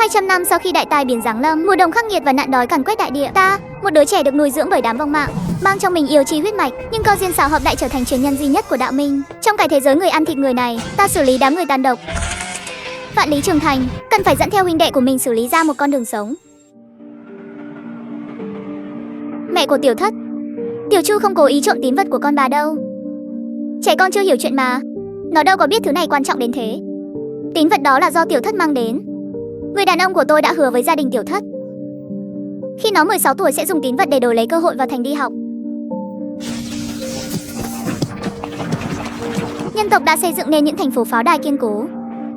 200 năm sau khi đại tai biến giáng lâm, mùa đông khắc nghiệt và nạn đói càn quét đại địa, ta, một đứa trẻ được nuôi dưỡng bởi đám vong mạng, mang trong mình yêu chi huyết mạch, nhưng cơ duyên xảo hợp lại trở thành truyền nhân duy nhất của đạo minh. Trong cái thế giới người ăn thịt người này, ta xử lý đám người tàn độc. Vạn lý trường thành, cần phải dẫn theo huynh đệ của mình xử lý ra một con đường sống. Mẹ của Tiểu Thất, Tiểu Chu không cố ý trộm tín vật của con bà đâu. Trẻ con chưa hiểu chuyện mà, nó đâu có biết thứ này quan trọng đến thế. Tín vật đó là do Tiểu Thất mang đến. Người đàn ông của tôi đã hứa với gia đình Tiểu Thất, khi nó 16 tuổi sẽ dùng tín vật để đổi lấy cơ hội vào thành đi học. Nhân tộc đã xây dựng nên những thành phố pháo đài kiên cố,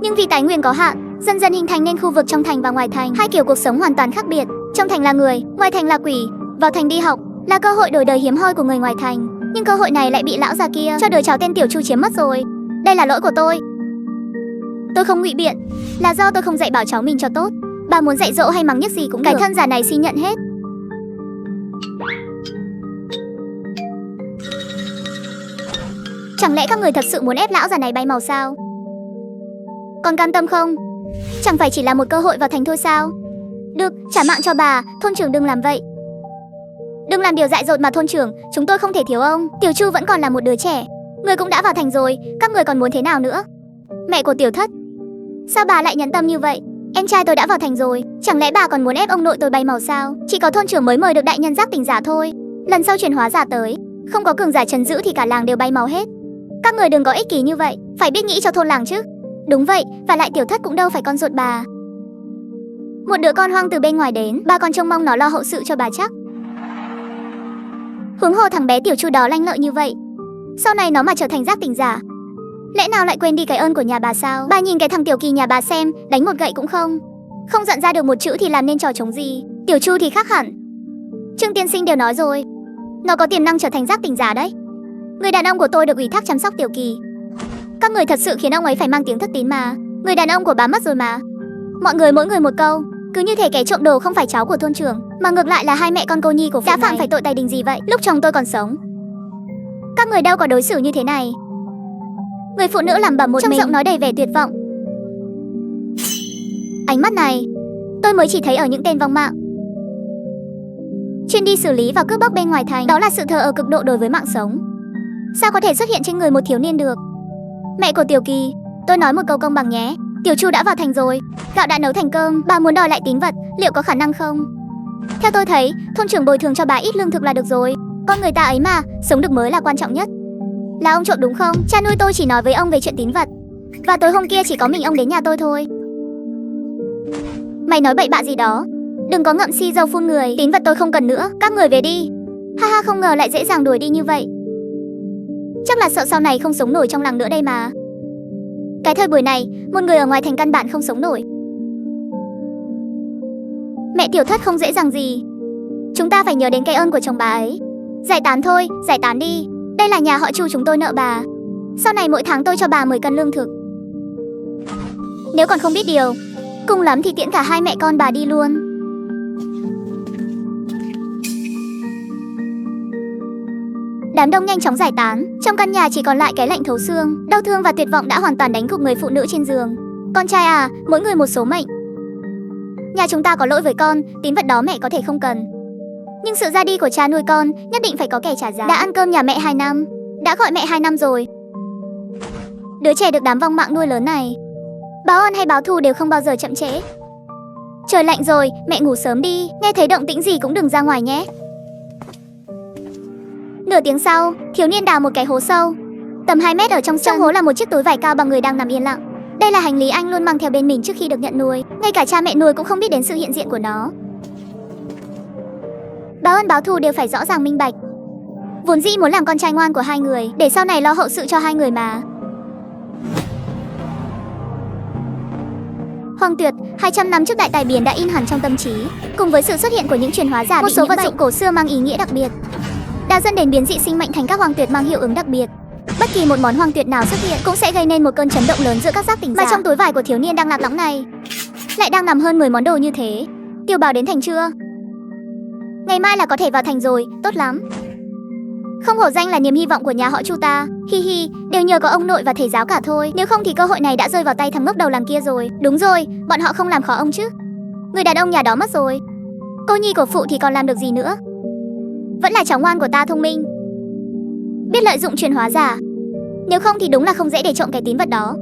nhưng vì tài nguyên có hạn, dần dần hình thành nên khu vực trong thành và ngoài thành, hai kiểu cuộc sống hoàn toàn khác biệt. Trong thành là người, ngoài thành là quỷ. Vào thành đi học là cơ hội đổi đời hiếm hoi của người ngoài thành, nhưng cơ hội này lại bị lão già kia cho đứa cháu tên Tiểu Chu chiếm mất rồi. Đây là lỗi của tôi. Tôi không ngụy biện, là do tôi không dạy bảo cháu mình cho tốt. Bà muốn dạy dỗ hay mắng nhiếc gì cũng được, cái thân già này xin nhận hết. Chẳng lẽ các người thật sự muốn ép lão già này bay màu sao? Còn cam tâm không? Chẳng phải chỉ là một cơ hội vào thành thôi sao? Được, trả mạng cho bà, thôn trưởng đừng làm vậy. Đừng làm điều dại dột mà thôn trưởng, chúng tôi không thể thiếu ông. Tiểu Chu vẫn còn là một đứa trẻ. Người cũng đã vào thành rồi, các người còn muốn thế nào nữa? Mẹ của Tiểu Thất, sao bà lại nhẫn tâm như vậy? Em trai tôi đã vào thành rồi, chẳng lẽ bà còn muốn ép ông nội tôi bay màu sao? Chỉ có thôn trưởng mới mời được đại nhân giác tỉnh giả thôi. Lần sau chuyển hóa giả tới, không có cường giả trấn giữ thì cả làng đều bay màu hết. Các người đừng có ích kỷ như vậy, phải biết nghĩ cho thôn làng chứ. Đúng vậy, và lại Tiểu Thất cũng đâu phải con ruột bà. Một đứa con hoang từ bên ngoài đến, bà còn trông mong nó lo hậu sự cho bà chắc. Huống hồ thằng bé Tiểu Chu đó lanh lợi như vậy, sau này nó mà trở thành giác tỉnh giả, lẽ nào lại quên đi cái ơn của nhà bà sao? Bà nhìn cái thằng Tiểu Kỳ nhà bà xem, đánh một gậy cũng không giận ra được một chữ thì làm nên trò trống gì. Tiểu Chu thì khác hẳn. Trương tiên sinh đều nói rồi, nó có tiềm năng trở thành giác tỉnh giả đấy. Người đàn ông của tôi được ủy thác chăm sóc Tiểu Kỳ. Các người thật sự khiến ông ấy phải mang tiếng thất tín mà. Người đàn ông của bà mất rồi mà. Mọi người mỗi người một câu, cứ như thể kẻ trộm đồ không phải cháu của thôn trưởng, mà ngược lại là hai mẹ con cô nhi của đã phạm phải tội tài đình gì vậy? Lúc chồng tôi còn sống, các người đâu có đối xử như thế này. Người phụ nữ lẩm bẩm một mình, trong giọng nói đầy vẻ tuyệt vọng. Ánh mắt này tôi mới chỉ thấy ở những tên vong mạng chuyên đi xử lý và cướp bóc bên ngoài thành. Đó là sự thờ ơ cực độ đối với mạng sống. Sao có thể xuất hiện trên người một thiếu niên được? Mẹ của Tiểu Kỳ, tôi nói một câu công bằng nhé. Tiểu Chu đã vào thành rồi, gạo đã nấu thành cơm. Bà muốn đòi lại tín vật, liệu có khả năng không? Theo tôi thấy, thôn trưởng bồi thường cho bà ít lương thực là được rồi. Con người ta ấy mà, sống được mới là quan trọng nhất. Là ông trộm đúng không? Cha nuôi tôi chỉ nói với ông về chuyện tín vật, và tối hôm kia chỉ có mình ông đến nhà tôi thôi. Mày nói bậy bạ gì đó, đừng có ngậm xi dâu phun người. Tín vật tôi không cần nữa, các người về đi. Ha ha, không ngờ lại dễ dàng đuổi đi như vậy. Chắc là sợ sau này không sống nổi trong làng nữa đây mà. Cái thời buổi này, một người ở ngoài thành căn bản không sống nổi. Mẹ Tiểu Thất không dễ dàng gì. Chúng ta phải nhớ đến cái ơn của chồng bà ấy. Giải tán thôi, giải tán đi. Đây là nhà họ Chu, chúng tôi nợ bà. Sau này mỗi tháng tôi cho bà 10 cân lương thực. Nếu còn không biết điều, cùng lắm thì tiễn cả hai mẹ con bà đi luôn. Đám đông nhanh chóng giải tán. Trong căn nhà chỉ còn lại cái lạnh thấu xương. Đau thương và tuyệt vọng đã hoàn toàn đánh gục người phụ nữ trên giường. Con trai à, mỗi người một số mệnh. Nhà chúng ta có lỗi với con, tín vật đó mẹ có thể không cần, nhưng sự ra đi của cha nuôi con nhất định phải có kẻ trả giá. Đã ăn cơm nhà mẹ 2 năm, đã gọi mẹ 2 năm rồi. Đứa trẻ được đám vong mạng nuôi lớn này, báo ơn hay báo thù đều không bao giờ chậm trễ. Trời lạnh rồi, mẹ ngủ sớm đi. Nghe thấy động tĩnh gì cũng đừng ra ngoài nhé. Nửa tiếng sau, thiếu niên đào một cái hố sâu tầm 2 mét ở trong sân. Trong hố là một chiếc túi vải cao bằng người đang nằm yên lặng. Đây là hành lý anh luôn mang theo bên mình trước khi được nhận nuôi. Ngay cả cha mẹ nuôi cũng không biết đến sự hiện diện của nó. Báo ơn báo thù đều phải rõ ràng minh bạch. Vốn dĩ muốn làm con trai ngoan của hai người, để sau này lo hậu sự cho hai người mà. Hoàng Tuyệt, 200 năm trước đại tai biến đã in hẳn trong tâm trí. Cùng với sự xuất hiện của những chuyển hóa giả, một số vật dụng cổ xưa mang ý nghĩa đặc biệt đã dẫn đến biến dị sinh mệnh thành các hoàng tuyệt mang hiệu ứng đặc biệt. Bất kỳ một món hoàng tuyệt nào xuất hiện cũng sẽ gây nên một cơn chấn động lớn giữa các giác tỉnh giả. Mà trong túi vải của thiếu niên đang lạc lõng này lại đang nằm hơn 10 món đồ như thế. Tiểu Bảo đến thành chưa? Ngày mai là có thể vào thành rồi, tốt lắm. Không hổ danh là niềm hy vọng của nhà họ Chu ta. Hi hi, đều nhờ có ông nội và thầy giáo cả thôi. Nếu không thì cơ hội này đã rơi vào tay thằng ngốc đầu làm kia rồi. Đúng rồi, bọn họ không làm khó ông chứ. Người đàn ông nhà đó mất rồi. Cô nhi của phụ thì còn làm được gì nữa. Vẫn là cháu ngoan của ta thông minh, biết lợi dụng chuyển hóa giả. Nếu không thì đúng là không dễ để trộm cái tín vật đó.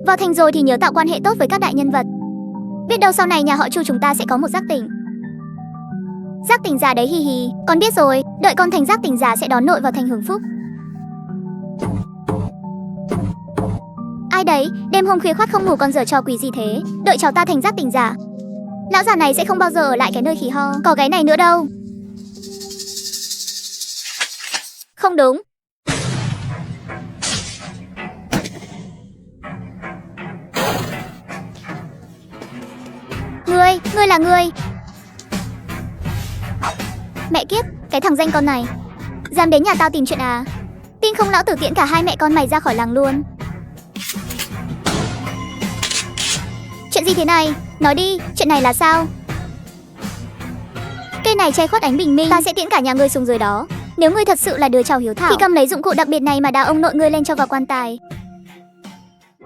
Vào thành rồi thì nhớ tạo quan hệ tốt với các đại nhân vật. Biết đâu sau này nhà họ Chu chúng ta sẽ có một giác tỉnh. Giác tỉnh giả đấy, hi hi. Con biết rồi, đợi con thành giác tỉnh giả sẽ đón nội vào thành hưởng phúc. Ai đấy, đêm hôm khuya khoắt không ngủ con giở trò quỷ gì thế? Đợi cháu ta thành giác tỉnh giả, lão già này sẽ không bao giờ ở lại cái nơi khỉ ho có gáy này nữa đâu. Không đúng. Ngươi là ngươi. Mẹ kiếp, cái thằng danh con này dám đến nhà tao tìm chuyện à? Tin không lão tử tiễn cả hai mẹ con mày ra khỏi làng luôn. Chuyện gì thế này? Nói đi, chuyện này là sao? Cây này che khuất ánh bình minh, ta sẽ tiễn cả nhà ngươi xuống dưới đó. Nếu ngươi thật sự là đứa cháu hiếu thảo thì cầm lấy dụng cụ đặc biệt này mà đào ông nội ngươi lên cho vào quan tài.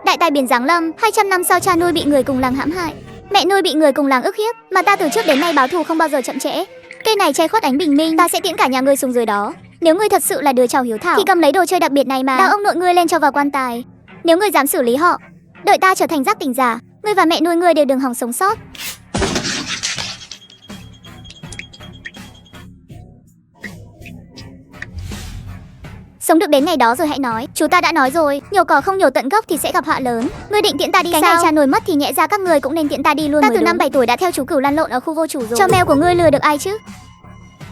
Đại tài biển giáng lâm, 200 năm sau cha nuôi bị người cùng làng hãm hại, mẹ nuôi bị người cùng làng ức hiếp, mà ta từ trước đến nay báo thù không bao giờ chậm trễ. Cây này che khuất ánh bình minh, ta sẽ tiễn cả nhà ngươi xuống dưới đó. Nếu ngươi thật sự là đứa cháu hiếu thảo thì cầm lấy đồ chơi đặc biệt này mà đào ông nội ngươi lên cho vào quan tài. Nếu ngươi dám xử lý họ, đợi ta trở thành giác tỉnh giả, ngươi và mẹ nuôi ngươi đều đừng hòng sống sót. Sống được đến ngày đó rồi hãy nói. Chú ta đã nói rồi, nhổ cỏ không nhổ tận gốc thì sẽ gặp họa lớn. Ngươi định tiễn ta đi sao? Cái ngày cha nuôi mất thì nhẽ ra các ngươi cũng nên tiễn ta đi luôn. Ta từ năm 7 tuổi đã theo chú cửu lăn lộn ở khu vô chủ rồi. Cho mèo của ngươi lừa được ai chứ?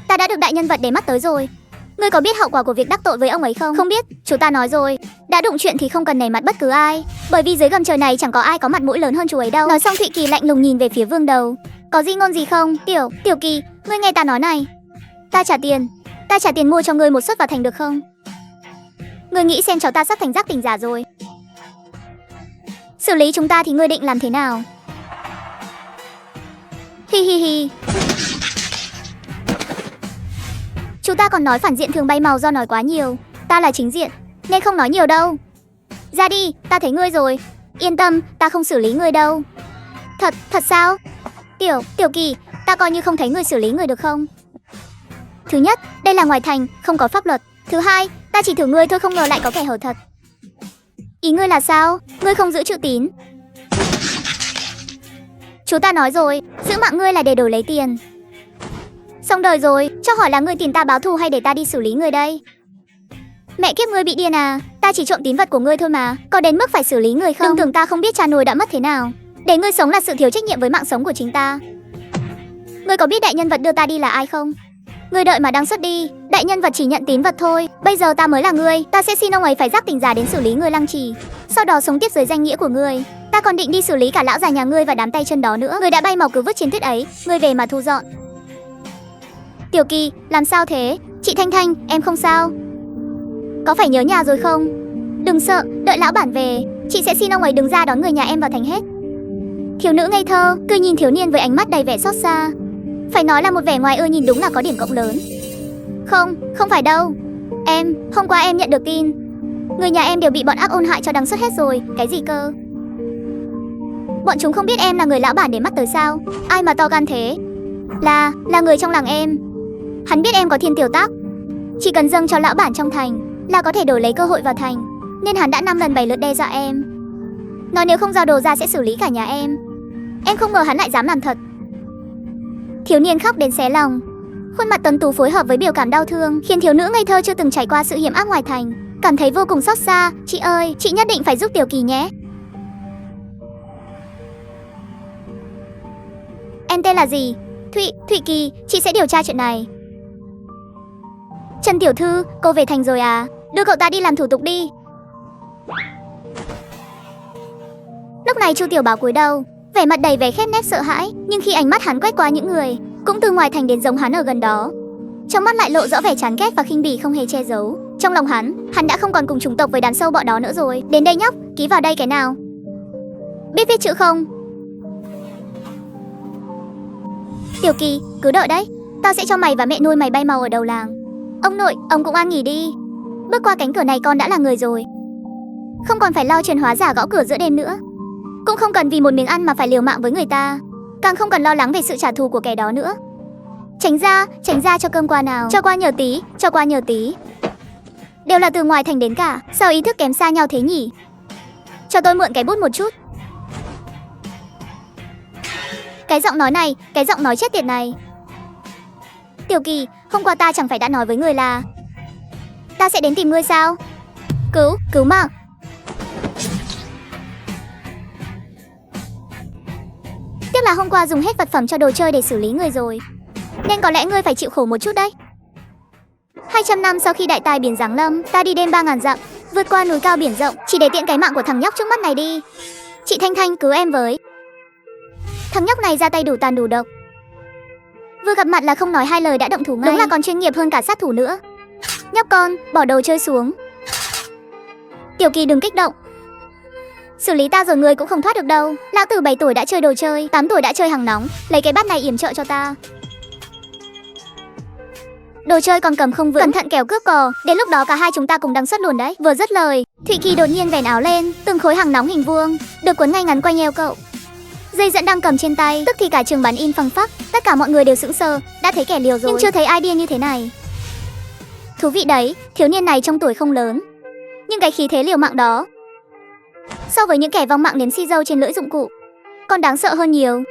Ta đã được đại nhân vật để mắt tới rồi. Ngươi có biết hậu quả của việc đắc tội với ông ấy không? Không biết, chú ta nói rồi, đã đụng chuyện thì không cần nể mặt bất cứ ai, bởi vì dưới gầm trời này chẳng có ai có mặt mũi lớn hơn chú ấy đâu. Nói xong Thụy Kỳ lạnh lùng nhìn về phía Vương Đầu. Có gì ngôn gì không? Tiểu Kỳ, ngươi nghe ta nói này. Ta trả tiền mua cho ngươi một suất vào thành được không? Ngươi nghĩ xem cháu ta sắp thành giác tỉnh giả rồi, xử lý chúng ta thì ngươi định làm thế nào? Hi hi hi. Chú ta còn nói phản diện thường bay màu do nói quá nhiều. Ta là chính diện nên không nói nhiều đâu. Ra đi, ta thấy ngươi rồi. Yên tâm, ta không xử lý ngươi đâu. Thật sao? Tiểu Kỳ, ta coi như không thấy ngươi xử lý người được không? Thứ nhất, đây là ngoài thành, không có pháp luật. Thứ hai, ta chỉ thử ngươi thôi, không ngờ lại có kẻ hở thật. Ý ngươi là sao? Ngươi không giữ chữ tín. Chú ta nói rồi, giữ mạng ngươi là để đổi lấy tiền. Xong đời rồi, cho hỏi là ngươi tìm ta báo thù hay để ta đi xử lý ngươi đây? Mẹ kiếp, ngươi bị điên à? Ta chỉ trộm tín vật của ngươi thôi mà, có đến mức phải xử lý người không? Đừng tưởng ta không biết cha nuôi đã mất thế nào. Để ngươi sống là sự thiếu trách nhiệm với mạng sống của chính ta. Ngươi có biết đại nhân vật đưa ta đi là ai không? Ngươi đợi mà đăng xuất đi, đại nhân vật chỉ nhận tín vật thôi. Bây giờ ta mới là ngươi, ta sẽ xin ông ấy phải giác tỉnh giả đến xử lý ngươi Lăng Trì, sau đó sống tiếp dưới danh nghĩa của ngươi. Ta còn định đi xử lý cả lão già nhà ngươi và đám tay chân đó nữa. Ngươi đã bay màu cứ vứt trên tuyết ấy, ngươi về mà thu dọn. Tiểu Kỳ, làm sao thế? Chị Thanh Thanh, em không sao? Có phải nhớ nhà rồi không? Đừng sợ, đợi lão bản về, chị sẽ xin ông ấy đứng ra đón người nhà em vào thành hết. Thiếu nữ ngây thơ, cười nhìn thiếu niên với ánh mắt đầy vẻ xót xa. Phải nói là một vẻ ngoài ưa nhìn, đúng là có điểm cộng lớn. Không phải đâu. Hôm qua em nhận được tin, người nhà em đều bị bọn ác ôn hại cho đằng xuất hết rồi. Cái gì cơ? Bọn chúng không biết em là người lão bản để mắt tới sao? Ai mà to gan thế? Là người trong làng em. Hắn biết em có thiên tiểu tác, chỉ cần dâng cho lão bản trong thành là có thể đổi lấy cơ hội vào thành, nên hắn đã 5 lần 7 lượt đe dọa em, nói nếu không giao đồ ra sẽ xử lý cả nhà em. Em không ngờ hắn lại dám làm thật. Thiếu niên khóc đến xé lòng, khuôn mặt tuấn tú phối hợp với biểu cảm đau thương khiến thiếu nữ ngây thơ chưa từng trải qua sự hiểm ác ngoài thành cảm thấy vô cùng xót xa. Chị ơi, chị nhất định phải giúp Tiểu Kỳ nhé. Em tên là gì? Thụy Kỳ, chị sẽ điều tra chuyện này. Trần tiểu thư, cô về thành rồi à? Đưa cậu ta đi làm thủ tục đi. Lúc này Chu Tiểu Bảo cúi đầu, vẻ mặt đầy vẻ khép nép sợ hãi, nhưng khi ánh mắt hắn quét qua những người cũng từ ngoài thành đến giống hắn ở gần đó, trong mắt lại lộ rõ vẻ chán ghét và khinh bỉ không hề che giấu. Trong lòng hắn đã không còn cùng chủng tộc với đám sâu bọ đó nữa rồi. Đến đây nhóc, ký vào đây cái nào. Biết viết chữ không? Tiểu Kỳ, cứ đợi đấy, tao sẽ cho mày và mẹ nuôi mày bay màu ở đầu làng. Ông nội, ông cũng an nghỉ đi. Bước qua cánh cửa này con đã là người rồi, không còn phải lo chuyển hóa giả gõ cửa giữa đêm nữa, cũng không cần vì một miếng ăn mà phải liều mạng với người ta. càng không cần lo lắng về sự trả thù của kẻ đó nữa. Tránh ra cho cơm qua nào. Cho qua nhờ tí. Đều là từ ngoài thành đến cả, sao ý thức kém xa nhau thế nhỉ? Cho tôi mượn cái bút một chút. Cái giọng nói chết tiệt này. Tiểu Kỳ, hôm qua ta chẳng phải đã nói với người là ta sẽ đến tìm ngươi sao? Cứu mạng. Tiếc là hôm qua dùng hết vật phẩm cho đồ chơi để xử lý người rồi, nên có lẽ ngươi phải chịu khổ một chút đấy. 200 năm sau khi đại tai biển giáng lâm, ta đi đêm 3000 dặm, vượt qua núi cao biển rộng, chỉ để tiện cái mạng của thằng nhóc trước mắt này đi. Chị Thanh Thanh cứu em với. Thằng nhóc này ra tay đủ tàn đủ độc. Vừa gặp mặt là không nói hai lời đã động thủ ngay. Đúng là còn chuyên nghiệp hơn cả sát thủ nữa. Nhóc con, bỏ đồ chơi xuống. Tiểu Kỳ đừng kích động. Xử lý ta rồi ngươi cũng không thoát được đâu. Lão tử 7 tuổi đã chơi đồ chơi, 8 tuổi đã chơi hàng nóng. Lấy cái bát này yểm trợ cho ta. Đồ chơi còn cầm không vững, cẩn thận kẻo cướp cò. Đến lúc đó cả hai chúng ta cùng đăng xuất luôn đấy. Vừa dứt lời, Thụy Kỳ đột nhiên vén áo lên, từng khối hàng nóng hình vuông được cuốn ngay ngắn quanh eo cậu. Dây dẫn đang cầm trên tay, tức thì cả trường bắn in phăng phắc. Tất cả mọi người đều sững sờ, đã thấy kẻ liều rồi, nhưng chưa thấy ai điên như thế này. Thú vị đấy, thiếu niên này trong tuổi không lớn, nhưng cái khí thế liều mạng đó, so với những kẻ vong mạng nếm xi dâu trên lưỡi dụng cụ, còn đáng sợ hơn nhiều.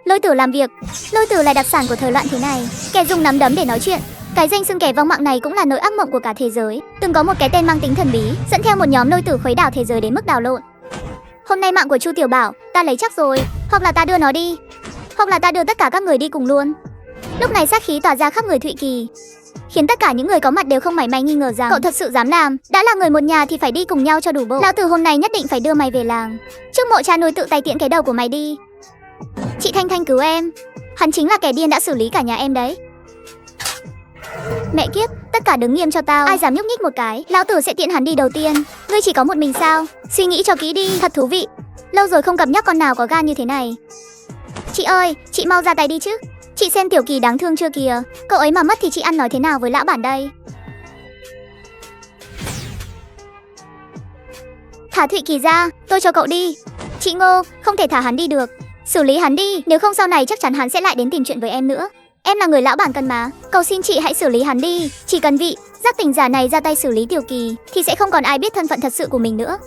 Lôi Tử làm việc, Lôi Tử là đặc sản của thời loạn thế này, kẻ dùng nắm đấm để nói chuyện. Cái danh xưng kẻ vong mạng này cũng là nỗi ác mộng của cả thế giới. Từng có một cái tên mang tính thần bí, dẫn theo một nhóm Lôi Tử khuấy đảo thế giới đến mức đảo lộn. Hôm nay mạng của Chu Tiểu Bảo, ta lấy chắc rồi. Hoặc là ta đưa nó đi, hoặc là ta đưa tất cả các người đi cùng luôn. Lúc này sát khí tỏa ra khắp người Thụy Kỳ, khiến tất cả những người có mặt đều không mảy may nghi ngờ rằng cậu thật sự dám làm. Đã là người một nhà thì phải đi cùng nhau cho đủ bộ. Lão tử hôm nay nhất định phải đưa mày về làng, trước mộ cha nuôi tự tay tiễn cái đầu của mày đi. Chị Thanh Thanh cứu em, hắn chính là kẻ điên đã xử lý cả nhà em đấy. Mẹ kiếp, tất cả đứng nghiêm cho tao, ai dám nhúc nhích một cái, lão tử sẽ tiễn hắn đi đầu tiên. Ngươi chỉ có một mình sao? Suy nghĩ cho kỹ đi, thật thú vị. Lâu rồi không gặp nhóc con nào có gan như thế này. Chị ơi, chị mau ra tay đi chứ. Chị xem Tiểu Kỳ đáng thương chưa kìa, cậu ấy mà mất thì chị ăn nói thế nào với lão bản đây? Thả Thụy Kỳ ra, tôi cho cậu đi. Chị Ngô, không thể thả hắn đi được. Xử lý hắn đi, nếu không sau này chắc chắn hắn sẽ lại đến tìm chuyện với em nữa. Em là người lão bản cần mà, cầu xin chị hãy xử lý hắn đi. Chỉ cần vị giác tỉnh giả này ra tay xử lý Tiểu Kỳ thì sẽ không còn ai biết thân phận thật sự của mình nữa.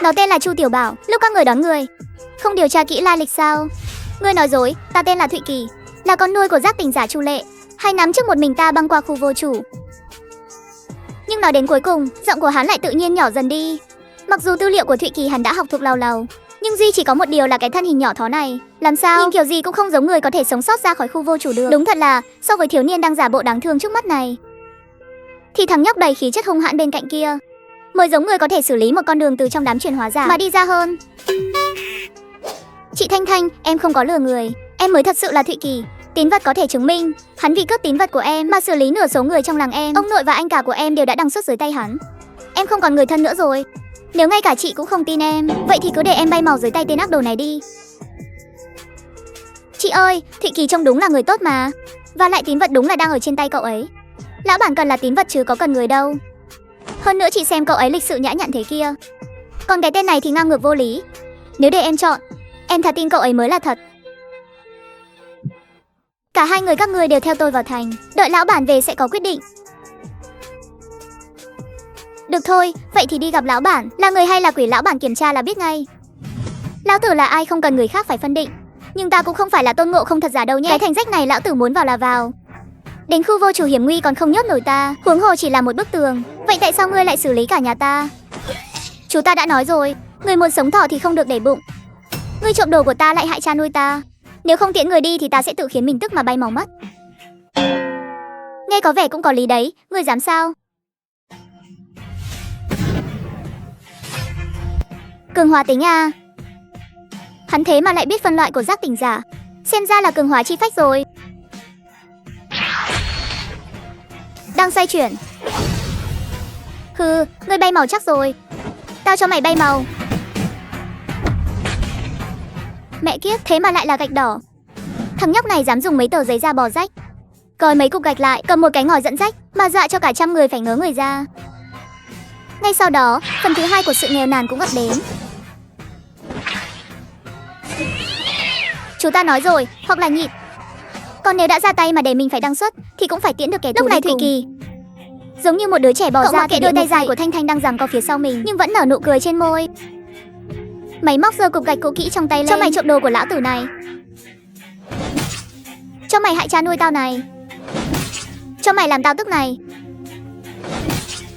Nó tên là Chu Tiểu Bảo. Lúc các người đón người, không điều tra kỹ lai lịch sao? Ngươi nói dối, ta tên là Thụy Kỳ, là con nuôi của giác tỉnh giả Chu Lệ, hay nắm trước một mình ta băng qua khu vô chủ. Nhưng nói đến cuối cùng, giọng của hắn lại tự nhiên nhỏ dần đi. Mặc dù tư liệu của Thụy Kỳ hắn đã học thuộc làu làu, nhưng duy chỉ có một điều là cái thân hình nhỏ thó này, làm sao nhìn kiểu gì cũng không giống người có thể sống sót ra khỏi khu vô chủ được. Đúng thật là, so với thiếu niên đang giả bộ đáng thương trước mắt này, thì thằng nhóc đầy khí chất hung hãn bên cạnh kia mới giống người có thể xử lý một con đường từ trong đám chuyển hóa giả mà đi ra hơn. Chị Thanh Thanh, em không có lừa người, em mới thật sự là Thụy Kỳ. Tín vật có thể chứng minh, hắn vì cướp tín vật của em mà xử lý nửa số người trong làng em. Ông nội và anh cả của em đều đã đăng xuất dưới tay hắn. Em không còn người thân nữa rồi. Nếu ngay cả chị cũng không tin em, vậy thì cứ để em bay màu dưới tay tên ác đồ này đi. Chị ơi, Thụy Kỳ trông đúng là người tốt mà. Và lại tín vật đúng là đang ở trên tay cậu ấy. Lão bản cần là tín vật chứ có cần người đâu. Hơn nữa chị xem cậu ấy lịch sự nhã nhặn thế kia, còn cái tên này thì ngang ngược vô lý. Nếu để em chọn, em thà tin cậu ấy mới là thật. Cả hai người các ngươi đều theo tôi vào thành, đợi lão bản về sẽ có quyết định. Được thôi, vậy thì đi gặp lão bản. Là người hay là quỷ lão bản kiểm tra là biết ngay. Lão tử là ai không cần người khác phải phân định. Nhưng ta cũng không phải là Tôn Ngộ Không thật giả đâu nhé. Cái thành rách này lão tử muốn vào là vào. Đến khu vô chủ hiểm nguy còn không nhốt nổi ta, huống hồ chỉ là một bức tường. Vậy tại sao ngươi lại xử lý cả nhà ta? Chú ta đã nói rồi, người muốn sống thọ thì không được để bụng. Ngươi trộm đồ của ta lại hại cha nuôi ta. Nếu không tiễn người đi thì ta sẽ tự khiến mình tức mà bay màu mất. Nghe có vẻ cũng có lý đấy, ngươi dám sao? Cường hóa tính à? Hắn thế mà lại biết phân loại của giác tỉnh giả, xem ra là cường hóa chi phách rồi. Đang xoay chuyển. Hừ, ngươi bay màu chắc rồi. Tao cho mày bay màu. Mẹ kiếp, thế mà lại là gạch đỏ. Thằng nhóc này dám dùng mấy tờ giấy da bò rách, gói mấy cục gạch lại, cầm một cái ngòi dẫn rách mà dọa cho cả trăm người phải ngớ người ra. Ngay sau đó, phần thứ hai của sự nghèo nàn cũng ập đến. Chú ta nói rồi, hoặc là nhịn. Còn nếu đã ra tay mà để mình phải đăng xuất thì cũng phải tiễn được kẻ thù. Lúc này Thủy Kỳ giống như một đứa trẻ bỏ ra kệ đôi tay dài của Thanh Thanh đang giằng co phía sau mình, nhưng vẫn nở nụ cười trên môi. Máy móc giơ cục gạch cũ kỹ trong tay lên. Cho mày trộm đồ của lão tử này. Cho mày hại cha nuôi tao này. Cho mày làm tao tức này.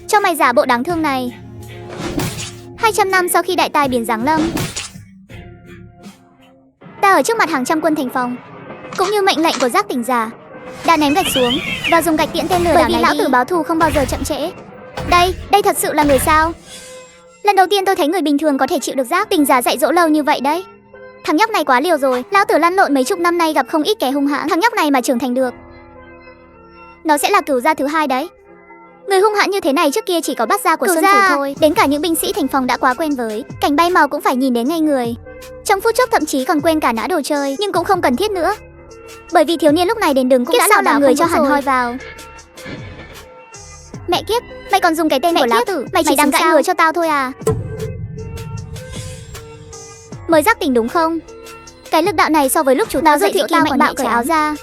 Cho mày giả bộ đáng thương này. 200 năm sau khi đại tai biển giáng lâm, ta ở trước mặt hàng trăm quân thành phòng, cũng như mệnh lệnh của giác tỉnh giả, đã ném gạch xuống và dùng gạch tiễn tên lừa đảo này. Bởi vì lão tử báo thù không bao giờ chậm trễ. Đây thật sự là người sao? Lần đầu tiên tôi thấy người bình thường có thể chịu được giác tỉnh giả dạy dỗ lâu như vậy đấy. Thằng nhóc này quá liều rồi. Lão tử lăn lộn mấy chục năm nay gặp không ít kẻ hung hãn. Thằng nhóc này mà trưởng thành được, nó sẽ là cửu gia thứ 2 đấy. Người hung hãn như thế này trước kia chỉ có Bát gia của Xuân Phủ thôi. Đến cả những binh sĩ thành phòng đã quá quen với cảnh bay màu cũng phải nhìn đến ngây người. Trong phút chốc thậm chí còn quên cả nã đồ chơi. Nhưng cũng không cần thiết nữa, bởi vì thiếu niên lúc này đến đường cũng đã lảo đảo người cho hẳn hoi vào. Mẹ kiếp, mày còn dùng cái tên của lão tử. Mày chỉ đang cãi người cho tao thôi à? Mới giác tỉnh đúng không? Cái lực đạo này so với lúc chúng ta dạy dỗ tao mạnh bạo cởi áo ra,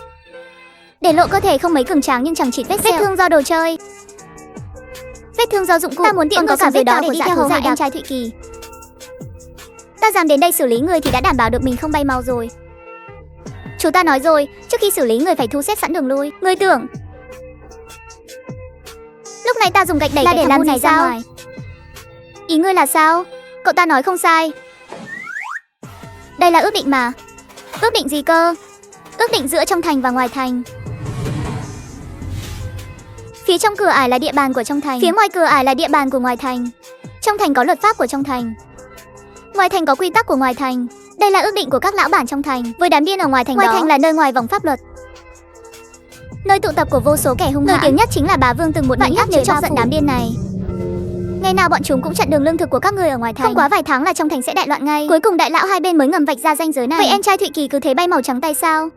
để lộ cơ thể không mấy cường tráng nhưng chẳng chỉ vết thương do đồ chơi, vết thương do dụng cụ. Ta muốn tiện có cả vết đó để đi theo hầu hạ anh trai Thụy Kỳ. Ta dám đến đây xử lý người thì đã đảm bảo được mình không bay mau rồi. Chú ta nói rồi, trước khi xử lý người phải thu xếp sẵn đường lui. Ngươi tưởng lúc này ta dùng gạch đẩy là để làm này ra ngoài? Ý ngươi là sao? Cậu ta nói không sai. Đây là ước định mà. Ước định gì cơ? Ước định giữa trong thành và ngoài thành. Phía trong cửa ải là địa bàn của trong thành, phía ngoài cửa ải là địa bàn của ngoài thành. Trong thành có luật pháp của trong thành, ngoài thành có quy tắc của ngoài thành. Đây là ước định của các lão bản trong thành với đám điên ở ngoài thành. Ngoài thành là nơi ngoài vòng pháp luật, nơi tụ tập của vô số kẻ hung hãn. Nổi tiếng nhất chính là Bá Vương từng một mình áp chế chọc giận đám điên này. Ngày nào bọn chúng cũng chặn đường lương thực của các người ở ngoài thành. Không quá vài tháng là trong thành sẽ đại loạn ngay. Cuối cùng đại lão hai bên mới ngầm vạch ra ranh giới này. Vậy em trai Thụy Kỳ cứ thế bay màu trắng tay sao?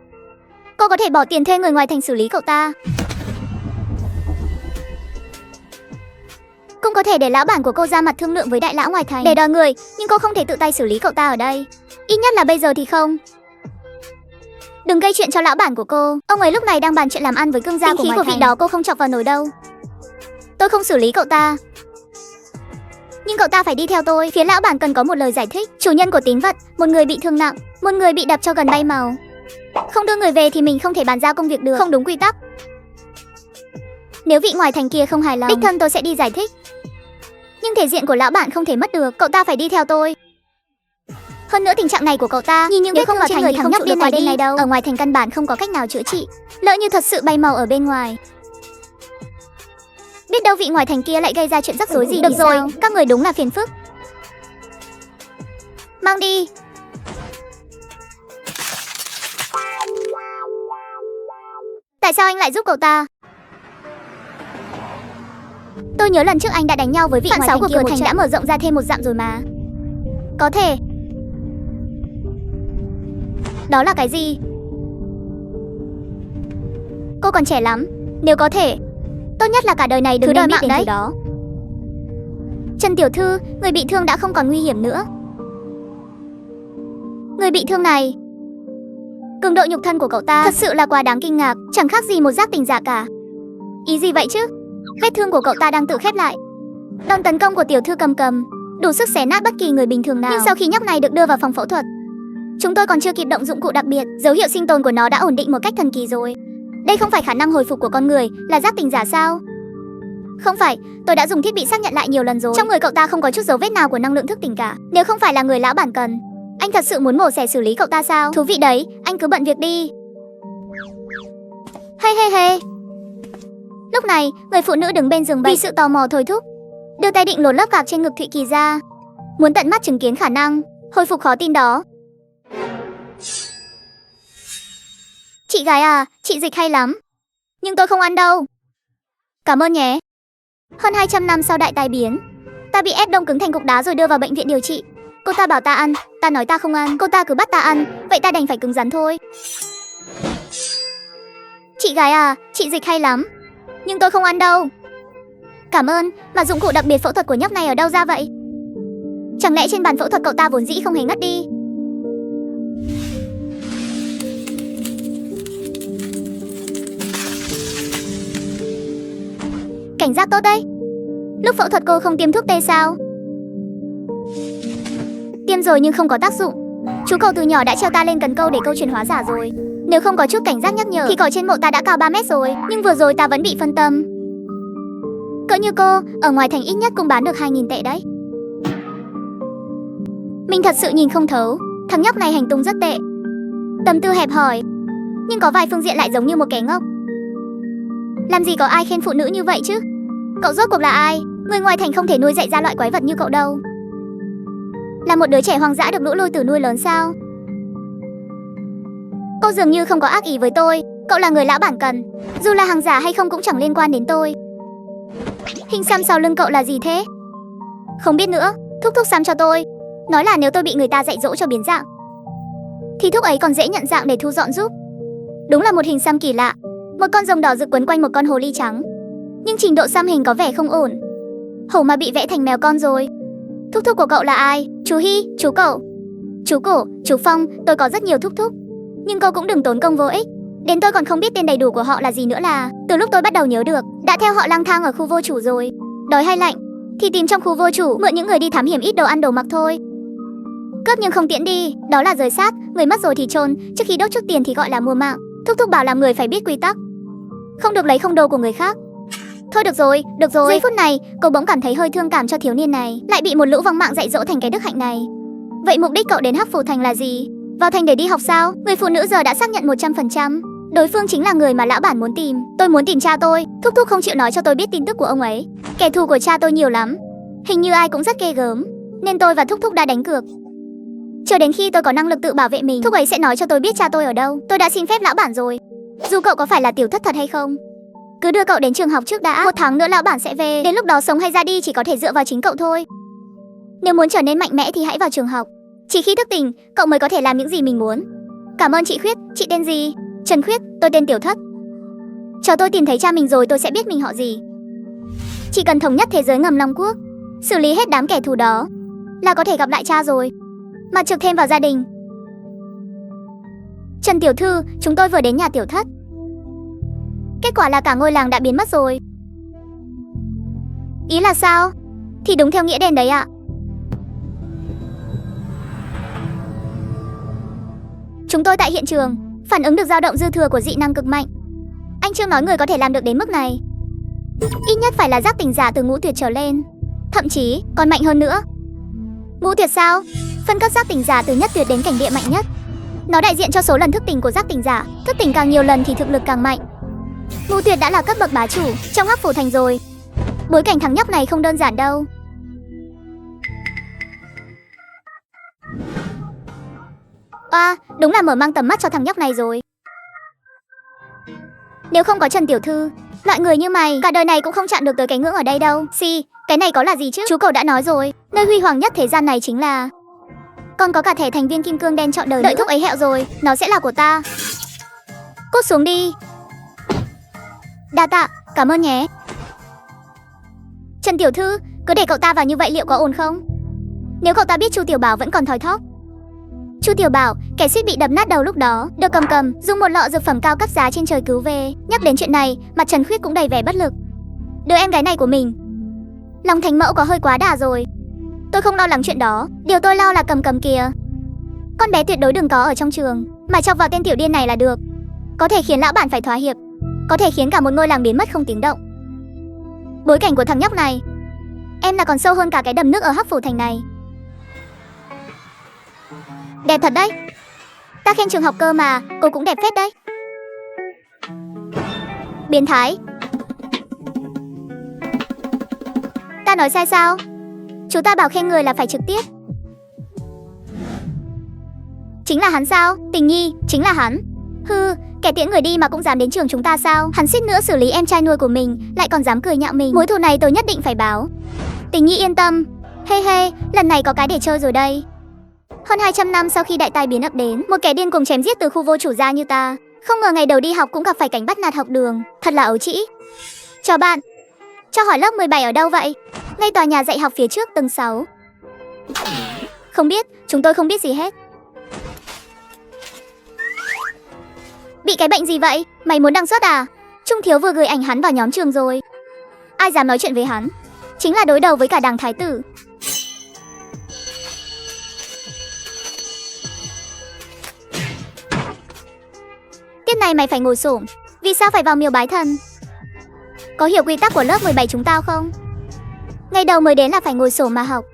Cô có thể bỏ tiền thuê người ngoài thành xử lý cậu ta, cũng có thể để lão bản của cô ra mặt thương lượng với đại lão ngoài thành để đòi người, nhưng cô không thể tự tay xử lý cậu ta ở đây. Ít nhất là bây giờ thì không. Đừng gây chuyện cho lão bản của cô. Ông ấy lúc này đang bàn chuyện làm ăn với cương gia của ngoài thành. Vị đó cô không chọc vào nổi đâu. Tôi không xử lý cậu ta, nhưng cậu ta phải đi theo tôi. Phía lão bản cần có một lời giải thích. Chủ nhân của tín vật, một người bị thương nặng, một người bị đập cho gần bay màu. Không đưa người về thì mình không thể bàn giao công việc được, không đúng quy tắc. Nếu vị ngoài thành kia không hài lòng, đích thân tôi sẽ đi giải thích. Nhưng thể diện của lão bản không thể mất được. Cậu ta phải đi theo tôi. Hơn nữa tình trạng này của cậu ta, nhìn những vết thương trên người thằng nhóc điên này đâu. Ở ngoài thành căn bản không có cách nào chữa trị. Lỡ như thật sự bay màu ở bên ngoài, biết đâu vị ngoài thành kia lại gây ra chuyện rắc rối gì. Được rồi, các người đúng là phiền phức. Mang đi. Tại sao anh lại giúp cậu ta? Tôi nhớ lần trước anh đã đánh nhau với vị ngoài thành của cửa thành đã mở rộng ra thêm một dặm rồi mà. Có thể. Đó là cái gì? Cô còn trẻ lắm. Nếu có thể, tốt nhất là cả đời này đừng nên biết đến thứ đó. Trần tiểu thư, người bị thương đã không còn nguy hiểm nữa. Người bị thương này, cường độ nhục thân của cậu ta thật sự là quá đáng kinh ngạc, chẳng khác gì một giác tỉnh giả cả. Ý gì vậy chứ? Vết thương của cậu ta đang tự khép lại. Đòn tấn công của tiểu thư cầm đủ sức xé nát bất kỳ người bình thường nào. Nhưng sau khi nhóc này được đưa vào phòng phẫu thuật, chúng tôi còn chưa kịp động dụng cụ đặc biệt, dấu hiệu sinh tồn của nó đã ổn định một cách thần kỳ rồi. Đây không phải khả năng hồi phục của con người, là giác tỉnh giả sao? Không phải, tôi đã dùng thiết bị xác nhận lại nhiều lần rồi. Trong người cậu ta không có chút dấu vết nào của năng lượng thức tỉnh cả. Nếu không phải là người lão bản cần, anh thật sự muốn mổ xẻ xử lý cậu ta sao? Thú vị đấy, anh cứ bận việc đi. Hey. Lúc này, người phụ nữ đứng bên giường bệnh vì sự tò mò thôi thúc, đưa tay định lột lớp gạc trên ngực Thụy Kỳ ra, muốn tận mắt chứng kiến khả năng hồi phục khó tin đó. Chị gái à, chị dịch hay lắm, nhưng tôi không ăn đâu. Cảm ơn nhé. Hơn 200 năm sau đại tai biến, ta bị ép đông cứng thành cục đá rồi đưa vào bệnh viện điều trị. Cô ta bảo ta ăn, ta nói ta không ăn, cô ta cứ bắt ta ăn, vậy ta đành phải cứng rắn thôi. Chị gái à, chị dịch hay lắm, nhưng tôi không ăn đâu. Cảm ơn, mà dụng cụ đặc biệt phẫu thuật của nhóc này ở đâu ra vậy? Chẳng lẽ trên bàn phẫu thuật cậu ta vốn dĩ không hề ngất đi? cảnh giác tốt đấy. Lúc phẫu thuật cô không tiêm thuốc tê sao? Tiêm rồi nhưng không có tác dụng. Chú cậu từ nhỏ đã treo ta lên cần câu để câu chuyện hóa giả rồi. Nếu không có chút cảnh giác nhắc nhở thì cậu trên mộ ta đã cao 3 mét rồi. Nhưng vừa rồi ta vẫn bị phân tâm. Cỡ như cô, ở ngoài thành ít nhất cũng bán được 2.000 tệ đấy. Mình thật sự nhìn không thấu. Thằng nhóc này hành tung rất tệ. Tâm tư hẹp hòi, nhưng có vài phương diện lại giống như một kẻ ngốc. Làm gì có ai khen phụ nữ như vậy chứ? Cậu rốt cuộc là ai? Người ngoài thành không thể nuôi dạy ra loại quái vật như cậu đâu. Là một đứa trẻ hoang dã được lũ lôi tử nuôi lớn sao? Cô dường như không có ác ý với tôi. Cậu là người lão bản cần. Dù là hàng giả hay không cũng chẳng liên quan đến tôi. Hình xăm sau lưng cậu là gì thế? Không biết nữa. Thúc thúc xăm cho tôi. Nói là nếu tôi bị người ta dạy dỗ cho biến dạng thì thúc ấy còn dễ nhận dạng để thu dọn giúp. Đúng là một hình xăm kỳ lạ. Một con rồng đỏ rực quấn quanh một con hồ ly trắng. Nhưng trình độ xăm hình có vẻ không ổn. Hổ mà bị vẽ thành mèo con rồi. Thúc thúc của cậu là ai? Chú Hy, chú cậu, chú Cổ, chú Phong. Tôi có rất nhiều thúc thúc. Nhưng cô cũng đừng tốn công vô ích. Đến tôi còn không biết tên đầy đủ của họ là gì nữa là. Từ lúc tôi bắt đầu nhớ được, đã theo họ lang thang ở khu vô chủ rồi. Đói hay lạnh thì tìm trong khu vô chủ, mượn những người đi thám hiểm ít đồ ăn đồ mặc thôi. Cướp nhưng không tiễn đi, đó là rời xác. Người mất rồi thì chôn, trước khi đốt chút tiền thì gọi là mua mạng. Thúc thúc bảo làm người phải biết quy tắc, không được lấy không đồ của người khác. Thôi được rồi. Giây phút này, cô bỗng cảm thấy hơi thương cảm cho thiếu niên này, lại bị một lũ vong mạng dạy dỗ thành cái đức hạnh này. Vậy mục đích cậu đến Hắc Phủ Thành là gì? Vào thành để đi học sao? Người phụ nữ giờ đã xác nhận 100%. Đối phương chính là người mà lão bản muốn tìm. Tôi muốn tìm cha tôi. Thúc thúc không chịu nói cho tôi biết tin tức của ông ấy. Kẻ thù của cha tôi nhiều lắm. Hình như ai cũng rất ghê gớm. Nên tôi và thúc thúc đã đánh cược. Chờ đến khi tôi có năng lực tự bảo vệ mình, thúc ấy sẽ nói cho tôi biết cha tôi ở đâu. Tôi đã xin phép lão bản rồi. Dù cậu có phải là tiểu thất thật hay không, cứ đưa cậu đến trường học trước đã. 1 tháng nữa lão bản sẽ về. Đến lúc đó sống hay ra đi chỉ có thể dựa vào chính cậu thôi. Nếu muốn trở nên mạnh mẽ thì hãy vào trường học. Chỉ khi thức tỉnh, cậu mới có thể làm những gì mình muốn. Cảm ơn chị Khuyết. Chị tên gì? Trần Khuyết, tôi tên Tiểu Thất. Chờ tôi tìm thấy cha mình rồi tôi sẽ biết mình họ gì. Chỉ cần thống nhất thế giới ngầm Long Quốc, xử lý hết đám kẻ thù đó là có thể gặp lại cha rồi. Mà trực thêm vào gia đình. Trần tiểu thư, chúng tôi vừa đến nhà Tiểu Thất. Kết quả là cả ngôi làng đã biến mất rồi. Ý là sao? Thì đúng theo nghĩa đen đấy ạ. Chúng tôi tại hiện trường, phản ứng được dao động dư thừa của dị năng cực mạnh. Anh Trương nói người có thể làm được đến mức này ít nhất phải là giác tỉnh giả từ ngũ tuyệt trở lên, thậm chí còn mạnh hơn nữa. Ngũ tuyệt sao? Phân cấp giác tỉnh giả từ nhất tuyệt đến cảnh địa mạnh nhất. Nó đại diện cho số lần thức tỉnh của giác tỉnh giả. Thức tỉnh càng nhiều lần thì thực lực càng mạnh. Ngũ tuyệt đã là cấp bậc bá chủ trong Hắc Phủ Thành rồi. Bối cảnh thằng nhóc này không đơn giản đâu. Đúng là mở mang tầm mắt cho thằng nhóc này rồi. Nếu không có Trần tiểu thư, loại người như mày cả đời này cũng không chạm được tới cái ngưỡng ở đây đâu. Cái này có là gì chứ? Chú cậu đã nói rồi, nơi huy hoàng nhất thế gian này chính là... Còn có cả thẻ thành viên kim cương đen trọn đời. Đợi thúc ấy hẹo rồi, nó sẽ là của ta. Cút xuống đi. Đa tạ, cảm ơn nhé. Trần tiểu thư, cứ để cậu ta vào như vậy liệu có ổn không? Nếu cậu ta biết Chu Tiểu Bảo vẫn còn thoi thóp. Chu Tiểu Bảo, kẻ suýt bị đập nát đầu lúc đó, được cầm dùng một lọ dược phẩm cao cấp giá trên trời cứu về. Nhắc đến chuyện này, mặt Trần Khuyết cũng đầy vẻ bất lực. Đứa em gái này của mình, lòng thánh mẫu có hơi quá đà rồi. Tôi không lo lắng chuyện đó, điều tôi lo là cầm kìa. Con bé tuyệt đối đừng có ở trong trường, mà chọc vào tên tiểu điên này là được. Có thể khiến lão bản phải thỏa hiệp, có thể khiến cả một ngôi làng biến mất không tiếng động. Bối cảnh của thằng nhóc này, em là còn sâu hơn cả cái đầm nước ở Hắc Phủ Thành này. Đẹp thật đấy. Ta khen trường học cơ mà, cô cũng đẹp phết đấy. Biến thái. Ta nói sai sao? Chú ta bảo khen người là phải trực tiếp. Chính là hắn sao? Tình Nhi, chính là hắn. Kẻ tiễn người đi mà cũng dám đến trường chúng ta sao? Hắn suýt nữa xử lý em trai nuôi của mình, lại còn dám cười nhạo mình. Mối thù này tôi nhất định phải báo. Tình Nhi yên tâm. He, lần này có cái để chơi rồi đây. Hơn 200 năm sau khi đại tai biến ập đến, một kẻ điên cuồng chém giết từ khu vô chủ ra như ta. Không ngờ ngày đầu đi học cũng gặp phải cảnh bắt nạt học đường. Thật là ấu trĩ. Chào bạn. Cho hỏi lớp 17 ở đâu vậy? Ngay tòa nhà dạy học phía trước tầng 6. Không biết, chúng tôi không biết gì hết. Bị cái bệnh gì vậy? Mày muốn đăng xuất à? Trung Thiếu vừa gửi ảnh hắn vào nhóm trường rồi. Ai dám nói chuyện với hắn? Chính là đối đầu với cả đằng thái tử. Tiết này mày phải ngồi xổm. Vì sao phải vào miếu bái thần? Có hiểu quy tắc của lớp 17 chúng tao không? Ngày đầu mới đến là phải ngồi xổm mà học.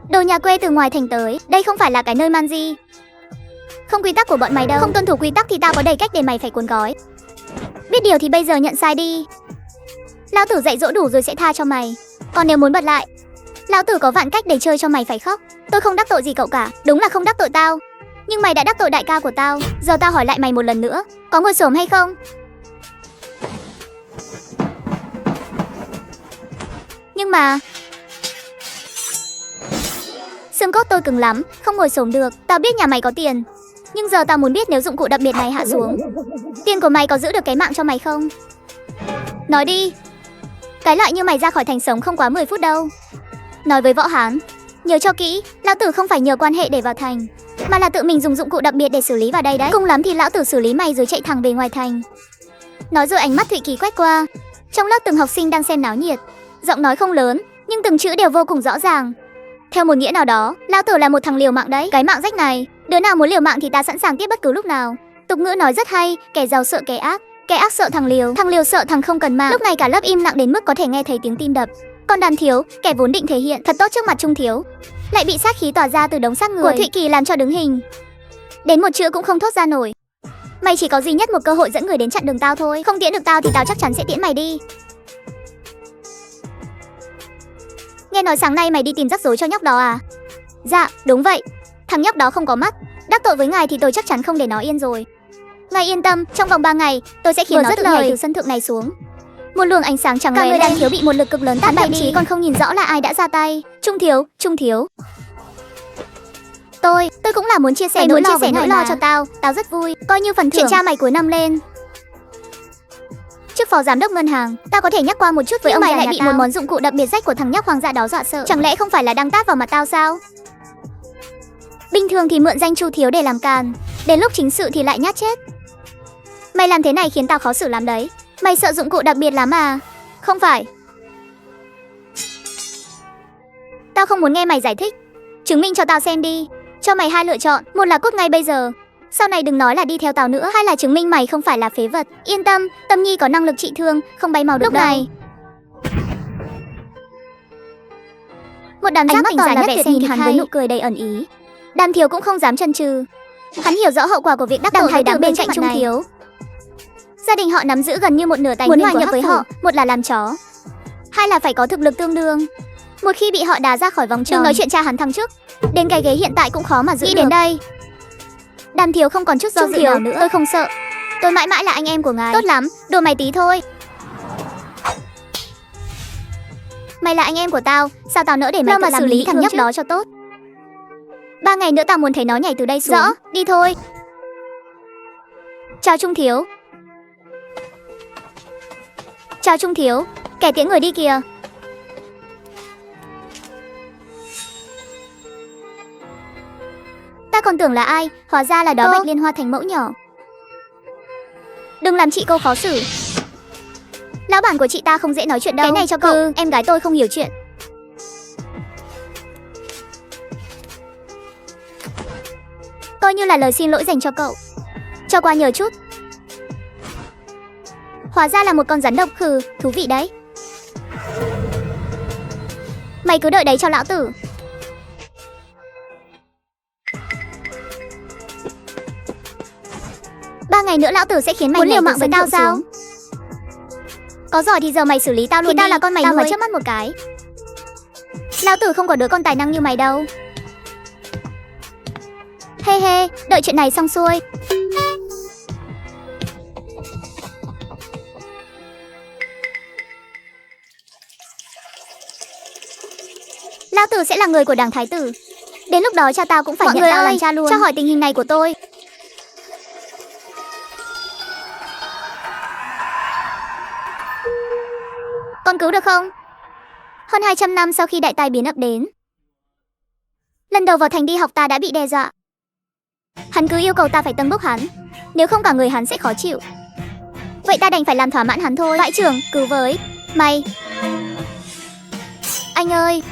Đồ nhà quê từ ngoài thành tới, đây không phải là cái nơi man di. Không quy tắc của bọn mày đâu. Không tuân thủ quy tắc thì tao có đầy cách để mày phải cuốn gói. Biết điều thì bây giờ nhận sai đi. Lão tử dạy dỗ đủ rồi sẽ tha cho mày. Còn nếu muốn bật lại, lão tử có vạn cách để chơi cho mày phải khóc. Tôi không đắc tội gì cậu cả, đúng là không đắc tội tao. Nhưng mày đã đắc tội đại ca của tao. Giờ tao hỏi lại mày một lần nữa, có ngồi xổm hay không? Nhưng mà xương cốt tôi cứng lắm, không ngồi xổm được. Tao biết nhà mày có tiền, nhưng giờ tao muốn biết nếu dụng cụ đặc biệt này hạ xuống, tiền của mày có giữ được cái mạng cho mày không? Nói đi. Cái loại như mày ra khỏi thành sống không quá 10 phút đâu. Nói với Võ Hán, nhớ cho kỹ, lão tử không phải nhờ quan hệ để vào thành, mà là tự mình dùng dụng cụ đặc biệt để xử lý vào đây đấy. Cùng lắm thì lão tử xử lý mày rồi chạy thẳng về ngoài thành. Nói rồi ánh mắt Thụy Kỳ quét qua. Trong lớp từng học sinh đang xem náo nhiệt. Giọng nói không lớn, nhưng từng chữ đều vô cùng rõ ràng. Theo một nghĩa nào đó, lão tử là một thằng liều mạng đấy. Cái mạng rách này, đứa nào muốn liều mạng thì ta sẵn sàng tiếp bất cứ lúc nào. Tục ngữ nói rất hay, kẻ giàu sợ kẻ ác sợ thằng liều sợ thằng không cần mạng. Lúc này cả lớp im lặng đến mức có thể nghe thấy tiếng tim đập. Còn Đàn Thiếu, kẻ vốn định thể hiện thật tốt trước mặt Trung Thiếu, lại bị sát khí tỏa ra từ đống xác người của Thụy Kỳ làm cho đứng hình. Đến một chữ cũng không thốt ra nổi. Mày chỉ có duy nhất một cơ hội dẫn người đến chặn đường tao thôi. Không tiễn được tao thì tao chắc chắn sẽ tiễn mày đi. Nghe nói sáng nay mày đi tìm rắc rối cho nhóc đó à? Dạ, đúng vậy. Thằng nhóc đó không có mắt. Đắc tội với ngài thì tôi chắc chắn không để nó yên rồi. Ngài yên tâm, trong vòng 3 ngày, tôi sẽ khiến nó tự nhảy từ sân thượng này xuống. Một luồng ánh sáng trắng lóe lên. Đàn Thiếu bị một lực cực lớn tát thậm chí còn không nhìn rõ là ai đã ra tay. Trung Thiếu. Tôi cũng là muốn chia sẻ nỗi lo cho tao rất vui. Coi như phần thưởng chuyện cha mày cuối năm lên. Trước phó giám đốc ngân hàng, tao có thể nhắc qua một chút với ông mày lại bị một món dụng cụ đặc biệt rách của thằng nhóc hoàng dạ đó dọa sợ. Chẳng lẽ không phải là đang tát vào mặt tao sao? Bình thường thì mượn danh Chu Thiếu để làm càn, đến lúc chính sự thì lại nhát chết. Mày làm thế này khiến tao khó xử lắm đấy. Mày sợ dụng cụ đặc biệt lắm à? Không phải. Tao không muốn nghe mày giải thích. Chứng minh cho tao xem đi. Cho mày hai lựa chọn, một là cút ngay bây giờ. Sau này đừng nói là đi theo tao nữa. Hai là chứng minh mày không phải là phế vật. Yên tâm, Tâm Nhi có năng lực trị thương, không bay màu được lúc đâu. Này một đám giác tỉnh giả nhất tuyệt nhìn hắn với nụ cười đầy ẩn ý. Đàn Thiếu cũng không dám chần chừ. Hắn hiểu rõ hậu quả của việc đắc tội với đám bên cạnh Trung Thiếu. Gia đình họ nắm giữ gần như một nửa tài nguyên. Muốn hòa nhập với họ, một là làm chó, hai là phải có thực lực tương đương. Một khi bị họ đá ra khỏi vòng tròn, đừng nói chuyện cha hắn thăng chức, đến cái ghế hiện tại cũng khó mà giữ được. Đến đây, Đàn Thiếu không còn chút do dự nào nữa. Tôi không sợ, tôi mãi mãi là anh em của ngài. Tốt lắm, đùa mày tí thôi. Mày là anh em của tao, sao tao nỡ để mày tự xử lý thằng nhóc đó cho tốt. 3 ngày nữa tao muốn thấy nó nhảy từ đây xuống. Rõ, đi thôi. Chào Trung Thiếu. Chào Trung Thiếu, kẻ tiễn người đi kìa. Ta còn tưởng là ai, hóa ra là đó Bạch Liên Hoa thành mẫu nhỏ. Đừng làm chị cô khó xử. Lão bản của chị ta không dễ nói chuyện đâu. Cái này cho cậu, em gái tôi không hiểu chuyện. Coi như là lời xin lỗi dành cho cậu. Cho qua nhờ chút. Hóa ra là một con rắn độc khừ, thú vị đấy. Mày cứ đợi đấy cho lão tử. Ba ngày nữa lão tử sẽ khiến mày muốn liều mạng với tao sao? Có giỏi thì giờ mày xử lý tao luôn. Thì tao là con mày nuôi. Tao chớp mắt một cái. Lão tử không có đứa con tài năng như mày đâu. He, đợi chuyện này xong xuôi. Lão tử sẽ là người của đảng thái tử. Đến lúc đó cha tao cũng phải nhận tao làm cha luôn. Cho hỏi tình hình này của tôi. Con cứu được không? Hơn 200 năm sau khi đại tai biến ập đến, lần đầu vào thành đi học ta đã bị đe dọa. Hắn cứ yêu cầu ta phải tâng bốc hắn, nếu không cả người hắn sẽ khó chịu. Vậy ta đành phải làm thỏa mãn hắn thôi. Vãi trưởng, cứu với. Mày. Anh ơi.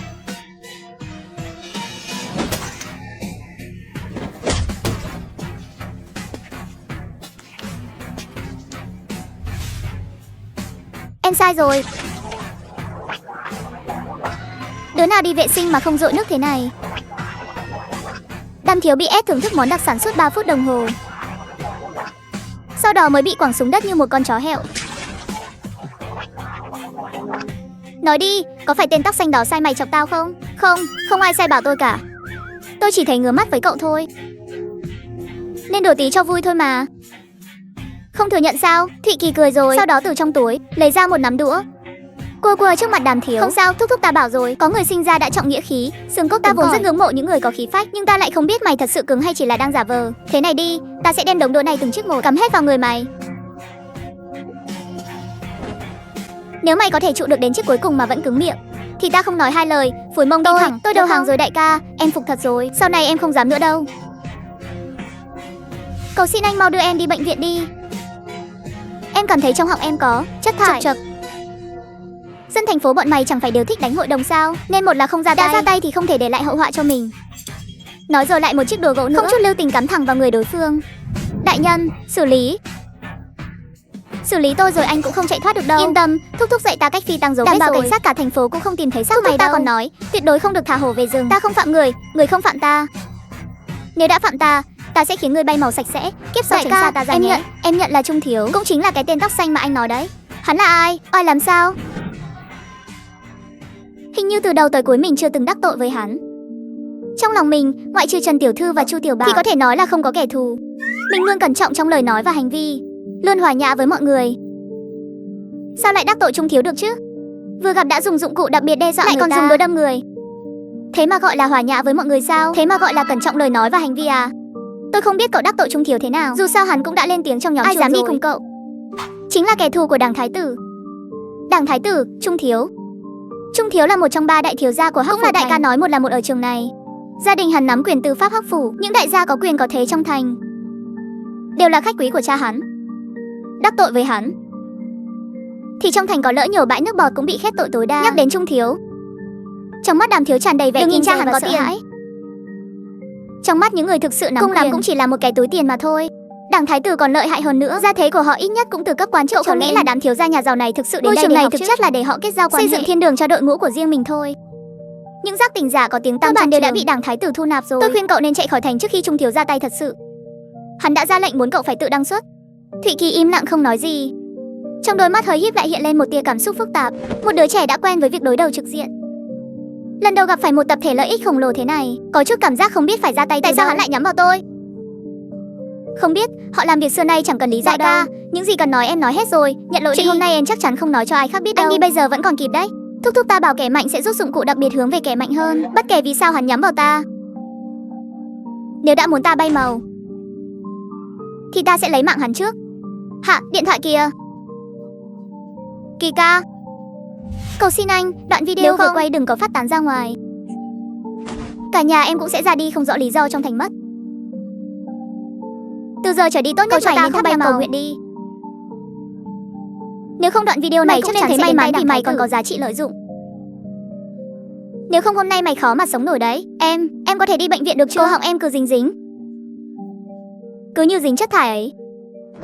Em sai rồi. Đứa nào đi vệ sinh mà không dội nước thế này. Đam Thiếu bị ép thưởng thức món đặc sản suốt 3 phút đồng hồ. Sau đó mới bị quẳng xuống đất như một con chó hẹo. Nói đi, có phải tên tóc xanh đó sai mày chọc tao không? Không, không ai sai bảo tôi cả. Tôi chỉ thấy ngứa mắt với cậu thôi. Nên đùa tí cho vui thôi mà. Không thừa nhận sao? Thụy Kỳ cười rồi. Sau đó từ trong túi lấy ra một nắm đũa, cua trước mặt Đàm Thiếu. Không sao, thúc ta bảo rồi, có người sinh ra đã trọng nghĩa khí. Xương cốt ta vốn rất ngưỡng mộ những người có khí phách, nhưng ta lại không biết mày thật sự cứng hay chỉ là đang giả vờ. Thế này đi, ta sẽ đem đống đũa này từng chiếc một cắm hết vào người mày. Nếu mày có thể trụ được đến chiếc cuối cùng mà vẫn cứng miệng thì ta không nói hai lời, phủi mông đi thẳng. Tôi đầu hàng rồi đại ca, em phục thật rồi. Sau này em không dám nữa đâu. Cầu xin anh mau đưa em đi bệnh viện đi. Em cảm thấy trong họng em có chất thải. Chật. Dân thành phố bọn mày chẳng phải đều thích đánh hội đồng sao? Nên một là không ra tay, đã ra tay thì không thể để lại hậu họa cho mình. Nói rồi lại một chiếc đồ gỗ nữa, không chút lưu tình cắm thẳng vào người đối phương. Đại nhân, xử lý. Xử lý tôi rồi anh cũng không chạy thoát được đâu. Yên tâm, thúc dạy ta cách phi tăng dấu vết rồi. Đảm bảo cảnh sát cả thành phố cũng không tìm thấy xác mày đâu. Ta còn nói, tuyệt đối không được thả hổ về rừng. Ta không phạm người, người không phạm ta. Nếu đã phạm ta sẽ khiến người bay màu sạch sẽ. Kiếp sau tránh xa ta ra nhé. Em nhận là Trung Thiếu, cũng chính là cái tên tóc xanh mà anh nói đấy. Hắn là ai? Oai làm sao? Hình như từ đầu tới cuối mình chưa từng đắc tội với hắn. Trong lòng mình, ngoại trừ Trần Tiểu Thư và Chu Tiểu Bảo thì có thể nói là không có kẻ thù. Mình luôn cẩn trọng trong lời nói và hành vi, luôn hòa nhã với mọi người. Sao lại đắc tội Trung Thiếu được chứ? Vừa gặp đã dùng dụng cụ đặc biệt đe dọa lại còn dùng đũa đâm người. Thế mà gọi là hòa nhã với mọi người sao? Thế mà gọi là cẩn trọng lời nói và hành vi à? Tôi không biết cậu đắc tội Trung Thiếu thế nào. Dù sao hắn cũng đã lên tiếng trong nhóm. Ai dám đi cùng cậu? Chính là kẻ thù của Đảng Thái Tử. Đảng Thái Tử, Trung Thiếu. Trung Thiếu là một trong 3 đại thiếu gia của Hắc Phủ. Cũng là đại ca nói một là một ở trường này. Gia đình hắn nắm quyền tư pháp Hắc Phủ. Những đại gia có quyền có thế trong thành đều là khách quý của cha hắn. Đắc tội với hắn thì trong thành có lỡ nhổ bãi nước bọt cũng bị khép tội tối đa. Nhắc đến Trung Thiếu, trong mắt Đàm Thiếu tràn đầy vẻ đừng nhìn cha hắn có tiền. Trong mắt những người thực sự nắm cung làm cũng chỉ là một cái túi tiền mà thôi. Đảng Thái Tử còn lợi hại hơn nữa, gia thế của họ ít nhất cũng từ cấp quan chức. Cậu không nghĩ là Đám thiếu gia nhà giàu này thực sự đến đây để học thực chất là để họ kết giao quan hệ, xây dựng thiên đường cho đội ngũ của riêng mình thôi. Những giác tỉnh giả có tiếng tăm bản đều đã bị Đảng Thái Tử thu nạp rồi. Tôi khuyên cậu nên chạy khỏi thành trước khi Trung Thiếu ra tay thật sự. Hắn đã ra lệnh muốn cậu phải tự đăng xuất. Thụy Kỳ im lặng không nói gì. Trong đôi mắt hơi híp lại hiện lên một tia cảm xúc phức tạp. Một đứa trẻ đã quen với việc đối đầu trực diện, lần đầu gặp phải một tập thể lợi ích khổng lồ thế này, có chút cảm giác không biết phải ra tay. Tại sao hắn lại nhắm vào tôi? Không biết, họ làm việc xưa nay chẳng cần lý do đâu. Những gì cần nói em nói hết rồi, nhận lỗi đi. Chuyện hôm nay em chắc chắn không nói cho ai khác biết đâu. Anh đi bây giờ vẫn còn kịp đấy. Thúc ta bảo kẻ mạnh sẽ rút dụng cụ đặc biệt hướng về kẻ mạnh hơn, bất kể vì sao hắn nhắm vào ta. Nếu đã muốn ta bay màu thì ta sẽ lấy mạng hắn trước. Hạ, điện thoại kìa. Kỳ ca, cầu xin anh, đoạn video vừa quay đừng có phát tán ra ngoài. Cả nhà em cũng sẽ ra đi không rõ lý do trong thành mất. Từ giờ trở đi tốt nhất cho ta không bay màu cầu nguyện đi. Nếu không đoạn video này chắc chắn thấy may mắn thì mày còn có giá trị lợi dụng. Nếu không hôm nay mày khó mà sống nổi đấy. Em có thể đi bệnh viện được chưa? Cô họng em cứ dính. Cứ như dính chất thải ấy.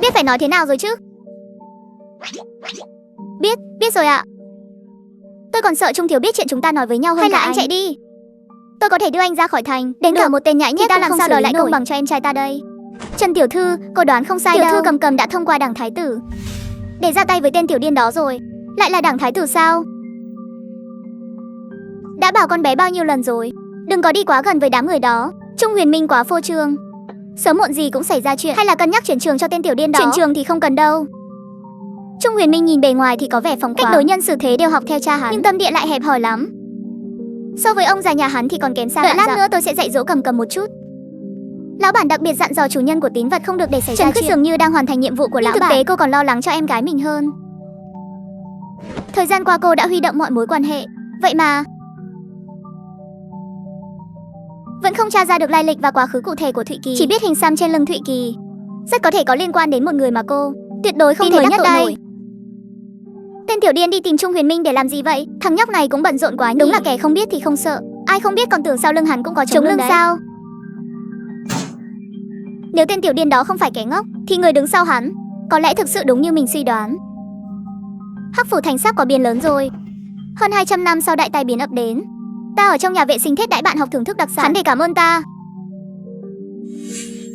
Biết phải nói thế nào rồi chứ? Biết rồi ạ. Tôi còn sợ Trung Thiếu biết chuyện chúng ta nói với nhau hơn. Hay là anh chạy đi. Tôi có thể đưa anh ra khỏi thành. Đến cả một tên nhãi nhép ta làm sao đòi lại công bằng cho em trai ta đây. Trần Tiểu Thư, cô đoán không sai đâu. Tiểu Thư cầm đã thông qua Đảng Thái Tử để ra tay với tên tiểu điên đó rồi. Lại là Đảng Thái Tử sao? Đã bảo con bé bao nhiêu lần rồi, đừng có đi quá gần với đám người đó. Trung Huyền Minh quá phô trương, sớm muộn gì cũng xảy ra chuyện. Hay là cân nhắc chuyển trường cho tên tiểu điên đó? Chuyển trường thì không cần đâu. Trung Huyền Minh nhìn bề ngoài thì có vẻ phóng khoáng, cách đối nhân xử thế đều học theo cha hắn, nhưng tâm địa lại hẹp hòi lắm. So với ông già nhà hắn thì còn kém xa. Đợi lát nữa tôi sẽ dạy dỗ Cầm một chút. Lão bản đặc biệt dặn dò chủ nhân của tín vật không được để xảy ra chuyện. Trần Khuyết dường như đang hoàn thành nhiệm vụ của lão bản. Nhưng thực tế cô còn lo lắng cho em gái mình hơn. Thời gian qua cô đã huy động mọi mối quan hệ, vậy mà vẫn không tra ra được lai lịch và quá khứ cụ thể của Thụy Kỳ. Chỉ biết hình xăm trên lưng Thụy Kỳ rất có thể có liên quan đến một người mà cô tuyệt đối không thể đắc tội nổi. Tên tiểu điên đi tìm Trung Huyền Minh để làm gì vậy? Thằng nhóc này cũng bận rộn quá nhỉ. Đúng là kẻ không biết thì không sợ. Ai không biết còn tưởng sau lưng hắn cũng có chống lưng đấy. Sao? Nếu tên tiểu điên đó không phải kẻ ngốc thì người đứng sau hắn có lẽ thực sự đúng như mình suy đoán. Hắc Phủ Thành sắp có biến lớn rồi. Hơn 200 năm sau đại tai biến ập đến, ta ở trong nhà vệ sinh thết đãi bạn học thưởng thức đặc sản. Hắn để cảm ơn ta.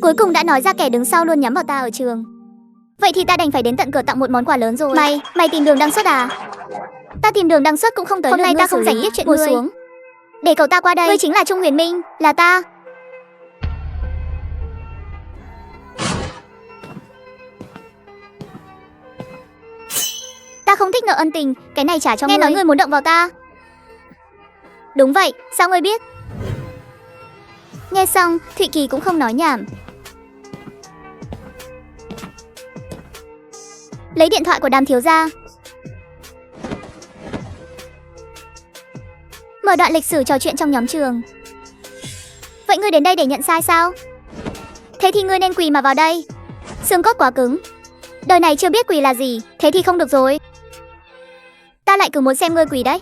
Cuối cùng đã nói ra kẻ đứng sau luôn nhắm vào ta ở trường. Vậy thì ta đành phải đến tận cửa tặng một món quà lớn rồi. Mày tìm Đường Đăng Xuất à? Ta tìm Đường Đăng Xuất cũng không tới. Hôm nay ta không rảnh biết chuyện ngươi. Ngồi xuống. Để cậu ta qua đây. Ngươi chính là Trung Huyền Minh, là ta. Ta không thích nợ ân tình, cái này trả cho ngươi. Nghe nói ngươi muốn động vào ta. Đúng vậy, sao ngươi biết? Nghe xong, Thụy Kỳ cũng không nói nhảm. Lấy điện thoại của Đàm thiếu gia. Mở đoạn lịch sử trò chuyện trong nhóm trường. Vậy ngươi đến đây để nhận sai sao? Thế thì ngươi nên quỳ mà vào đây. Xương cốt quá cứng. Đời này chưa biết quỳ là gì, thế thì không được rồi. Ta lại cứ muốn xem ngươi quỳ đấy.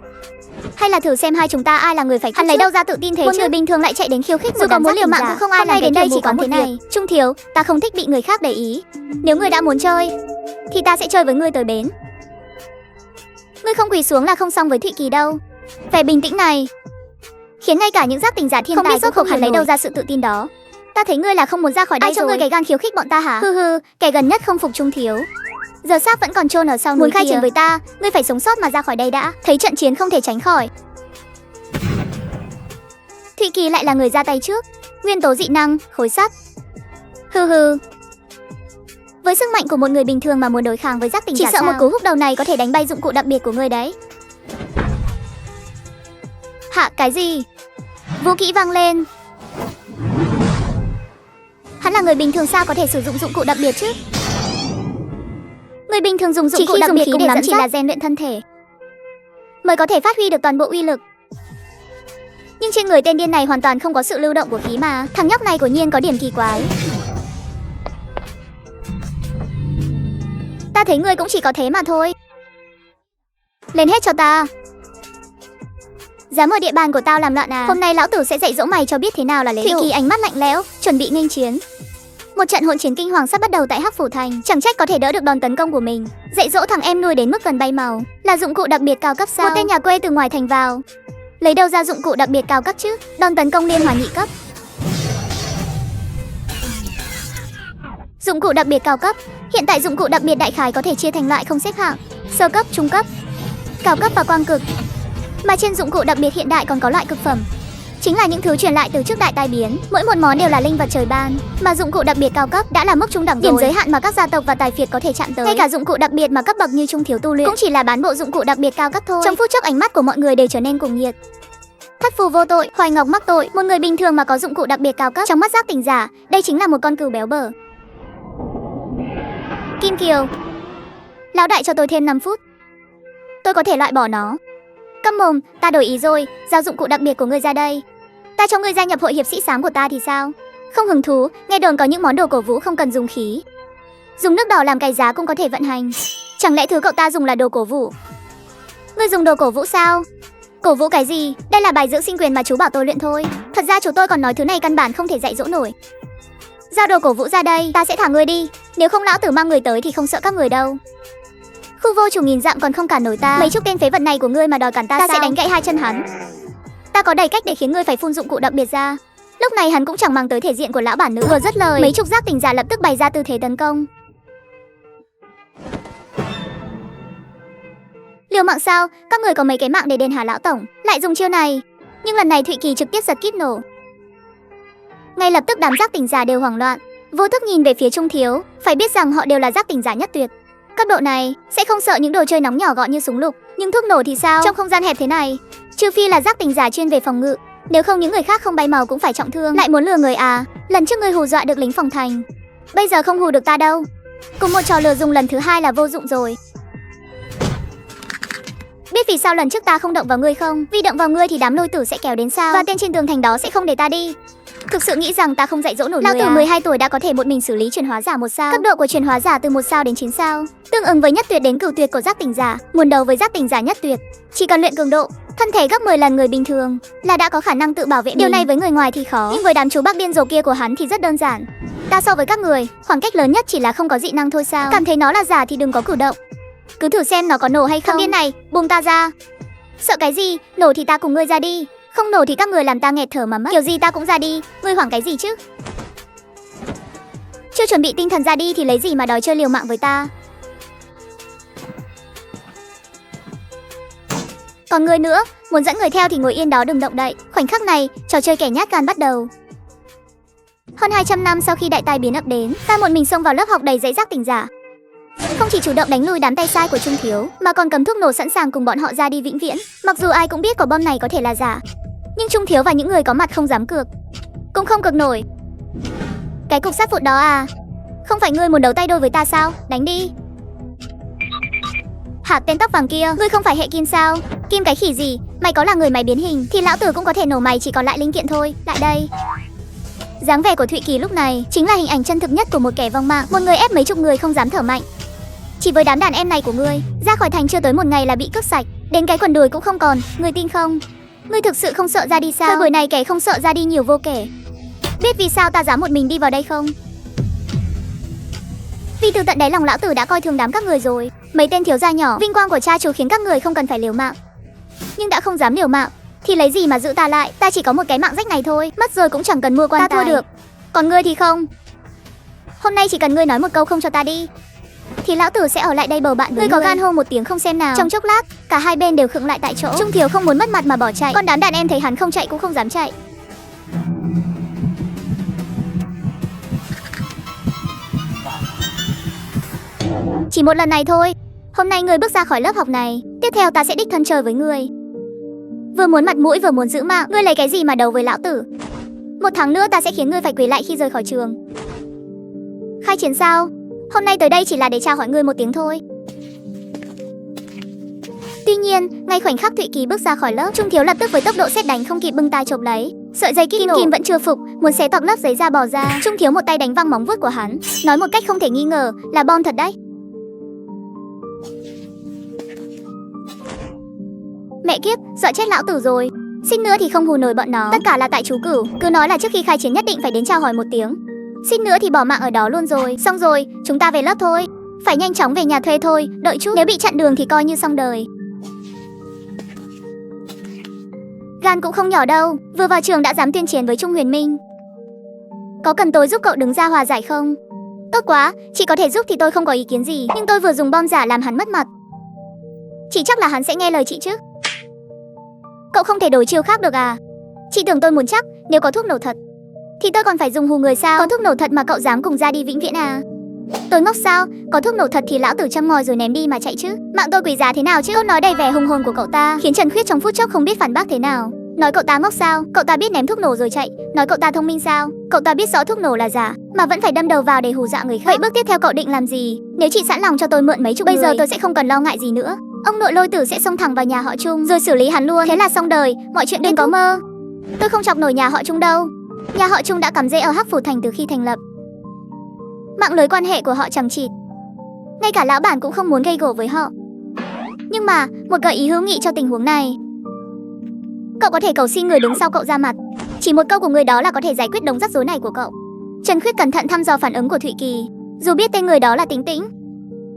Hay là thử xem hai chúng ta ai là người phải khóc. Hắn lấy đâu ra tự tin thế chứ? Một người bình thường lại chạy đến khiêu khích. Dù có muốn liều mạng cũng không ai làm. Đến đây chỉ có một việc. Trung thiếu, ta không thích bị người khác để ý. Nếu ngươi đã muốn chơi thì ta sẽ chơi với ngươi tới bến. Ngươi không quỳ xuống là không xong với Thụy Kỳ đâu. Vẻ bình tĩnh này khiến ngay cả những giác tỉnh giả thiên tài cũng không hẳn lấy đâu ra sự tự tin đó. Ta thấy ngươi là không muốn ra khỏi đây. Ai cho ngươi cái gan khiêu khích bọn ta hả? Hừ, kẻ gần nhất không phục Trung thiếu. Giờ xác vẫn còn chôn ở sau núi. Muốn khai chiến với ta, ngươi phải sống sót mà ra khỏi đây đã. Thấy trận chiến không thể tránh khỏi. Thụy Kỳ lại là người ra tay trước. Nguyên tố dị năng, khối sắt. Hừ. Với sức mạnh của một người bình thường mà muốn đối kháng với giác tỉnh giả, chỉ sợ một cú húc đầu này có thể đánh bay dụng cụ đặc biệt của ngươi đấy. Hạ cái gì? Vũ kỹ vang lên. Hắn là người bình thường sao có thể sử dụng dụng cụ đặc biệt chứ? Người bình thường dùng dụng cụ đặc biệt cùng lắm chỉ là rèn luyện thân thể mới có thể phát huy được toàn bộ uy lực. Nhưng trên người tên điên này hoàn toàn không có sự lưu động của khí mà. Thằng nhóc này quả nhiên có điểm kỳ quái. Ta thấy ngươi cũng chỉ có thế mà thôi. Lên hết cho ta. Dám ở địa bàn của tao làm loạn à? Hôm nay lão tử sẽ dạy dỗ mày cho biết thế nào là lễ độ. Thụy Kỳ ánh mắt lạnh lẽo, chuẩn bị nghênh chiến. Một trận hỗn chiến kinh hoàng sắp bắt đầu tại Hắc Phủ Thành. Chẳng trách có thể đỡ được đòn tấn công của mình. Dạy dỗ thằng em nuôi đến mức cần bay màu. Là dụng cụ đặc biệt cao cấp sao? Một tên nhà quê từ ngoài thành vào, lấy đâu ra dụng cụ đặc biệt cao cấp chứ? Đòn tấn công liên hoàn nhị cấp. Dụng cụ đặc biệt cao cấp. Hiện tại dụng cụ đặc biệt đại khái có thể chia thành loại không xếp hạng: sơ cấp, trung cấp, cao cấp và quang cực. Mà trên dụng cụ đặc biệt hiện đại còn có loại cực phẩm, chính là những thứ truyền lại từ trước đại tai biến. Mỗi một món đều là linh vật trời ban. Mà dụng cụ đặc biệt cao cấp đã là mức trung đẳng rồi. Điểm giới hạn mà các gia tộc và tài phiệt có thể chạm tới. Ngay cả dụng cụ đặc biệt mà cấp bậc như Trung thiếu tu luyện cũng chỉ là bán bộ dụng cụ đặc biệt cao cấp thôi. Trong phút chốc ánh mắt của mọi người đều trở nên cuồng nhiệt. Thất phù vô tội, Hoài Ngọc mắc tội. Một người bình thường mà có dụng cụ đặc biệt cao cấp, trong mắt giác tỉnh giả, đây chính là một con cừu béo bở. Kim Kiều, lão đại cho tôi thêm 5 phút. Tôi có thể loại bỏ nó. Câm mồm, ta đổi ý rồi. Giao dụng cụ đặc biệt của ngươi ra đây. Ta cho ngươi gia nhập hội hiệp sĩ xám của ta thì sao? Không hứng thú, nghe đồn có những món đồ cổ vũ không cần dùng khí. Dùng nước đỏ làm cái giá cũng có thể vận hành. Chẳng lẽ thứ cậu ta dùng là đồ cổ vũ? Ngươi dùng đồ cổ vũ sao? Cổ vũ cái gì? Đây là bài dưỡng sinh quyền mà chú bảo tôi luyện thôi. Thật ra chú tôi còn nói thứ này căn bản không thể dạy dỗ nổi. Giao đồ cổ vũ ra đây, ta sẽ thả ngươi đi. Nếu không lão tử mang người tới thì không sợ các người đâu. Khu vô chủ nghìn dặm còn không cản nổi ta. Mấy chục tên phế vật này của ngươi mà đòi cản ta sao? Sẽ đánh gãy hai chân hắn. Ta có đầy cách để khiến ngươi phải phun dụng cụ đặc biệt ra. Lúc này hắn cũng chẳng mang tới thể diện của lão bản nữa. Vừa dứt lời, mấy chục giác tỉnh giả lập tức bày ra tư thế tấn công. Liều mạng sao? Các người có mấy cái mạng để đền hả lão tổng? Lại dùng chiêu này. Nhưng lần này Thụy Kỳ trực tiếp giật kíp nổ. Ngay lập tức đám giác tỉnh giả đều hoảng loạn, vô thức nhìn về phía Trung thiếu. Phải biết rằng họ đều là giác tỉnh giả nhất tuyệt. Cấp độ này sẽ không sợ những đồ chơi nóng nhỏ gọn như súng lục. Nhưng thuốc nổ thì sao? Trong không gian hẹp thế này, trừ phi là giác tỉnh giả chuyên về phòng ngự, nếu không những người khác không bay màu cũng phải trọng thương. Lại muốn lừa người à? Lần trước ngươi hù dọa được lính phòng thành, bây giờ không hù được ta đâu. Cùng một trò lừa dùng lần thứ hai là vô dụng rồi. Biết vì sao lần trước ta không động vào ngươi không? Vì động vào ngươi thì đám lôi tử sẽ kéo đến sao? Và tên trên tường thành đó sẽ không để ta đi. Thực sự nghĩ rằng ta không dạy dỗ nổi người à? Lão tử 12 tuổi đã có thể một mình xử lý chuyển hóa giả 1 sao. Cấp độ của chuyển hóa giả từ 1 sao đến 9 sao, tương ứng với nhất tuyệt đến cửu tuyệt của giác tỉnh giả, muôn đầu với giác tỉnh giả nhất tuyệt. Chỉ cần luyện cường độ, thân thể gấp 10 lần người bình thường là đã có khả năng tự bảo vệ mình. Điều này với người ngoài thì khó, nhưng với đám chú bác điên rồ kia của hắn thì rất đơn giản. Ta so với các người, khoảng cách lớn nhất chỉ là không có dị năng thôi sao? Cảm thấy nó là giả thì đừng có cử động. Cứ thử xem nó có nổ hay không. Thằng điên này, buông ta ra. Sợ cái gì? Nổ thì ta cùng ngươi ra đi. Không nổ thì các người làm ta nghẹt thở mà mất. Kiểu gì ta cũng ra đi, ngươi hoảng cái gì chứ? Chưa chuẩn bị tinh thần ra đi thì lấy gì mà đòi chơi liều mạng với ta? Còn ngươi nữa, muốn dẫn người theo thì ngồi yên đó đừng động đậy. Khoảnh khắc này, trò chơi kẻ nhát gan bắt đầu. Hơn 200 năm sau khi đại tai biến ập đến, ta một mình xông vào lớp học đầy dãy giác tỉnh giả. Không chỉ chủ động đánh lùi đám tay sai của Trung Thiếu, mà còn cầm thuốc nổ sẵn sàng cùng bọn họ ra đi vĩnh viễn. Mặc dù ai cũng biết quả bom này có thể là giả, nhưng Trung Thiếu và những người có mặt không dám cược. Cũng không cược nổi. Cái cục sắt vụn đó à? Không phải ngươi muốn đấu tay đôi với ta sao? Đánh đi. Hả, tên tóc vàng kia, ngươi không phải hệ kim sao? Kim cái khỉ gì? Mày có là người máy biến hình thì lão tử cũng có thể nổ mày, chỉ còn lại linh kiện thôi. Lại đây. Dáng vẻ của Thụy Kỳ lúc này chính là hình ảnh chân thực nhất của một kẻ vong mạng, một người ép mấy chục người không dám thở mạnh. Chỉ với đám đàn em này của ngươi, ra khỏi thành chưa tới một ngày là bị cướp sạch, đến cái quần đùi cũng không còn, ngươi tin không? Ngươi thực sự không sợ ra đi sao? Thời buổi này kẻ không sợ ra đi nhiều vô kể. Biết vì sao ta dám một mình đi vào đây không? Vì từ tận đáy lòng lão tử đã coi thường đám các người rồi. Mấy tên thiếu gia nhỏ, vinh quang của cha chú khiến các người không cần phải liều mạng. Nhưng đã không dám liều mạng thì lấy gì mà giữ ta lại? Ta chỉ có một cái mạng rách này thôi, mất rồi cũng chẳng cần mua quan tài. Ta thua được, còn ngươi thì không. Hôm nay chỉ cần ngươi nói một câu không cho ta đi thì lão tử sẽ ở lại đây bầu bạn với ngươi. Có gan hô một tiếng không xem nào? Trong chốc lát, cả hai bên đều khựng lại tại chỗ. Trung Thiếu không muốn mất mặt mà bỏ chạy, còn đám đàn em thấy hắn không chạy cũng không dám chạy. Chỉ một lần này thôi. Hôm nay ngươi bước ra khỏi lớp học này, tiếp theo ta sẽ đích thân chơi với ngươi. Vừa muốn mặt mũi vừa muốn giữ mạng, ngươi lấy cái gì mà đấu với lão tử? 1 tháng nữa ta sẽ khiến ngươi phải quỳ lại khi rời khỏi trường. Khai chiến sao? Hôm nay tới đây chỉ là để chào hỏi ngươi một tiếng thôi. Tuy nhiên, ngay khoảnh khắc Thụy Kỳ bước ra khỏi lớp, Trung Thiếu lập tức với tốc độ sét đánh không kịp bưng tay chộp lấy. Sợi dây kim vẫn chưa phục, muốn xé toạc lớp giấy da bò ra. Trung Thiếu một tay đánh văng móng vuốt của hắn, nói một cách không thể nghi ngờ là bom thật đấy. Mẹ kiếp, dọa chết lão tử rồi. Xích nữa thì không hù nổi bọn nó. Tất cả là tại chú Cửu, cứ nói là trước khi khai chiến nhất định phải đến chào hỏi một tiếng. Xích nữa thì bỏ mạng ở đó luôn rồi. Xong rồi, chúng ta về lớp thôi. Phải nhanh chóng về nhà thuê thôi, đợi chút, nếu bị chặn đường thì coi như xong đời. Gan cũng không nhỏ đâu, vừa vào trường đã dám tuyên chiến với Trung Huyền Minh. Có cần tôi giúp cậu đứng ra hòa giải không? Tốt quá, chị có thể giúp thì tôi không có ý kiến gì, nhưng tôi vừa dùng bom giả làm hắn mất mặt. Chỉ chắc là hắn sẽ nghe lời chị chứ. Cậu không thể đổi chiêu khác được à? Chị tưởng tôi muốn chắc, nếu có thuốc nổ thật thì tôi còn phải dùng hù người sao? Có thuốc nổ thật mà cậu dám cùng ra đi vĩnh viễn à? Tôi ngốc sao? Có thuốc nổ thật thì lão tử châm ngòi rồi ném đi mà chạy chứ. Mạng tôi quý giá thế nào chứ? Câu nói đầy vẻ hùng hồn của cậu ta khiến Trần Khuyết trong phút chốc không biết phản bác thế nào. Nói cậu ta ngốc sao? Cậu ta biết ném thuốc nổ rồi chạy. Nói cậu ta thông minh sao? Cậu ta biết rõ thuốc nổ là giả mà vẫn phải đâm đầu vào để hù dọa người khác. Vậy bước tiếp theo cậu định làm gì? Nếu chị sẵn lòng cho tôi mượn mấy chục bây giờ tôi sẽ không cần lo ngại gì nữa. Ông nội Lôi Tử sẽ xông thẳng vào nhà họ Trung rồi xử lý hắn luôn. Thế là xong đời, mọi chuyện đừng có mơ. Tôi không chọc nổi nhà họ Trung đâu. Nhà họ Trung đã cắm rễ ở Hắc Phủ Thành từ khi thành lập. Mạng lưới quan hệ của họ chằng chịt, ngay cả lão bản cũng không muốn gây gổ với họ. Nhưng mà, một gợi ý hữu nghị cho tình huống này. Cậu có thể cầu xin người đứng sau cậu ra mặt. Chỉ một câu của người đó là có thể giải quyết đống rắc rối này của cậu. Trần Khuyết cẩn thận thăm dò phản ứng của Thụy Kỳ. Dù biết tên người đó là Tính Tĩnh,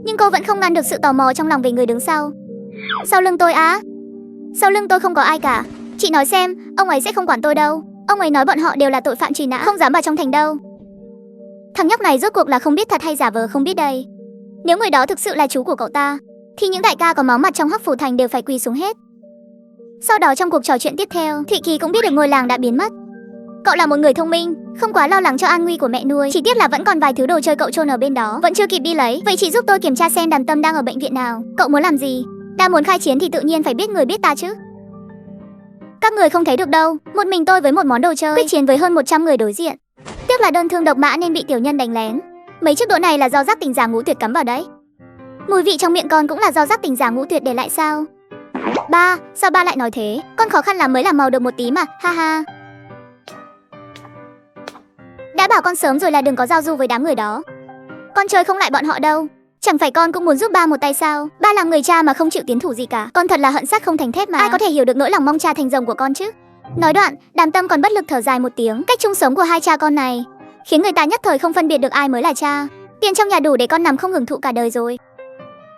nhưng cô vẫn không ngăn được sự tò mò trong lòng về người đứng sau. Sau lưng tôi á? Sau lưng tôi không có ai cả. Chị nói xem, ông ấy sẽ không quản tôi đâu. Ông ấy nói bọn họ đều là tội phạm truy nã, không dám vào trong thành đâu. Thằng nhóc này rốt cuộc là không biết thật hay giả vờ không biết đây. Nếu người đó thực sự là chú của cậu ta thì những đại ca có máu mặt trong Hắc Phủ Thành đều phải quỳ xuống hết. Sau đó trong cuộc trò chuyện tiếp theo, Thụy Kỳ cũng biết được ngôi làng đã biến mất. Cậu là một người thông minh, không quá lo lắng cho an nguy của mẹ nuôi. Chỉ tiếc là vẫn còn vài thứ đồ chơi cậu chôn ở bên đó, vẫn chưa kịp đi lấy. Vậy chị giúp tôi kiểm tra xem Đàm Tâm đang ở bệnh viện nào. Cậu muốn làm gì? Đã muốn khai chiến thì tự nhiên phải biết người biết ta chứ. Các người không thấy được đâu, một mình tôi với một món đồ chơi quyết chiến với hơn 100 người đối diện. Tiếc là đơn thương độc mã nên bị tiểu nhân đánh lén. Mấy chiếc đũa này là do giác tỉnh giả Ngũ Tuyệt cắm vào đấy. Mùi vị trong miệng con cũng là do giác tỉnh giả Ngũ Tuyệt để lại sao? Ba, sao ba lại nói thế? Con khó khăn lắm mới làm màu được một tí mà, ha ha. bảo con sớm rồi là đừng có giao du với đám người đó. Con chơi không lại bọn họ đâu. Chẳng phải con cũng muốn giúp ba một tay sao? Ba là người cha mà không chịu tiến thủ gì cả. Con thật là hận sắt không thành thép mà. Ai có thể hiểu được nỗi lòng mong cha thành rồng của con chứ? Nói đoạn, Đàm Tâm còn bất lực thở dài một tiếng. Cách chung sống của hai cha con này khiến người ta nhất thời không phân biệt được ai mới là cha. Tiền trong nhà đủ để con nằm không hưởng thụ cả đời rồi.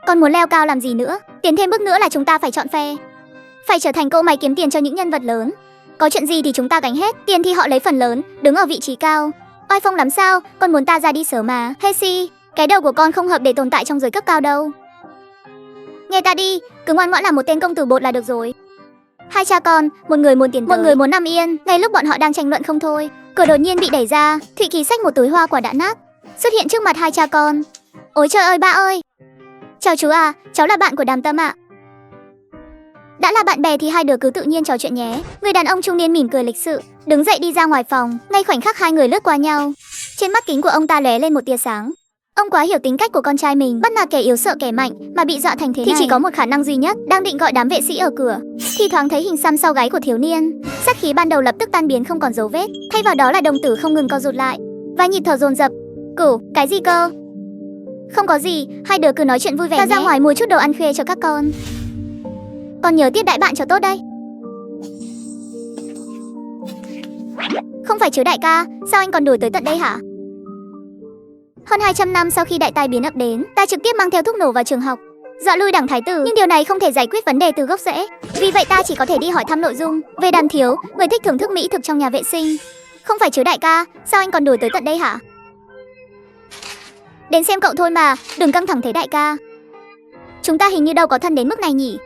Con muốn leo cao làm gì nữa? Tiến thêm bước nữa là chúng ta phải chọn phe. Phải trở thành cỗ máy kiếm tiền cho những nhân vật lớn. Có chuyện gì thì chúng ta gánh hết. Tiền thì họ lấy phần lớn, đứng ở vị trí cao. Oai phong lắm sao? Con muốn ta ra đi sớm mà. Hesi, cái đầu của con không hợp để tồn tại trong giới cấp cao đâu. Nghe ta đi, cứ ngoan ngoãn là một tên công tử bột là được rồi. Hai cha con, một người muốn tiến tới, một người muốn nằm yên. Ngay lúc bọn họ đang tranh luận không thôi, cửa đột nhiên bị đẩy ra. Thụy Kỳ xách một túi hoa quả đã nát, xuất hiện trước mặt hai cha con. Ôi trời ơi ba ơi! Chào chú à, cháu là bạn của Đàm Tâm ạ. Đã là bạn bè thì hai đứa cứ tự nhiên trò chuyện nhé. Người đàn ông trung niên mỉm cười lịch sự, đứng dậy đi ra ngoài phòng. Ngay khoảnh khắc hai người lướt qua nhau, trên mắt kính của ông ta lóe lên một tia sáng. Ông quá hiểu tính cách của con trai mình, bắt nạt kẻ yếu sợ kẻ mạnh mà bị dọa thành thế thì này. Chỉ có một khả năng duy nhất. Đang định gọi đám vệ sĩ ở cửa, thì thoáng thấy hình xăm sau gáy của thiếu niên. Sát khí ban đầu lập tức tan biến không còn dấu vết, thay vào đó là đồng tử không ngừng co rụt lại và nhịp thở dồn dập. Cửu, cái gì cơ? Không có gì, hai đứa cứ nói chuyện vui vẻ nhé. Ta ra ngoài mua chút đồ ăn khuya cho các con. Con nhớ tiếp đãi bạn cho tốt đây. Không phải chứ đại ca, sao anh còn đuổi tới tận đây hả? Hơn 200 năm sau khi đại tai biến ập đến, ta trực tiếp mang theo thuốc nổ vào trường học, dọa lui đảng thái tử. Nhưng điều này không thể giải quyết vấn đề từ gốc rễ. Vì vậy ta chỉ có thể đi hỏi thăm nội dung về Đàm thiếu, người thích thưởng thức mỹ thực trong nhà vệ sinh. Không phải chứ đại ca, sao anh còn đuổi tới tận đây hả? Đến xem cậu thôi mà, đừng căng thẳng thế đại ca. Chúng ta hình như đâu có thân đến mức này nhỉ.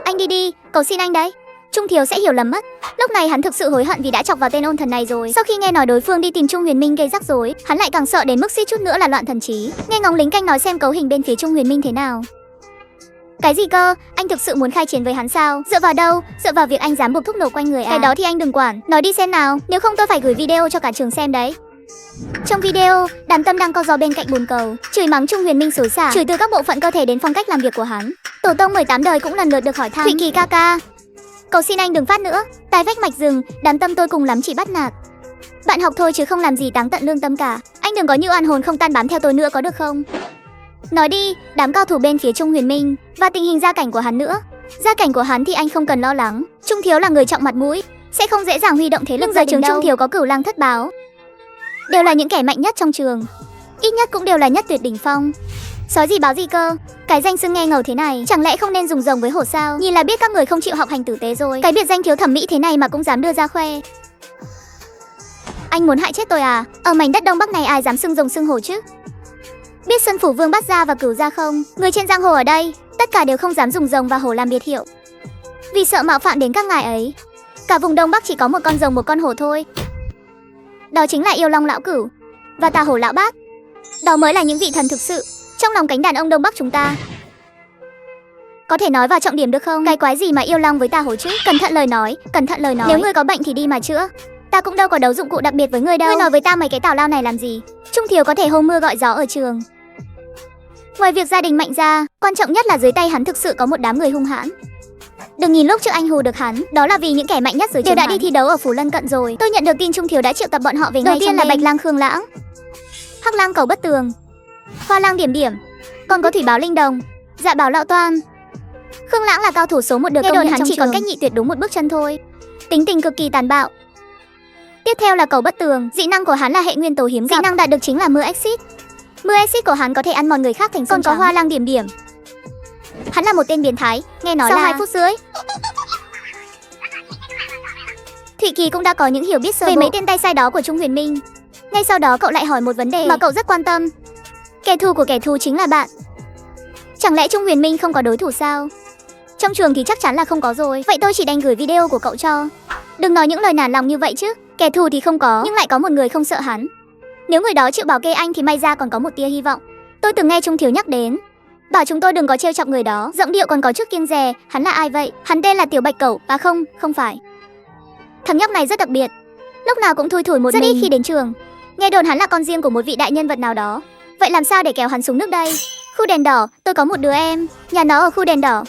Anh đi đi, cầu xin anh đấy. Trung thiếu sẽ hiểu lầm mất. Lúc này hắn thực sự hối hận vì đã chọc vào tên ôn thần này rồi. Sau khi nghe nói đối phương đi tìm Trung Huyền Minh gây rắc rối, hắn lại càng sợ đến mức suýt chút nữa là loạn thần trí. Nghe ngóng lính canh nói xem cấu hình bên phía Trung Huyền Minh thế nào. Cái gì cơ? Anh thực sự muốn khai chiến với hắn sao? Dựa vào đâu? Dựa vào việc anh dám buộc thuốc nổ quanh người à? Cái đó thì anh đừng quản, nói đi xem nào, nếu không tôi phải gửi video cho cả trường xem đấy. Trong video, Đàm Tâm đang co giò bên cạnh bồn cầu, chửi mắng Trung Huyền Minh xối xả, chửi từ các bộ phận cơ thể đến phong cách làm việc của hắn. Tổ tông 18 đời cũng lần lượt được hỏi thăm. Thụy Kỳ ca ca, cầu xin anh đừng phát nữa. Tai vách mạch rừng, Đàm Tâm tôi cùng lắm chỉ bắt nạt. Bạn học thôi chứ không làm gì táng tận lương tâm cả. Anh đừng có như oan hồn không tan bám theo tôi nữa có được không? Nói đi, đám cao thủ bên phía Trung Huyền Minh và tình hình gia cảnh của hắn nữa. Gia cảnh của hắn thì anh không cần lo lắng. Trung thiếu là người trọng mặt mũi, sẽ không dễ dàng huy động thế lực gia đình đâu. Trung thiếu có Cửu Lang Thất Báo, đều là những kẻ mạnh nhất trong trường, ít nhất cũng đều là nhất tuyệt đỉnh phong. Sói gì báo gì cơ? Cái danh xưng nghe ngầu thế này, chẳng lẽ không nên dùng rồng với hổ sao? Nhìn là biết các người không chịu học hành tử tế rồi. Cái biệt danh thiếu thẩm mỹ thế này mà cũng dám đưa ra khoe. Anh muốn hại chết tôi à? Ở mảnh đất Đông Bắc này ai dám xưng rồng xưng hổ chứ? Biết Xuân Phủ Vương Bát Gia và Cửu Gia không? Người trên giang hồ ở đây, tất cả đều không dám dùng rồng và hổ làm biệt hiệu, vì sợ mạo phạm đến các ngài ấy. Cả vùng Đông Bắc chỉ có một con rồng một con hổ thôi. Đó chính là Yêu Long lão Cửu và Tà Hổ lão Bát. Đó mới là những vị thần thực sự trong lòng cánh đàn ông Đông Bắc chúng ta. Có thể nói vào trọng điểm được không? Cái quái gì mà Yêu Long với Tà Hổ chứ? Cẩn thận lời nói, cẩn thận lời nói. Nếu ngươi có bệnh thì đi mà chữa. Ta cũng đâu có đấu dụng cụ đặc biệt với ngươi đâu. Ngươi nói với ta mấy cái tào lao này làm gì? Trung thiếu có thể hô mưa gọi gió ở trường. Ngoài việc gia đình mạnh ra, quan trọng nhất là dưới tay hắn thực sự có một đám người hung hãn. Đừng nhìn lúc trước anh hù được hắn, đó là vì những kẻ mạnh nhất dưới trường đều đã đi thi đấu ở phủ lân cận rồi. Tôi nhận được tin Trung thiếu đã triệu tập bọn họ về ngay. Đầu tiên là Bạch Lang Khương Lãng, Hắc Lang Cầu Bất Tường, Hoa Lang Điểm Điểm, còn có Thủy Báo Linh Đồng, Dạ Báo Lão Toan. Khương Lãng là cao thủ số 1 được công nhận hắn chỉ còn cách nhị tuyệt đúng một bước chân thôi. Tính tình cực kỳ tàn bạo. Tiếp theo là Cầu Bất Tường, dị năng của hắn là hệ nguyên tố hiếm gặp. Dị năng đạt được chính là mưa axit. Mưa axit của hắn có thể ăn mòn người khác thành xương trắng. Còn có Hoa Lang Điểm Điểm, hắn là một tên biến thái, nghe nói sau là 2 phút rưỡi Thụy Kỳ cũng đã có những hiểu biết sơ bộ về mấy tên tay sai đó của Trung Huyền Minh. Ngay sau đó cậu lại hỏi một vấn đề mà cậu rất quan tâm. Kẻ thù của kẻ thù chính là bạn. Chẳng lẽ Trung Huyền Minh không có đối thủ sao? Trong trường thì chắc chắn là không có rồi. Vậy tôi chỉ đành gửi video của cậu cho. Đừng nói những lời nản lòng như vậy chứ. Kẻ thù thì không có, nhưng lại có một người không sợ hắn. Nếu người đó chịu bảo kê anh thì may ra còn có một tia hy vọng. Tôi từng nghe Trung thiếu nhắc đến, bảo chúng tôi đừng có trêu chọc người đó. Giọng điệu còn có chút kiêng dè. Hắn là ai vậy? Hắn tên là Tiểu Bạch Cẩu. À không, không phải. Thằng nhóc này rất đặc biệt, lúc nào cũng thui thủi một mình, rất ít khi đến trường. Nghe đồn hắn là con riêng của một vị đại nhân vật nào đó. Vậy làm sao để kéo hắn xuống nước đây? Khu đèn đỏ, tôi có một đứa em, nhà nó ở khu đèn đỏ.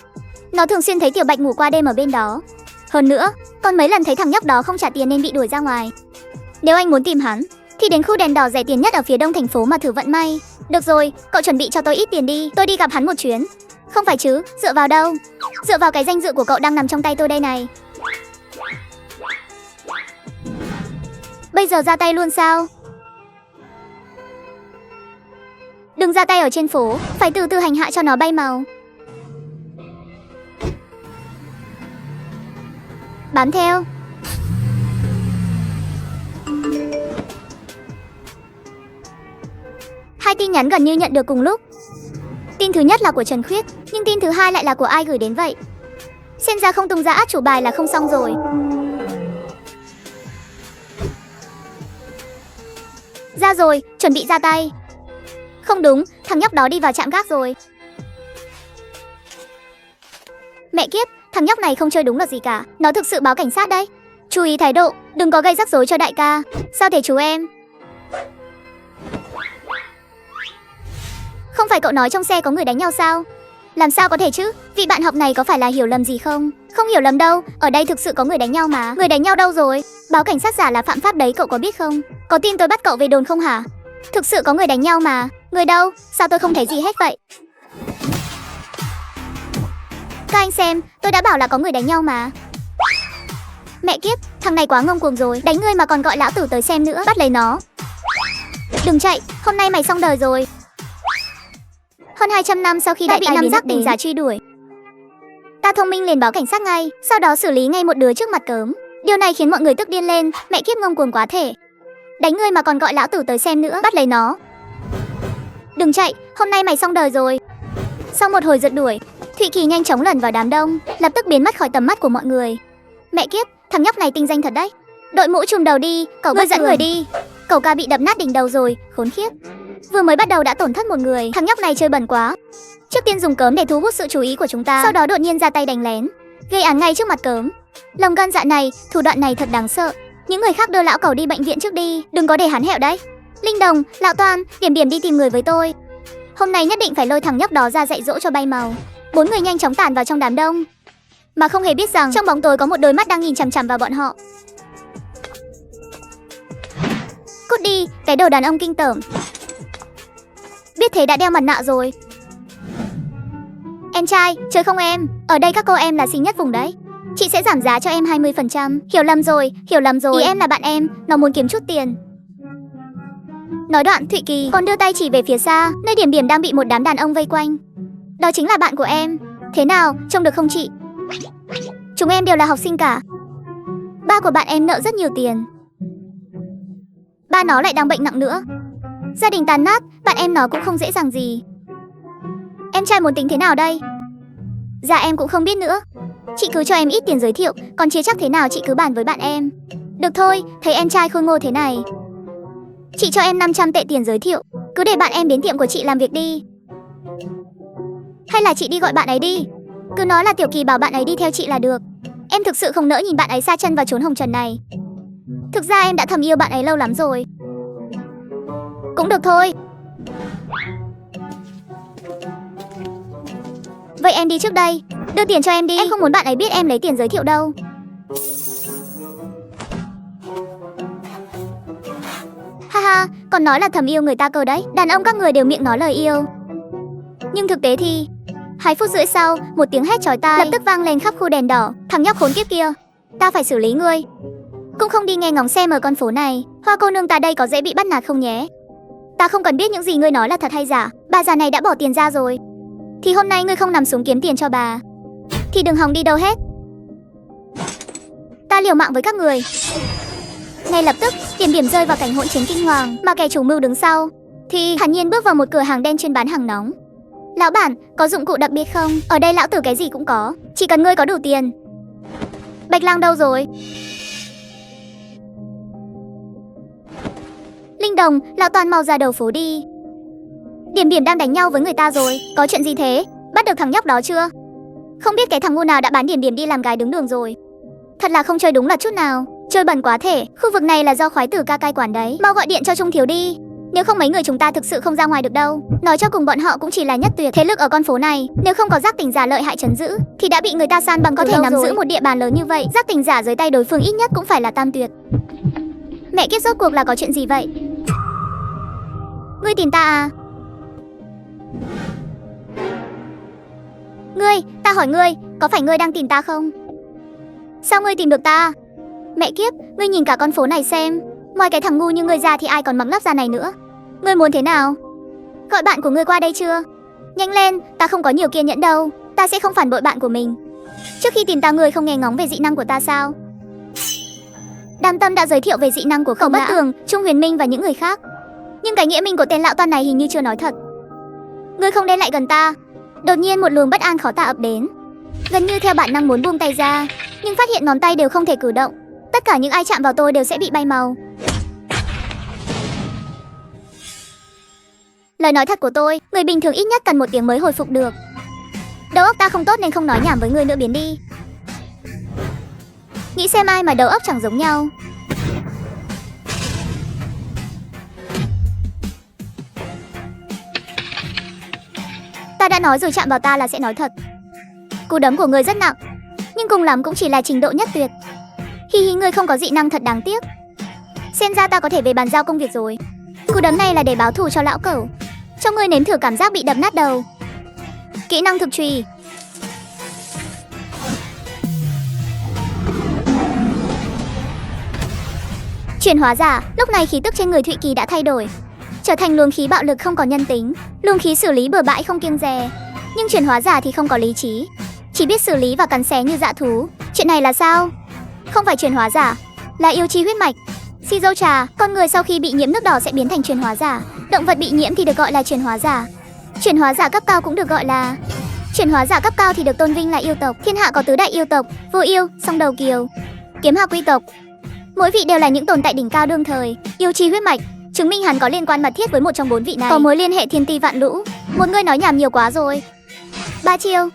Nó thường xuyên thấy Tiểu Bạch ngủ qua đêm ở bên đó. Hơn nữa, còn mấy lần thấy thằng nhóc đó không trả tiền nên bị đuổi ra ngoài. Nếu anh muốn tìm hắn, thì đến khu đèn đỏ rẻ tiền nhất ở phía đông thành phố mà thử vận may. Được rồi, cậu chuẩn bị cho tôi ít tiền đi, tôi đi gặp hắn một chuyến. Không phải chứ, dựa vào đâu? Dựa vào cái danh dự của cậu đang nằm trong tay tôi đây này. Bây giờ ra tay luôn sao? Đừng ra tay ở trên phố, phải từ từ hành hạ cho nó bay màu. Bám theo. Hai tin nhắn gần như nhận được cùng lúc. Tin thứ nhất là của Trần Khuyết, nhưng tin thứ hai lại là của ai gửi đến vậy? Xem ra không tung ra át chủ bài là không xong rồi. Ra rồi, chuẩn bị ra tay. Không đúng, thằng nhóc đó đi vào trạm gác rồi. Mẹ kiếp, thằng nhóc này không chơi đúng luật gì cả. Nó thực sự báo cảnh sát đấy. Chú ý thái độ, đừng có gây rắc rối cho đại ca. Sao thế chú em? Không phải cậu nói trong xe có người đánh nhau sao? Làm sao có thể chứ? Vị bạn học này có phải là hiểu lầm gì không? Không hiểu lầm đâu, ở đây thực sự có người đánh nhau mà. Người đánh nhau đâu rồi? Báo cảnh sát giả là phạm pháp đấy, cậu có biết không? Có tin tôi bắt cậu về đồn không hả? Thực sự có người đánh nhau mà. Người đâu? Sao tôi không thấy gì hết vậy? Các anh xem, tôi đã bảo là có người đánh nhau mà. Mẹ kiếp, thằng này quá ngông cuồng rồi. Đánh ngươi mà còn gọi lão tử tới xem nữa. Bắt lấy nó. Đừng chạy, hôm nay mày xong đời rồi. Hơn 200 năm sau khi đã bị năm giác tỉnh giả truy đuổi, ta thông minh liền báo cảnh sát ngay, sau đó xử lý ngay một đứa trước mặt cớm. Điều này khiến mọi người tức điên lên. Mẹ kiếp, ngông cuồng quá thể. Đánh ngươi mà còn gọi lão tử tới xem nữa. Bắt lấy nó. Đừng chạy, hôm nay mày xong đời rồi. Sau một hồi rượt đuổi, Thụy Kỳ nhanh chóng lẩn vào đám đông, lập tức biến mất khỏi tầm mắt của mọi người. Mẹ kiếp, thằng nhóc này tinh danh thật đấy. Đội mũ trùm đầu đi, cậu ngươi dẫn người đi. Cậu ca bị đập nát đỉnh đầu rồi, khốn khiếp. Vừa mới bắt đầu đã tổn thất một người, thằng nhóc này chơi bẩn quá. Trước tiên dùng cớm để thu hút sự chú ý của chúng ta, sau đó đột nhiên ra tay đánh lén, gây án ngay trước mặt cớm. Lòng gan dạ này, thủ đoạn này thật đáng sợ. Những người khác đưa lão cẩu đi bệnh viện trước đi, đừng có để hắn hẹo đấy. Linh Đồng, Lão Toan, Điểm Điểm đi tìm người với tôi. Hôm nay nhất định phải lôi thằng nhóc đó ra dạy dỗ cho bay màu. 4 người nhanh chóng tản vào trong đám đông, mà không hề biết rằng trong bóng tối có một đôi mắt đang nhìn chằm chằm vào bọn họ. Cút đi, cái đồ đàn ông kinh tởm. Biết thế đã đeo mặt nạ rồi. Em trai, chơi không em? Ở đây các cô em là xinh nhất vùng đấy. Chị sẽ giảm giá cho em 20%. Hiểu lầm rồi, hiểu lầm rồi. Ý em là bạn em, nó muốn kiếm chút tiền. Nói đoạn, Thụy Kỳ còn đưa tay chỉ về phía xa, nơi Điểm Điểm đang bị một đám đàn ông vây quanh. Đó chính là bạn của em. Thế nào, trông được không chị? Chúng em đều là học sinh cả. Ba của bạn em nợ rất nhiều tiền. Ba nó lại đang bệnh nặng nữa. Gia đình tàn nát, bạn em nó cũng không dễ dàng gì. Em trai muốn tính thế nào đây? Dạ em cũng không biết nữa. Chị cứ cho em ít tiền giới thiệu, còn chia chắc thế nào chị cứ bàn với bạn em. Được thôi, thấy em trai khôi ngô thế này, chị cho em 500 tệ tiền giới thiệu. Cứ để bạn em đến tiệm của chị làm việc đi. Hay là chị đi gọi bạn ấy đi. Cứ nói là Tiểu Kỳ bảo bạn ấy đi theo chị là được. Em thực sự không nỡ nhìn bạn ấy sa chân vào chốn hồng trần này. Thực ra em đã thầm yêu bạn ấy lâu lắm rồi. Cũng được thôi. Vậy em đi trước đây. Đưa tiền cho em đi. Em không muốn bạn ấy biết em lấy tiền giới thiệu đâu. Haha, còn nói là thầm yêu người ta cơ đấy. Đàn ông các người đều miệng nói lời yêu, nhưng thực tế thì 2 phút rưỡi sau, một tiếng hét chói tai lập tức vang lên khắp khu đèn đỏ. Thằng nhóc khốn kiếp kia, ta phải xử lý ngươi. Cũng không đi nghe ngóng xem ở con phố này Hoa cô nương ta đây có dễ bị bắt nạt không nhé. Ta không cần biết những gì ngươi nói là thật hay giả. Bà già này đã bỏ tiền ra rồi, thì hôm nay ngươi không nằm xuống kiếm tiền cho bà thì đừng hòng đi đâu hết. Ta liều mạng với các người. Ngay lập tức, Điểm Điểm rơi vào cảnh hỗn chiến kinh hoàng, mà kẻ chủ mưu đứng sau thì thản nhiên bước vào một cửa hàng đen chuyên bán hàng nóng. Lão bản, có dụng cụ đặc biệt không? Ở đây lão tử cái gì cũng có, chỉ cần ngươi có đủ tiền. Bạch Lang đâu rồi? Linh Đồng, Lão Toàn mau ra đầu phố đi. Điểm Điểm đang đánh nhau với người ta rồi. Có chuyện gì thế? Bắt được thằng nhóc đó chưa? Không biết cái thằng ngu nào đã bán Điểm Điểm đi làm gái đứng đường rồi. Thật là không chơi đúng là chút nào. Chơi bẩn quá thể. Khu vực này là do khoái tử ca cai quản đấy. Mau gọi điện cho Trung Thiếu đi. Nếu không mấy người chúng ta thực sự không ra ngoài được đâu. Nói cho cùng bọn họ cũng chỉ là nhất tuyệt thế lực ở con phố này. Nếu không có giác tỉnh giả lợi hại trấn giữ thì đã bị người ta san bằng. Có thể nắm giữ một địa bàn lớn như vậy, giác tỉnh giả dưới tay đối phương ít nhất cũng phải là tam tuyệt. Mẹ kiếp, rốt cuộc là có chuyện gì vậy? Ngươi tìm ta à? Ngươi, ta hỏi ngươi, có phải ngươi đang tìm ta không? Sao ngươi tìm được ta? Mẹ kiếp, ngươi nhìn cả con phố này xem, ngoài cái thằng ngu như ngươi ra thì ai còn mắm lắp ra này nữa. Ngươi muốn thế nào? Gọi bạn của ngươi qua đây chưa? Nhanh lên, ta không có nhiều kiên nhẫn đâu. Ta sẽ không phản bội bạn của mình. Trước khi tìm ta ngươi không nghe ngóng về dị năng của ta sao? Đàm Tâm đã giới thiệu về dị năng của Khổng Bất Tường, Trung Huyền Minh và những người khác. Nhưng cái nghĩa minh của tên lão toan này hình như chưa nói thật. Ngươi không nên lại gần ta. Đột nhiên một luồng bất an khó tả ập đến. Gần như theo bản năng muốn buông tay ra, nhưng phát hiện ngón tay đều không thể cử động. Tất cả những ai chạm vào tôi đều sẽ bị bay màu. Lời nói thật của tôi, người bình thường ít nhất cần 1 tiếng mới hồi phục được. Đầu óc ta không tốt nên không nói nhảm với ngươi nữa, biến đi. Nghĩ xem ai mà đầu óc chẳng giống nhau. Ta đã nói rồi, chạm vào ta là sẽ nói thật. Cú đấm của ngươi rất nặng, nhưng cùng lắm cũng chỉ là trình độ nhất tuyệt. Hi hi, ngươi không có dị năng thật đáng tiếc. Xem ra ta có thể về bàn giao công việc rồi. Cú đấm này là để báo thù cho lão cẩu, cho ngươi nếm thử cảm giác bị đập nát đầu. Kỹ năng thực chùy. Chuyển hóa giả. Lúc này khí tức trên người Thụy Kỳ đã thay đổi, trở thành luồng khí bạo lực không có nhân tính, luồng khí xử lý bừa bãi không kiêng dè. Nhưng chuyển hóa giả thì không có lý trí, chỉ biết xử lý và cắn xé như dã thú. Chuyện này là sao? Không phải chuyển hóa giả, là yêu chi huyết mạch. Si dâu trà, con người sau khi bị nhiễm nước đỏ sẽ biến thành chuyển hóa giả. Động vật bị nhiễm thì được gọi là chuyển hóa giả. Chuyển hóa giả cấp cao cũng được gọi là chuyển hóa giả cấp cao thì được tôn vinh là yêu tộc. Thiên hạ có tứ đại yêu tộc: Vô Yêu, Song Đầu Kiều, Kiếm Hạc Quy tộc. Mỗi vị đều là những tồn tại đỉnh cao đương thời. Yêu chi huyết mạch chứng minh hắn có liên quan mật thiết với một trong 4 vị này, có mối liên hệ thiên ti vạn lũ. Một người nói nhảm nhiều quá rồi. 3 chiêu.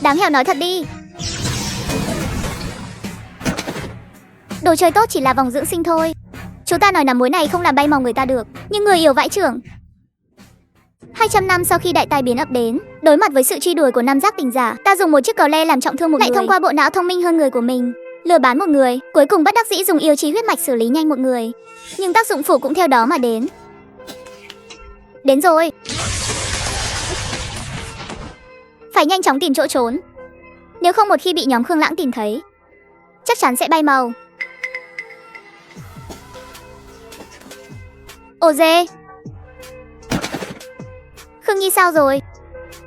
Đáng hẻo, nói thật đi. Đồ chơi tốt chỉ là vòng dưỡng sinh thôi. Chú ta nói nắm muối này không làm bay màu người ta được, nhưng người yêu vãi chưởng. 200 năm sau khi đại tai biến ập đến, đối mặt với sự truy đuổi của năm giác tỉnh giả, ta dùng một chiếc cờ le làm trọng thương một người, lại thông qua bộ não thông minh hơn người của mình lừa bán một người, cuối cùng bất đắc dĩ dùng yêu chi huyết mạch xử lý nhanh một người. Nhưng tác dụng phụ cũng theo đó mà đến. Đến rồi. Phải nhanh chóng tìm chỗ trốn, nếu không một khi bị nhóm Khương Lãng tìm thấy, chắc chắn sẽ bay màu. Ồ dê. Khương Nhi sao rồi?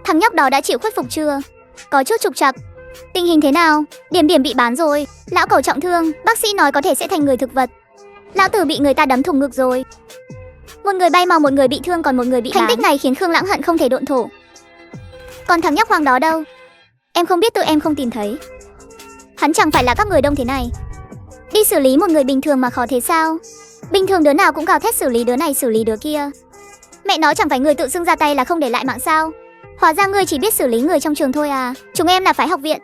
Thằng nhóc đó đã chịu khuất phục chưa? Có chút trục trặc. Tình hình thế nào? Điểm điểm bị bán rồi. Lão cẩu trọng thương, bác sĩ nói có thể sẽ thành người thực vật. Lão tử bị người ta đấm thủng ngực rồi. Một người bay màu, một người bị thương, còn một người bị bán. Thành tích này khiến Khương Lãng hận không thể độn thổ. Còn thằng nhóc Hoàng đó đâu? Em không biết, tự em không tìm thấy. Hắn chẳng phải là các người đông thế này. Đi xử lý một người bình thường mà khó thế sao? Bình thường đứa nào cũng gào thét xử lý đứa này xử lý đứa kia. Mẹ nó, chẳng phải người tự xưng ra tay là không để lại mạng sao? Hóa ra ngươi chỉ biết xử lý người trong trường thôi à? Chúng em là phái học viện.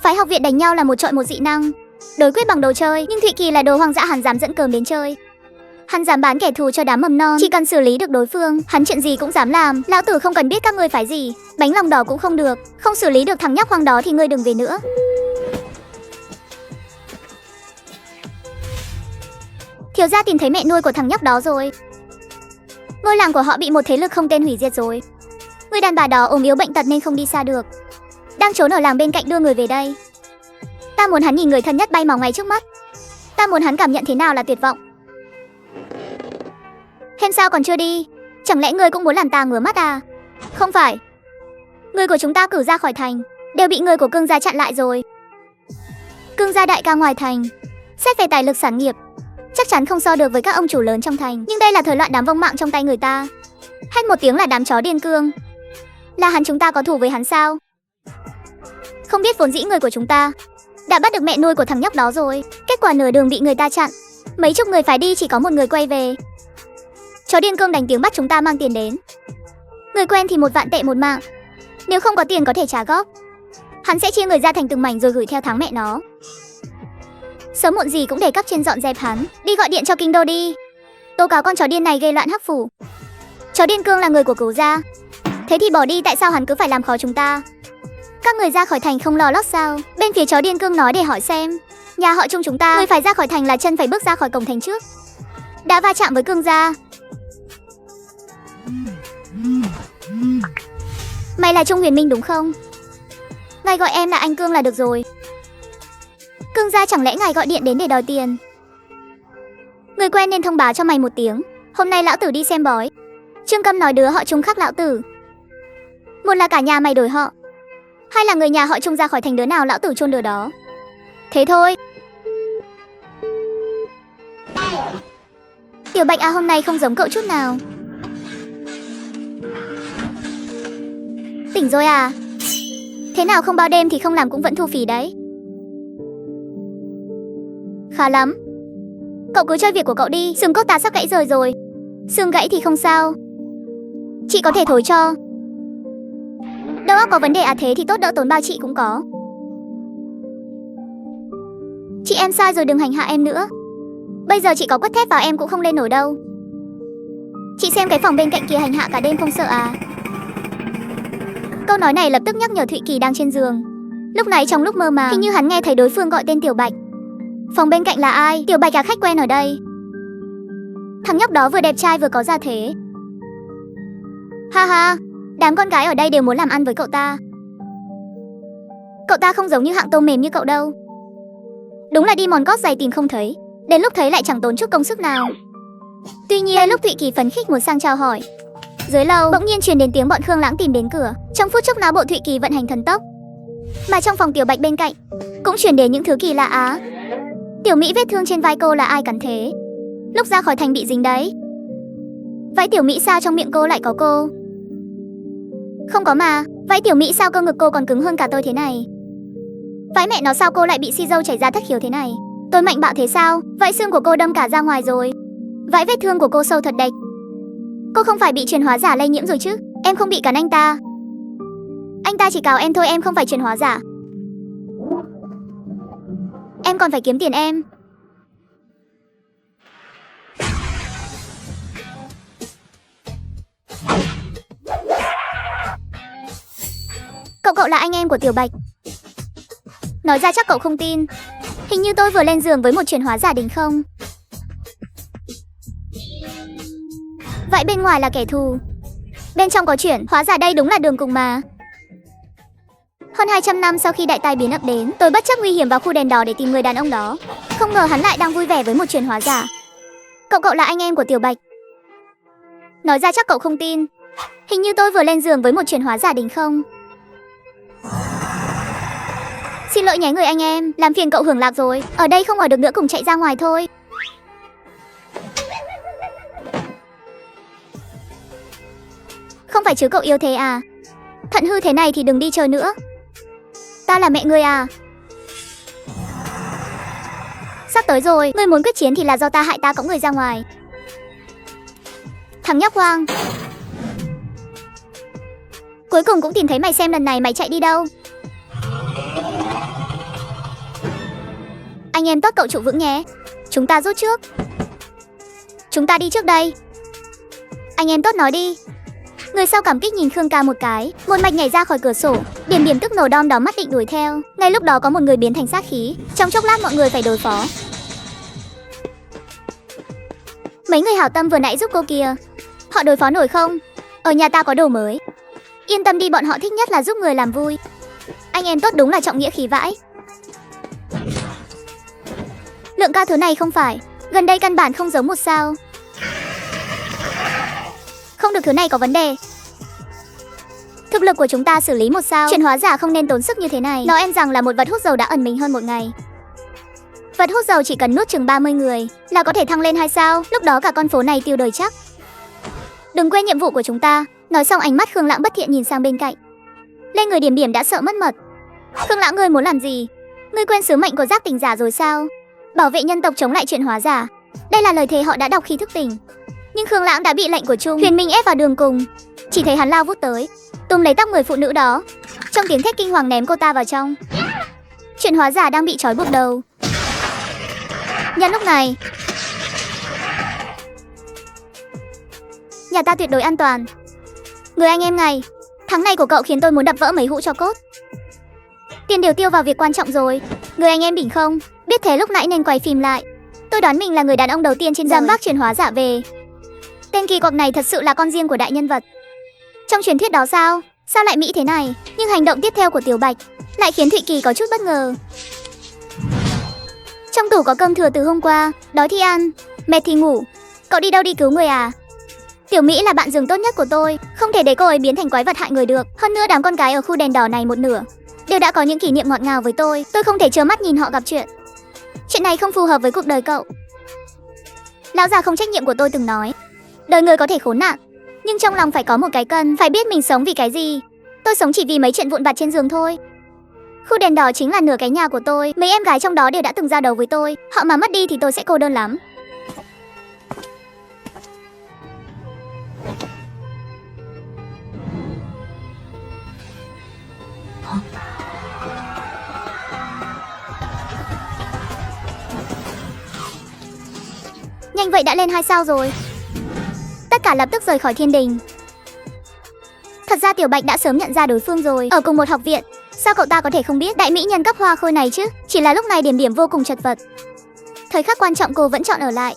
Phái học viện đánh nhau là một trọi một dị năng, đối quyết bằng đồ chơi. Nhưng Thụy Kỳ là đồ hoang dã, hắn dám dẫn cờm đến chơi. Hắn dám bán kẻ thù cho đám mầm non. Chỉ cần xử lý được đối phương, hắn chuyện gì cũng dám làm. Lão tử không cần biết các ngươi phải gì, bánh lòng đỏ cũng không được. Không xử lý được thằng nhóc Hoàng đó thì ngươi đừng về nữa. Thiếu gia tìm thấy mẹ nuôi của thằng nhóc đó rồi. Ngôi làng của họ bị một thế lực không tên hủy diệt rồi. Người đàn bà đó ốm yếu bệnh tật nên không đi xa được, đang trốn ở làng bên cạnh đưa người về đây. Ta muốn hắn nhìn người thân nhất bay màu ngay trước mắt. Ta muốn hắn cảm nhận thế nào là tuyệt vọng. Hem sao còn chưa đi? Chẳng lẽ ngươi cũng muốn làm ta ngứa mắt à? Không phải. Người của chúng ta cử ra khỏi thành đều bị người của Cương gia chặn lại rồi. Cương gia đại ca ngoài thành, xét về tài lực sản nghiệp chắc chắn không so được với các ông chủ lớn trong thành. Nhưng đây là thời loạn đám vong mạng trong tay người ta. Hét một tiếng là đám chó điên Cương. Là hắn, chúng ta có thù với hắn sao? Không biết vốn dĩ người của chúng ta đã bắt được mẹ nuôi của thằng nhóc đó rồi. Kết quả nửa đường bị người ta chặn. Mấy chục người phải đi, chỉ có một người quay về. Chó điên Cương đánh tiếng bắt chúng ta mang tiền đến. Người quen thì 1 vạn tệ một mạng. Nếu không có tiền có thể trả góp. Hắn sẽ chia người ra thành từng mảnh rồi gửi theo tháng mẹ nó. Sớm muộn gì cũng để cấp trên dọn dẹp hắn. Đi gọi điện cho kinh đô đi, tố cáo con chó điên này gây loạn hắc phủ. Chó điên Cương là người của Cửu gia. Thế thì bỏ đi, tại sao hắn cứ phải làm khó chúng ta? Các người ra khỏi thành không lo lót sao? Bên phía chó điên Cương nói để hỏi xem. Nhà họ Trung chúng ta, người phải ra khỏi thành là chân phải bước ra khỏi cổng thành trước. Đã va chạm với Cương gia, Mày là Trung Huyền Minh đúng không? Ngài gọi em là anh Cương là được rồi. Cương gia, chẳng lẽ ngài gọi điện đến để đòi tiền? Người quen nên thông báo cho mày một tiếng. Hôm nay lão tử đi xem bói. Trương Câm nói đứa họ Trung khác lão tử. Một là cả nhà mày đổi họ, hai là người nhà họ Trung ra khỏi thành đứa nào lão tử chôn đứa đó. Thế thôi. Tiểu Bạch à, hôm nay không giống cậu chút nào. Tỉnh rồi à? Thế nào không bao đêm thì không làm cũng vẫn thu phí đấy. Khá lắm. Cậu cứ chơi việc của cậu đi, xương cốt ta sắp gãy rời rồi. Xương gãy thì không sao, chị có thể thối cho. Đầu óc có vấn đề à? Thế thì tốt, đỡ tốn bao chị cũng có. Chị em sai rồi, đừng hành hạ em nữa. Bây giờ chị có quất thép vào em cũng không lên nổi đâu. Chị xem cái phòng bên cạnh kia hành hạ cả đêm không sợ à? Câu nói này lập tức nhắc nhở Thụy Kỳ đang trên giường. Lúc này trong lúc mơ màng, hình như hắn nghe thấy đối phương gọi tên Tiểu Bạch. Phòng bên cạnh là ai? Tiểu Bạch à, khách quen ở đây. Thằng nhóc đó vừa đẹp trai vừa có gia thế. Ha ha, đám con gái ở đây đều muốn làm ăn với cậu ta. Cậu ta không giống như hạng tôm mềm như cậu đâu. Đúng là đi mòn gót giày tìm không thấy, đến lúc thấy lại chẳng tốn chút công sức nào. Tuy nhiên lúc Thụy Kỳ phấn khích muốn sang chào hỏi, dưới lầu bỗng nhiên truyền đến tiếng bọn Khương Lãng tìm đến cửa. Trong phút chốc não bộ Thụy Kỳ vận hành thần tốc. Mà trong phòng Tiểu Bạch bên cạnh cũng truyền đến những thứ kỳ lạ á. Tiểu Mỹ, vết thương trên vai cô là ai cắn thế? Lúc ra khỏi thành bị dính đấy. Vậy Tiểu Mỹ sao trong miệng cô lại có cô? Không có mà. Vậy Tiểu Mỹ sao cơ ngực cô còn cứng hơn cả tôi thế này? Vậy mẹ nó sao cô lại bị xi dâu chảy ra thất khiếu thế này? Tôi mạnh bạo thế sao? Vậy xương của cô đâm cả ra ngoài rồi. Vậy vết thương của cô sâu thật đệch. Cô không phải bị truyền hóa giả lây nhiễm rồi chứ? Em không bị cắn anh ta. Anh ta chỉ cào em thôi, em không phải truyền hóa giả. Em còn phải kiếm tiền em. Cậu là anh em của Tiểu Bạch. Nói ra chắc cậu không tin. Hình như tôi vừa lên giường với một truyền hóa giả đỉnh không? Vậy bên ngoài là kẻ thù, bên trong có chuyển hóa giả, đây đúng là đường cùng mà. Hơn 200 năm sau khi đại tai biến ập đến, tôi bất chấp nguy hiểm vào khu đèn đỏ để tìm người đàn ông đó. Không ngờ hắn lại đang vui vẻ với một truyền hóa giả. Cậu là anh em của Tiểu Bạch. Nói ra chắc cậu không tin. Hình như tôi vừa lên giường với một truyền hóa giả đỉnh không? Xin lỗi nhé người anh em, làm phiền cậu hưởng lạc rồi. Ở đây không ở được nữa, cùng chạy ra ngoài thôi. Không phải chứ cậu yêu thế à? Thận hư thế này thì đừng đi chơi nữa. Ta là mẹ ngươi à? Sắp tới rồi, ngươi muốn quyết chiến thì là do ta hại ta cõng người ra ngoài. Thằng nhóc hoang. Cuối cùng cũng tìm thấy mày, xem lần này mày chạy đi đâu. Anh em tốt, cậu trụ vững nhé. Chúng ta rút trước. Chúng ta đi trước đây. Anh em tốt nói đi. Người sau cảm kích nhìn Khương ca một cái, một mạch nhảy ra khỏi cửa sổ. Điểm điểm tức nổ đom đóm mắt định đuổi theo. Ngay lúc đó có một người biến thành sát khí. Trong chốc lát mọi người phải đối phó. Mấy người hảo tâm vừa nãy giúp cô kia, họ đối phó nổi không? Ở nhà ta có đồ mới. Yên tâm đi, bọn họ thích nhất là giúp người làm vui. Anh em tốt đúng là trọng nghĩa khí vãi. Lượng cao thứ này không phải, gần đây căn bản không giống một sao. Không được, thứ này có vấn đề. Thực lực của chúng ta xử lý một sao, chuyển hóa giả không nên tốn sức như thế này. Nói em rằng là một vật hút dầu đã ẩn mình hơn một ngày. Vật hút dầu chỉ cần nuốt chừng 30 người là có thể thăng lên 2 sao. Lúc đó cả con phố này tiêu đời chắc. Đừng quên nhiệm vụ của chúng ta. Nói xong ánh mắt Khương Lãng bất thiện nhìn sang bên cạnh. Lên người Điểm Điểm đã sợ mất mật. Khương Lãng, ngươi muốn làm gì? Ngươi quên sứ mệnh của giác tỉnh giả rồi sao? Bảo vệ nhân tộc chống lại chuyển hóa giả. Đây là lời thề họ đã đọc khi thức tỉnh. Nhưng Khương Lãng đã bị lệnh của Trung Huyền Minh ép vào đường cùng. Chỉ thấy hắn lao vút tới, túm lấy tóc người phụ nữ đó, trong tiếng thét kinh hoàng ném cô ta vào trong. Chuyển hóa giả đang bị trói buộc đầu. Nhân lúc này, nhà ta tuyệt đối an toàn. Người anh em này, thắng này của cậu khiến tôi muốn đập vỡ mấy hũ tro cốt. Tiền đều tiêu vào việc quan trọng rồi. Người anh em đỉnh không? Biết thế lúc nãy nên quay phim lại. Tôi đoán mình là người đàn ông đầu tiên trên giam bác chuyển hóa giả về. Tên kỳ quặc này thật sự là con riêng của đại nhân vật. Trong truyền thuyết đó sao? Sao lại mỹ thế này? Nhưng hành động tiếp theo của Tiểu Bạch lại khiến Thụy Kỳ có chút bất ngờ. Trong tủ có cơm thừa từ hôm qua, đói thì ăn, mệt thì ngủ. Cậu đi đâu đi cứu người à? Tiểu Mỹ là bạn giường tốt nhất của tôi, không thể để cô ấy biến thành quái vật hại người được. Hơn nữa đám con gái ở khu đèn đỏ này một nửa đều đã có những kỷ niệm ngọt ngào với tôi không thể trơ mắt nhìn họ gặp chuyện. Chuyện này không phù hợp với cuộc đời cậu. Lão già không trách nhiệm của tôi từng nói, đời người có thể khốn nạn, nhưng trong lòng phải có một cái cân, phải biết mình sống vì cái gì. Tôi sống chỉ vì mấy chuyện vụn vặt trên giường thôi. Khu đèn đỏ chính là nửa cái nhà của tôi, mấy em gái trong đó đều đã từng giao đấu với tôi. Họ mà mất đi thì tôi sẽ cô đơn lắm. Nhanh vậy đã lên 2 sao rồi. Tất cả lập tức rời khỏi thiên đình. Thật ra Tiểu Bạch đã sớm nhận ra đối phương rồi, ở cùng một học viện. Sao cậu ta có thể không biết đại mỹ nhân cấp hoa khôi này chứ? Chỉ là lúc này Điểm Điểm vô cùng chật vật. Thời khắc quan trọng cô vẫn chọn ở lại.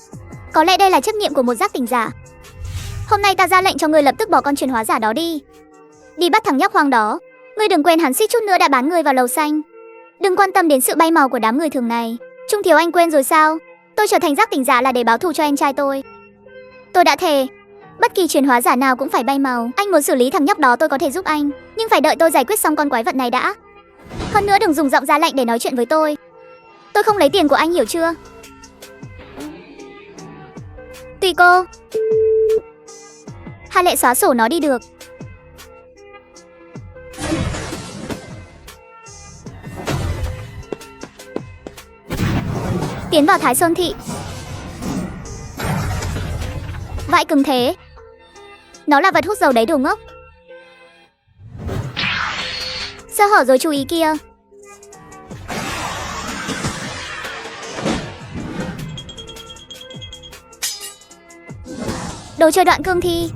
Có lẽ đây là chấp niệm của một giác tỉnh giả. Hôm nay ta ra lệnh cho ngươi lập tức bỏ con truyền hóa giả đó đi. Đi bắt thằng nhóc hoang đó. Ngươi đừng quên hắn suýt chút nữa đã bán ngươi vào lầu xanh. Đừng quan tâm đến sự bay màu của đám người thường này. Trung Thiếu Anh quên rồi sao? Tôi trở thành giác tỉnh giả là để báo thù cho em trai tôi. Tôi đã thề, bất kỳ truyền hóa giả nào cũng phải bay màu. Anh muốn xử lý thằng nhóc đó tôi có thể giúp anh, nhưng phải đợi tôi giải quyết xong con quái vật này đã. Hơn nữa đừng dùng giọng ra lệnh để nói chuyện với tôi. Tôi không lấy tiền của anh, hiểu chưa? Tùy cô. Hà Lệ xóa sổ nó đi được. Tiến vào Thái Sơn Thị. Vãi cứng thế. Nó là vật hút dầu đấy, đồ ngốc. Sơ hở rồi chú ý kia. Đồ chơi đoạn cương thi.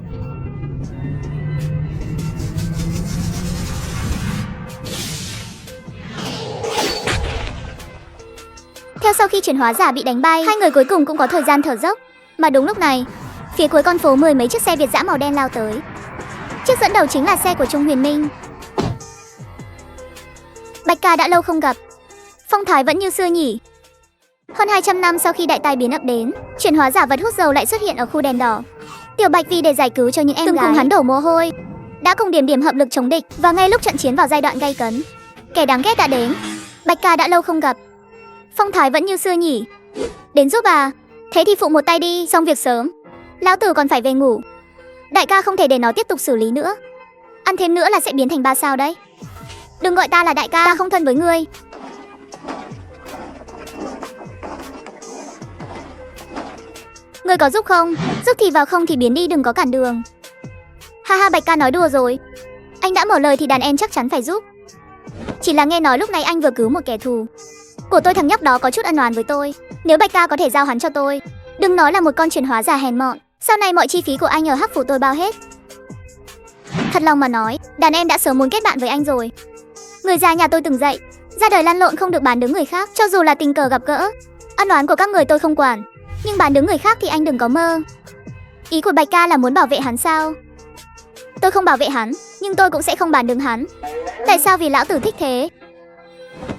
Theo sau khi chuyển hóa giả bị đánh bay, hai người cuối cùng cũng có thời gian thở dốc. Mà đúng lúc này, phía cuối con phố mười mấy chiếc xe Việt dã màu đen lao tới. Chiếc dẫn đầu chính là xe của Trung Huyền Minh. Bạch ca đã lâu không gặp, phong thái vẫn như xưa nhỉ. Hơn 200 năm sau khi đại tai biến ập đến, chuyển hóa giả vật hút dầu lại xuất hiện ở khu đèn đỏ. Tiểu Bạch vì để giải cứu cho những em gái cùng hắn đổ mồ hôi, đã cùng Điểm Điểm hợp lực chống địch. Và ngay lúc trận chiến vào giai đoạn gay cấn, kẻ đáng ghét đã đến. Bạch ca đã lâu không gặp, phong thái vẫn như xưa nhỉ. Đến giúp à? Thế thì phụ một tay đi, xong việc sớm. Lão tử còn phải về ngủ. Đại ca không thể để nó tiếp tục xử lý nữa. Ăn thêm nữa là sẽ biến thành 3 sao đấy. Đừng gọi ta là đại ca, ta không thân với ngươi. Ngươi có giúp không? Giúp thì vào, không thì biến đi, đừng có cản đường. Ha ha, Bạch ca nói đùa rồi. Anh đã mở lời thì đàn em chắc chắn phải giúp. Chỉ là nghe nói lúc này anh vừa cứu một kẻ thù của tôi, thằng nhóc đó có chút ân oán với tôi. Nếu Bạch ca có thể giao hắn cho tôi, đừng nói là một con chuyển hóa giả hèn mọn, sau này mọi chi phí của anh ở Hắc Phủ tôi bao hết. Thật lòng mà nói, đàn em đã sớm muốn kết bạn với anh rồi. Người già nhà tôi từng dạy, ra đời lăn lộn không được bán đứng người khác, cho dù là tình cờ gặp gỡ. Ân oán của các người tôi không quản, nhưng bán đứng người khác thì anh đừng có mơ. Ý của Bạch ca là muốn bảo vệ hắn sao? Tôi không bảo vệ hắn, nhưng tôi cũng sẽ không bán đứng hắn. Tại sao? Vì lão tử thích thế.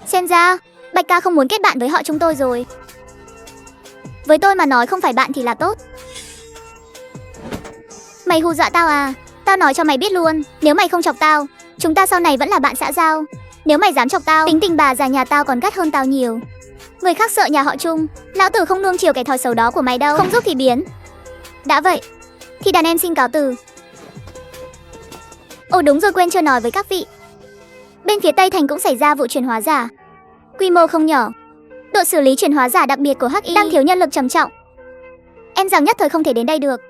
Xem ra Bạch ca không muốn kết bạn với họ chúng tôi rồi. Với tôi mà nói không phải bạn thì là tốt. Mày hù dọa tao à? Tao nói cho mày biết luôn, nếu mày không chọc tao, chúng ta sau này vẫn là bạn xã giao. Nếu mày dám chọc tao, tính tình bà già nhà tao còn gắt hơn tao nhiều. Người khác sợ nhà họ Trung, lão tử không nuông chiều kẻ thói xấu đó của mày đâu. Không giúp thì biến. Đã vậy thì đàn em xin cáo từ. Ồ đúng rồi, quên chưa nói với các vị. Bên phía Tây Thành cũng xảy ra vụ chuyển hóa giả, quy mô không nhỏ. Đội xử lý chuyển hóa giả đặc biệt của HI đang thiếu nhân lực trầm trọng. Em rằng nhất thời không thể đến đây được.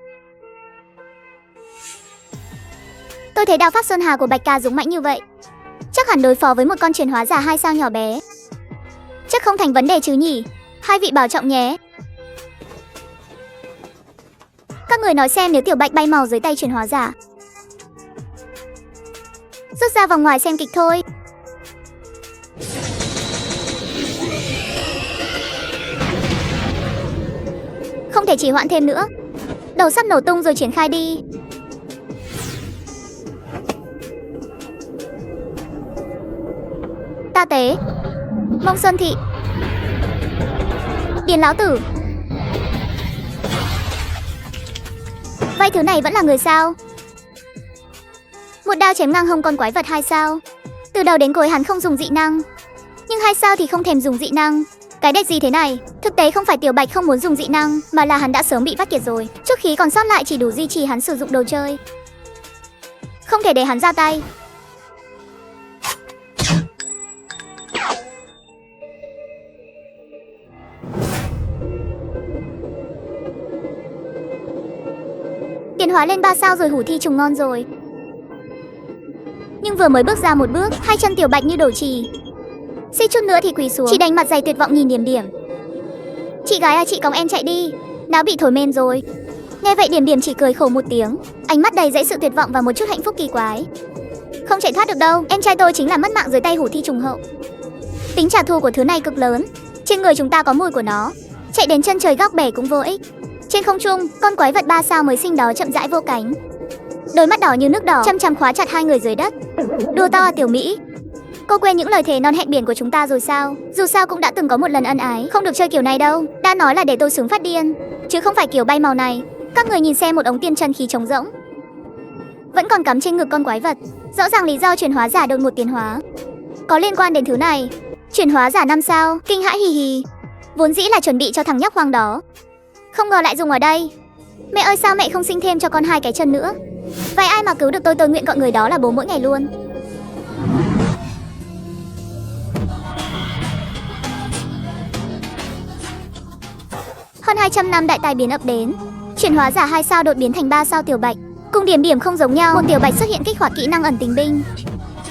Tôi thấy đao pháp Sơn Hà của Bạch ca dũng mãnh như vậy, chắc hẳn đối phó với một con chuyển hóa giả 2 sao nhỏ bé chắc không thành vấn đề chứ nhỉ. Hai vị bảo trọng nhé. Các người nói xem, nếu Tiểu Bạch bay màu dưới tay chuyển hóa giả, rút ra vòng ngoài xem kịch thôi. Không thể trì hoãn thêm nữa. Đầu sắp nổ tung rồi, triển khai đi. Ta Tế, Mông Sơn Thị, Điền lão tử. Vậy thứ này vẫn là người sao? Một đao chém ngang hông con quái vật 2 sao. Từ đầu đến cuối hắn không dùng dị năng, nhưng 2 sao thì không thèm dùng dị năng. Cái deck gì thế này? Thực tế không phải Tiểu Bạch không muốn dùng dị năng, mà là hắn đã sớm bị vắt kiệt rồi. Chút khí còn sót lại chỉ đủ duy trì hắn sử dụng đồ chơi. Không thể để hắn ra tay. Tiến hóa lên 3 sao rồi, hủ thi trùng ngon rồi. Nhưng vừa mới bước ra một bước, 2 chân Tiểu Bạch như đổ chì. Suýt chút nữa thì quỳ xuống. Chị đánh mặt dày tuyệt vọng nhìn Điểm Điểm. Chị gái à, chị cõng em chạy đi, não bị thổi men rồi. Nghe vậy Điểm Điểm chỉ cười khổ một tiếng, ánh mắt đầy dẫy sự tuyệt vọng và một chút hạnh phúc kỳ quái. Không chạy thoát được đâu, em trai tôi chính là mất mạng dưới tay hủ thi trùng hậu. Tính trả thù của thứ này cực lớn, trên người chúng ta có mùi của nó, chạy đến chân trời góc bể cũng vô ích. Trên không trung, con quái vật 3 sao mới sinh đó chậm rãi vô cánh, đôi mắt đỏ như nước đỏ chăm chăm khóa chặt hai người dưới đất. Đùa to à Tiểu Mỹ, cô quên những lời thề non hẹn biển của chúng ta rồi sao? Dù sao cũng đã từng có một lần ân ái, không được chơi kiểu này đâu. Đã nói là để tôi sướng phát điên, chứ không phải kiểu bay màu này. Các người nhìn xem, một ống tiên chân khí trống rỗng vẫn còn cắm trên ngực con quái vật. Rõ ràng lý do chuyển hóa giả đột ngột tiến hóa có liên quan đến thứ này. Chuyển hóa giả 5 sao, kinh hãi hì hì. Vốn dĩ là chuẩn bị cho thằng nhóc hoang đó, không ngờ lại dùng ở đây. Mẹ ơi, sao mẹ không sinh thêm cho con 2 cái chân nữa? Vậy ai mà cứu được tôi nguyện gọi người đó là bố mỗi ngày luôn. Hơn 200 năm đại tài biến ập đến, chuyển hóa giả 2 sao đột biến thành 3 sao Tiểu Bạch cùng Điểm Điểm không giống nhau. Một Tiểu Bạch xuất hiện kích hoạt kỹ năng ẩn tình binh.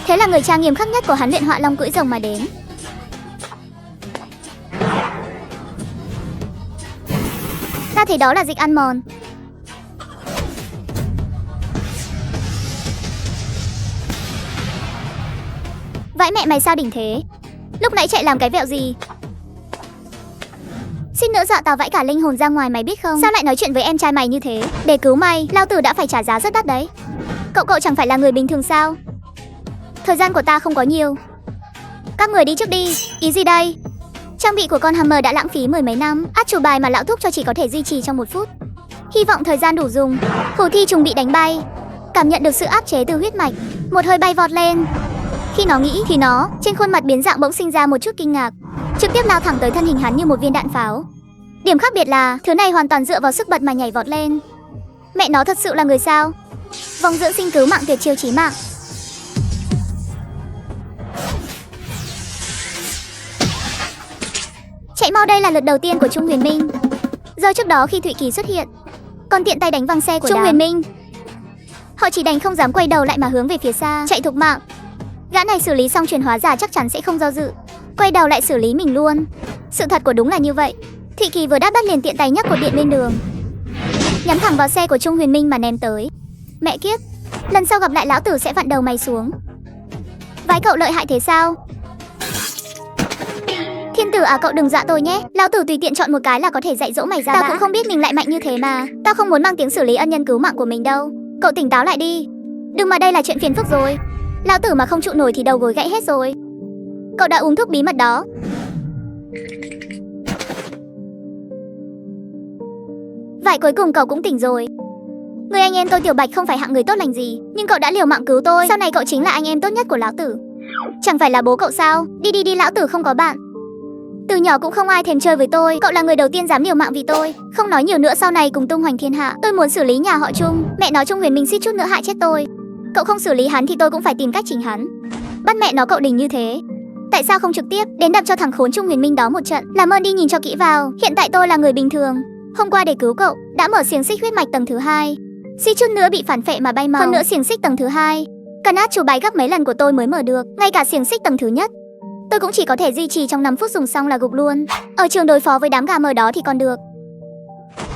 Thế là người trang nghiêm khắc nhất của hắn luyện họa long cưỡi rồng mà đến. Ta thấy đó là dịch ăn mòn. Vãi mẹ mày sao đỉnh thế? Lúc nãy chạy làm cái vẹo gì? Xin nữa dọa tao vãi cả linh hồn ra ngoài mày biết không? Sao lại nói chuyện với em trai mày như thế? Để cứu mày, lao tử đã phải trả giá rất đắt đấy. Cậu chẳng phải là người bình thường sao? Thời gian của ta không có nhiều, các người đi trước đi. Ý gì đây? Trang bị của con Hammer đã lãng phí 10 mấy năm, át chủ bài mà lão thúc cho chỉ có thể duy trì trong 1 phút. Hy vọng thời gian đủ dùng. Hủ thi trùng bị đánh bay, cảm nhận được sự áp chế từ huyết mạch, một hơi bay vọt lên. Khi nó nghĩ thì nó, trên khuôn mặt biến dạng bỗng sinh ra một chút kinh ngạc, trực tiếp lao thẳng tới thân hình hắn như một viên đạn pháo. Điểm khác biệt là thứ này hoàn toàn dựa vào sức bật mà nhảy vọt lên. Mẹ nó thật sự là người sao? Vòng dưỡng sinh cứu mạng tuyệt chiêu chí mạng. Chạy mau, đây là lượt đầu tiên của Trung Huyền Minh. Do trước đó khi Thụy Kỳ xuất hiện, còn tiện tay đánh văng xe của Trung Huyền Minh, họ chỉ đành không dám quay đầu lại mà hướng về phía xa, chạy thục mạng. Gã này xử lý xong chuyển hóa giả chắc chắn sẽ không do dự, quay đầu lại xử lý mình luôn. Sự thật của đúng là như vậy. Thụy Kỳ vừa đáp bắt liền tiện tay nhấc cột điện lên đường, nhắm thẳng vào xe của Trung Huyền Minh mà ném tới. Mẹ kiếp, lần sau gặp lại lão tử sẽ vặn đầu mày xuống. Vãi cậu lợi hại thế sao? Thiên tử à, cậu đừng dọa tôi nhé. Lão tử tùy tiện chọn một cái là có thể dạy dỗ mày ra bã. Tao cũng không biết mình lại mạnh như thế mà. Tao không muốn mang tiếng xử lý ân nhân cứu mạng của mình đâu. Cậu tỉnh táo lại đi. Đừng mà đây là chuyện phiền phức rồi. Lão tử mà không trụ nổi thì đầu gối gãy hết rồi. Cậu đã uống thuốc bí mật đó. Vậy cuối cùng cậu cũng tỉnh rồi. Người anh em tôi Tiểu Bạch không phải hạng người tốt lành gì, nhưng cậu đã liều mạng cứu tôi. Sau này cậu chính là anh em tốt nhất của lão tử. Chẳng phải là bố cậu sao? Đi, lão tử không có bạn. Từ nhỏ cũng không ai thèm chơi với tôi. Cậu là người đầu tiên dám liều mạng vì tôi. Không nói nhiều nữa, sau này cùng tung hoành thiên hạ. Tôi muốn xử lý nhà họ Trung. Mẹ nó, Trung Huyền Minh suýt chút nữa hại chết tôi. Cậu không xử lý hắn thì tôi cũng phải tìm cách chỉnh hắn. Bắt mẹ nó cậu Đình như thế. Tại sao không trực tiếp đến đập cho thằng khốn Trung Huyền Minh đó một trận? Làm ơn đi nhìn cho kỹ vào. Hiện tại tôi là người bình thường. Hôm qua để cứu cậu đã mở xiềng xích huyết mạch tầng thứ 2, suýt chút nữa bị phản phệ mà bay màu. Hơn nữa xiềng xích tầng thứ 2 cần át chủ bài gấp mấy lần của tôi mới mở được. Ngay cả xiềng xích tầng thứ nhất tôi cũng chỉ có thể duy trì trong 5 phút, dùng xong là gục luôn. Ở trường đối phó với đám gà mờ đó thì còn được,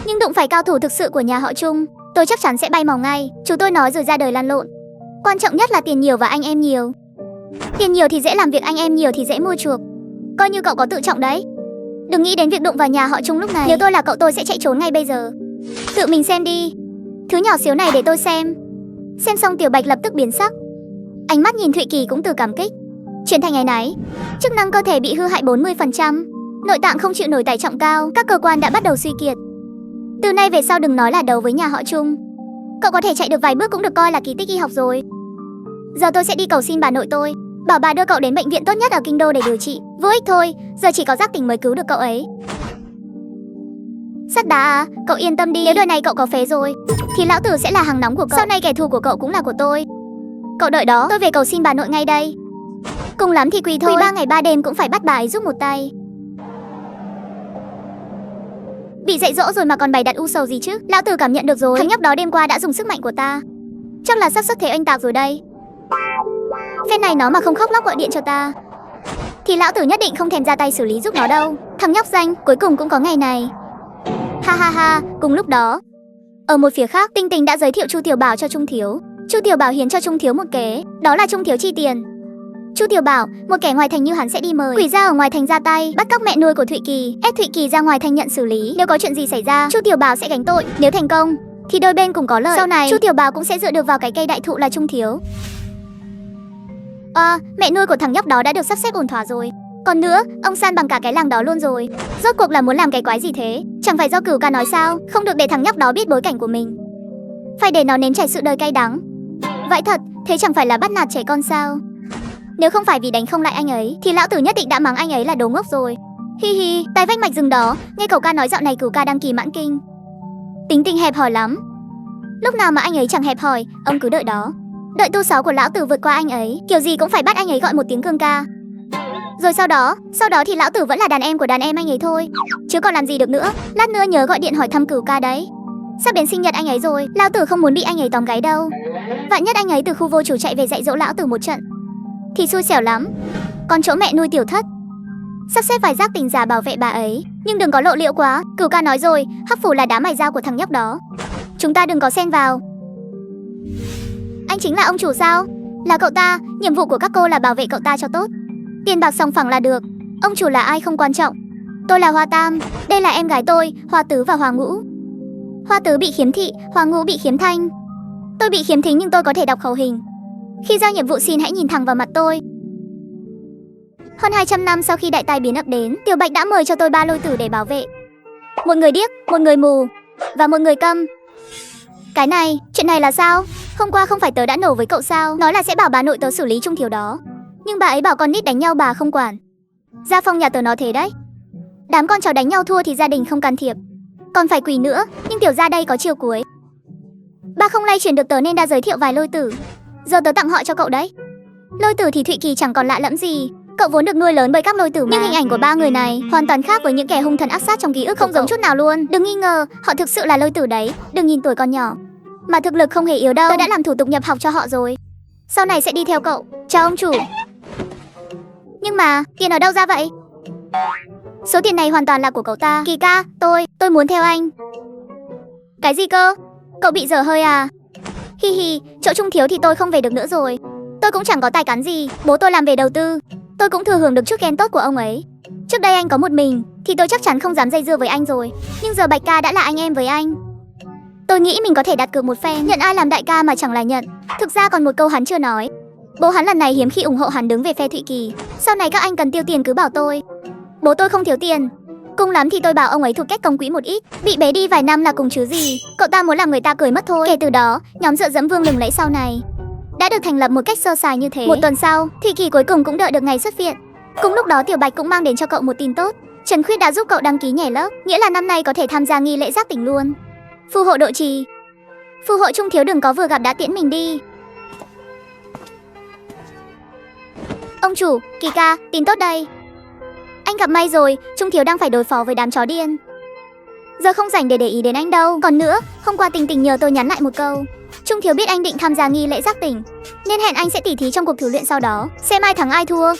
nhưng đụng phải cao thủ thực sự của nhà họ Trung, tôi chắc chắn sẽ bay màu ngay. Chú tôi nói rồi ra đời lăn lộn. Quan trọng nhất là tiền nhiều và anh em nhiều. Tiền nhiều thì dễ làm việc, anh em nhiều thì dễ mua chuộc. Coi như cậu có tự trọng đấy. Đừng nghĩ đến việc đụng vào nhà họ Trung lúc này. Nếu tôi là cậu tôi sẽ chạy trốn ngay bây giờ. Tự mình xem đi. Thứ nhỏ xíu này để tôi xem. Xem xong Tiểu Bạch lập tức biến sắc. Ánh mắt nhìn Thụy Kỳ cũng từ cảm kích chuyển thành áy náy. Chức năng cơ thể bị hư hại 40%, nội tạng không chịu nổi tải trọng cao, các cơ quan đã bắt đầu suy kiệt. Từ nay về sau đừng nói là đấu với nhà họ Trung. Cậu có thể chạy được vài bước cũng được coi là kỳ tích y học rồi. Giờ tôi sẽ đi cầu xin bà nội tôi, bảo bà đưa cậu đến bệnh viện tốt nhất ở kinh đô để điều trị. Vô ích thôi, giờ chỉ có giác tỉnh mới cứu được cậu ấy. Sắt đá à, cậu yên tâm đi, nếu đời này cậu có phế rồi thì lão tử sẽ là hàng nóng của cậu. Sau này kẻ thù của cậu cũng là của tôi. Cậu đợi đó, tôi về cầu xin bà nội ngay đây. Cùng lắm thì quỳ thôi, quỳ 3 ngày 3 đêm cũng phải bắt bà ấy giúp một tay. Bị dạy dỗ rồi mà còn bày đặt u sầu gì chứ. Lão tử cảm nhận được rồi, thằng nhóc đó đêm qua đã dùng sức mạnh của ta. Chắc là xác suất thế oanh tạc rồi đây. Phen này nó mà không khóc lóc gọi điện cho ta thì lão tử nhất định không thèm ra tay xử lý giúp nó đâu. Thằng nhóc danh, cuối cùng cũng có ngày này. Ha ha ha, cùng lúc đó, ở một phía khác, Tinh Tình đã giới thiệu Chu Tiểu Bảo cho Trung Thiếu. Chu Tiểu Bảo hiến cho Trung Thiếu một kế, đó là Trung Thiếu chi tiền. Chu Tiểu Bảo, một kẻ ngoài thành như hắn sẽ đi mời quỷ gia ở ngoài thành ra tay, bắt cóc mẹ nuôi của Thụy Kỳ, ép Thụy Kỳ ra ngoài thành nhận xử lý. Nếu có chuyện gì xảy ra, Chu Tiểu Bảo sẽ gánh tội. Nếu thành công thì đôi bên cùng có lợi. Sau này Chu Tiểu Bảo cũng sẽ dựa được vào cái cây đại thụ là Trung Thiếu. Mẹ nuôi của thằng nhóc đó đã được sắp xếp ổn thỏa rồi. Còn nữa, ông san bằng cả cái làng đó luôn rồi. Rốt cuộc là muốn làm cái quái gì thế? Chẳng phải do Cửu Ca nói sao, không được để thằng nhóc đó biết bối cảnh của mình, phải để nó nếm trải sự đời cay đắng. Vậy thật, thế chẳng phải là bắt nạt trẻ con sao? Nếu không phải vì đánh không lại anh ấy thì lão tử nhất định đã mắng anh ấy là đồ ngốc rồi. Hi hi, tai vách mạch rừng đó, nghe cậu ca nói dạo này Cửu Ca đang kỳ mãn kinh, tính tình hẹp hòi lắm. Lúc nào mà anh ấy chẳng hẹp hòi, ông cứ đợi đó. Đợi tu sáu của lão tử vượt qua anh ấy, kiểu gì cũng phải bắt anh ấy gọi một tiếng Cương ca. Rồi sau đó thì lão tử vẫn là đàn em của đàn em anh ấy thôi, chứ còn làm gì được nữa. Lát nữa nhớ gọi điện hỏi thăm Cửu Ca đấy. Sắp đến sinh nhật anh ấy rồi, lão tử không muốn bị anh ấy tóm gáy đâu. Vạn nhất anh ấy từ khu vô chủ chạy về dạy dỗ lão tử một trận thì xui xẻo lắm. Còn chỗ mẹ nuôi Tiểu Thất, sắp xếp vài giác tình giả bảo vệ bà ấy, nhưng đừng có lộ liễu quá. Cửu Ca nói rồi, Hắc Phủ là đá mài dao của thằng nhóc đó, chúng ta đừng có xen vào. Anh chính là ông chủ sao? Là cậu ta, nhiệm vụ của các cô là bảo vệ cậu ta cho tốt. Tiền bạc sòng phẳng là được, ông chủ là ai không quan trọng. Tôi là Hoa Tam, đây là em gái tôi, Hoa Tứ và Hoa Ngũ. Hoa Tứ bị khiếm thị, Hoa Ngũ bị khiếm thanh. Tôi bị khiếm thính nhưng tôi có thể đọc khẩu hình. Khi giao nhiệm vụ xin hãy nhìn thẳng vào mặt tôi. Hơn 200 năm sau khi đại tai biến ập đến, Tiểu Bạch đã mời cho tôi 3 lôi tử để bảo vệ. Một người điếc, một người mù và một người câm. Cái này, chuyện này là sao? Hôm qua không phải tớ đã nổ với cậu sao? Nói là sẽ bảo bà nội tớ xử lý Trung Thiếu đó, nhưng bà ấy bảo con nít đánh nhau bà không quản. Gia phong nhà tớ nó thế đấy. Đám con cháu đánh nhau thua thì gia đình không can thiệp, còn phải quỳ nữa, nhưng Tiểu gia đây có chiều cuối. Ba không lay chuyển được tớ nên đã giới thiệu vài lôi tử. Giờ tớ tặng họ cho cậu đấy. Lôi tử thì Thụy Kỳ chẳng còn lạ lẫm gì, cậu vốn được nuôi lớn bởi các lôi tử mà. Nhưng hình ảnh của ba người này hoàn toàn khác với những kẻ hung thần ác sát trong ký ức, không giống chút nào luôn. Đừng nghi ngờ, họ thực sự là lôi tử đấy. Đừng nhìn tuổi còn nhỏ mà thực lực không hề yếu đâu. Tôi đã làm thủ tục nhập học cho họ rồi, sau này sẽ đi theo cậu. Chào ông chủ. Nhưng mà tiền ở đâu ra vậy? Số tiền này hoàn toàn là của cậu ta. Kỳ ca, tôi muốn theo anh. Cái gì cơ? Cậu bị dở hơi à? Hi hi, chỗ Trung Thiếu thì tôi không về được nữa rồi. Tôi cũng chẳng có tài cán gì, bố tôi làm về đầu tư, tôi cũng thừa hưởng được chút ghen tốt của ông ấy. Trước đây anh có một mình thì tôi chắc chắn không dám dây dưa với anh rồi, nhưng giờ Bạch ca đã là anh em với anh. Tôi nghĩ mình có thể đặt cược một phen, nhận ai làm đại ca mà chẳng là nhận. Thực ra còn một câu hắn chưa nói. Bố hắn lần này hiếm khi ủng hộ hắn đứng về phe Thụy Kỳ. Sau này các anh cần tiêu tiền cứ bảo tôi. Bố tôi không thiếu tiền, cùng lắm thì tôi bảo ông ấy thuộc kết công quỹ một ít. Bị bế đi vài năm là cùng chứ gì. Cậu ta muốn làm người ta cười mất thôi. Kể từ đó, nhóm dựa dẫm Vương lừng lẫy sau này đã được thành lập một cách sơ sài như thế. Một tuần sau, Thụy Kỳ cuối cùng cũng đợi được ngày xuất viện. Cùng lúc đó Tiểu Bạch cũng mang đến cho cậu một tin tốt. Trần Khuyết đã giúp cậu đăng ký nhảy lớp, nghĩa là năm nay có thể tham gia nghi lễ giác tỉnh luôn. Phù hộ độ trì. Phù hộ Trung Thiếu đừng có vừa gặp đã tiễn mình đi. Ông chủ, Kỳ ca, tin tốt đây. Anh gặp may rồi, Trung Thiếu đang phải đối phó với đám chó điên. Giờ không rảnh để ý đến anh đâu. Còn nữa, hôm qua Tình Tình nhờ tôi nhắn lại một câu. Trung Thiếu biết anh định tham gia nghi lễ giác tỉnh, nên hẹn anh sẽ tỉ thí trong cuộc thử luyện sau đó, xem ai thắng ai thua.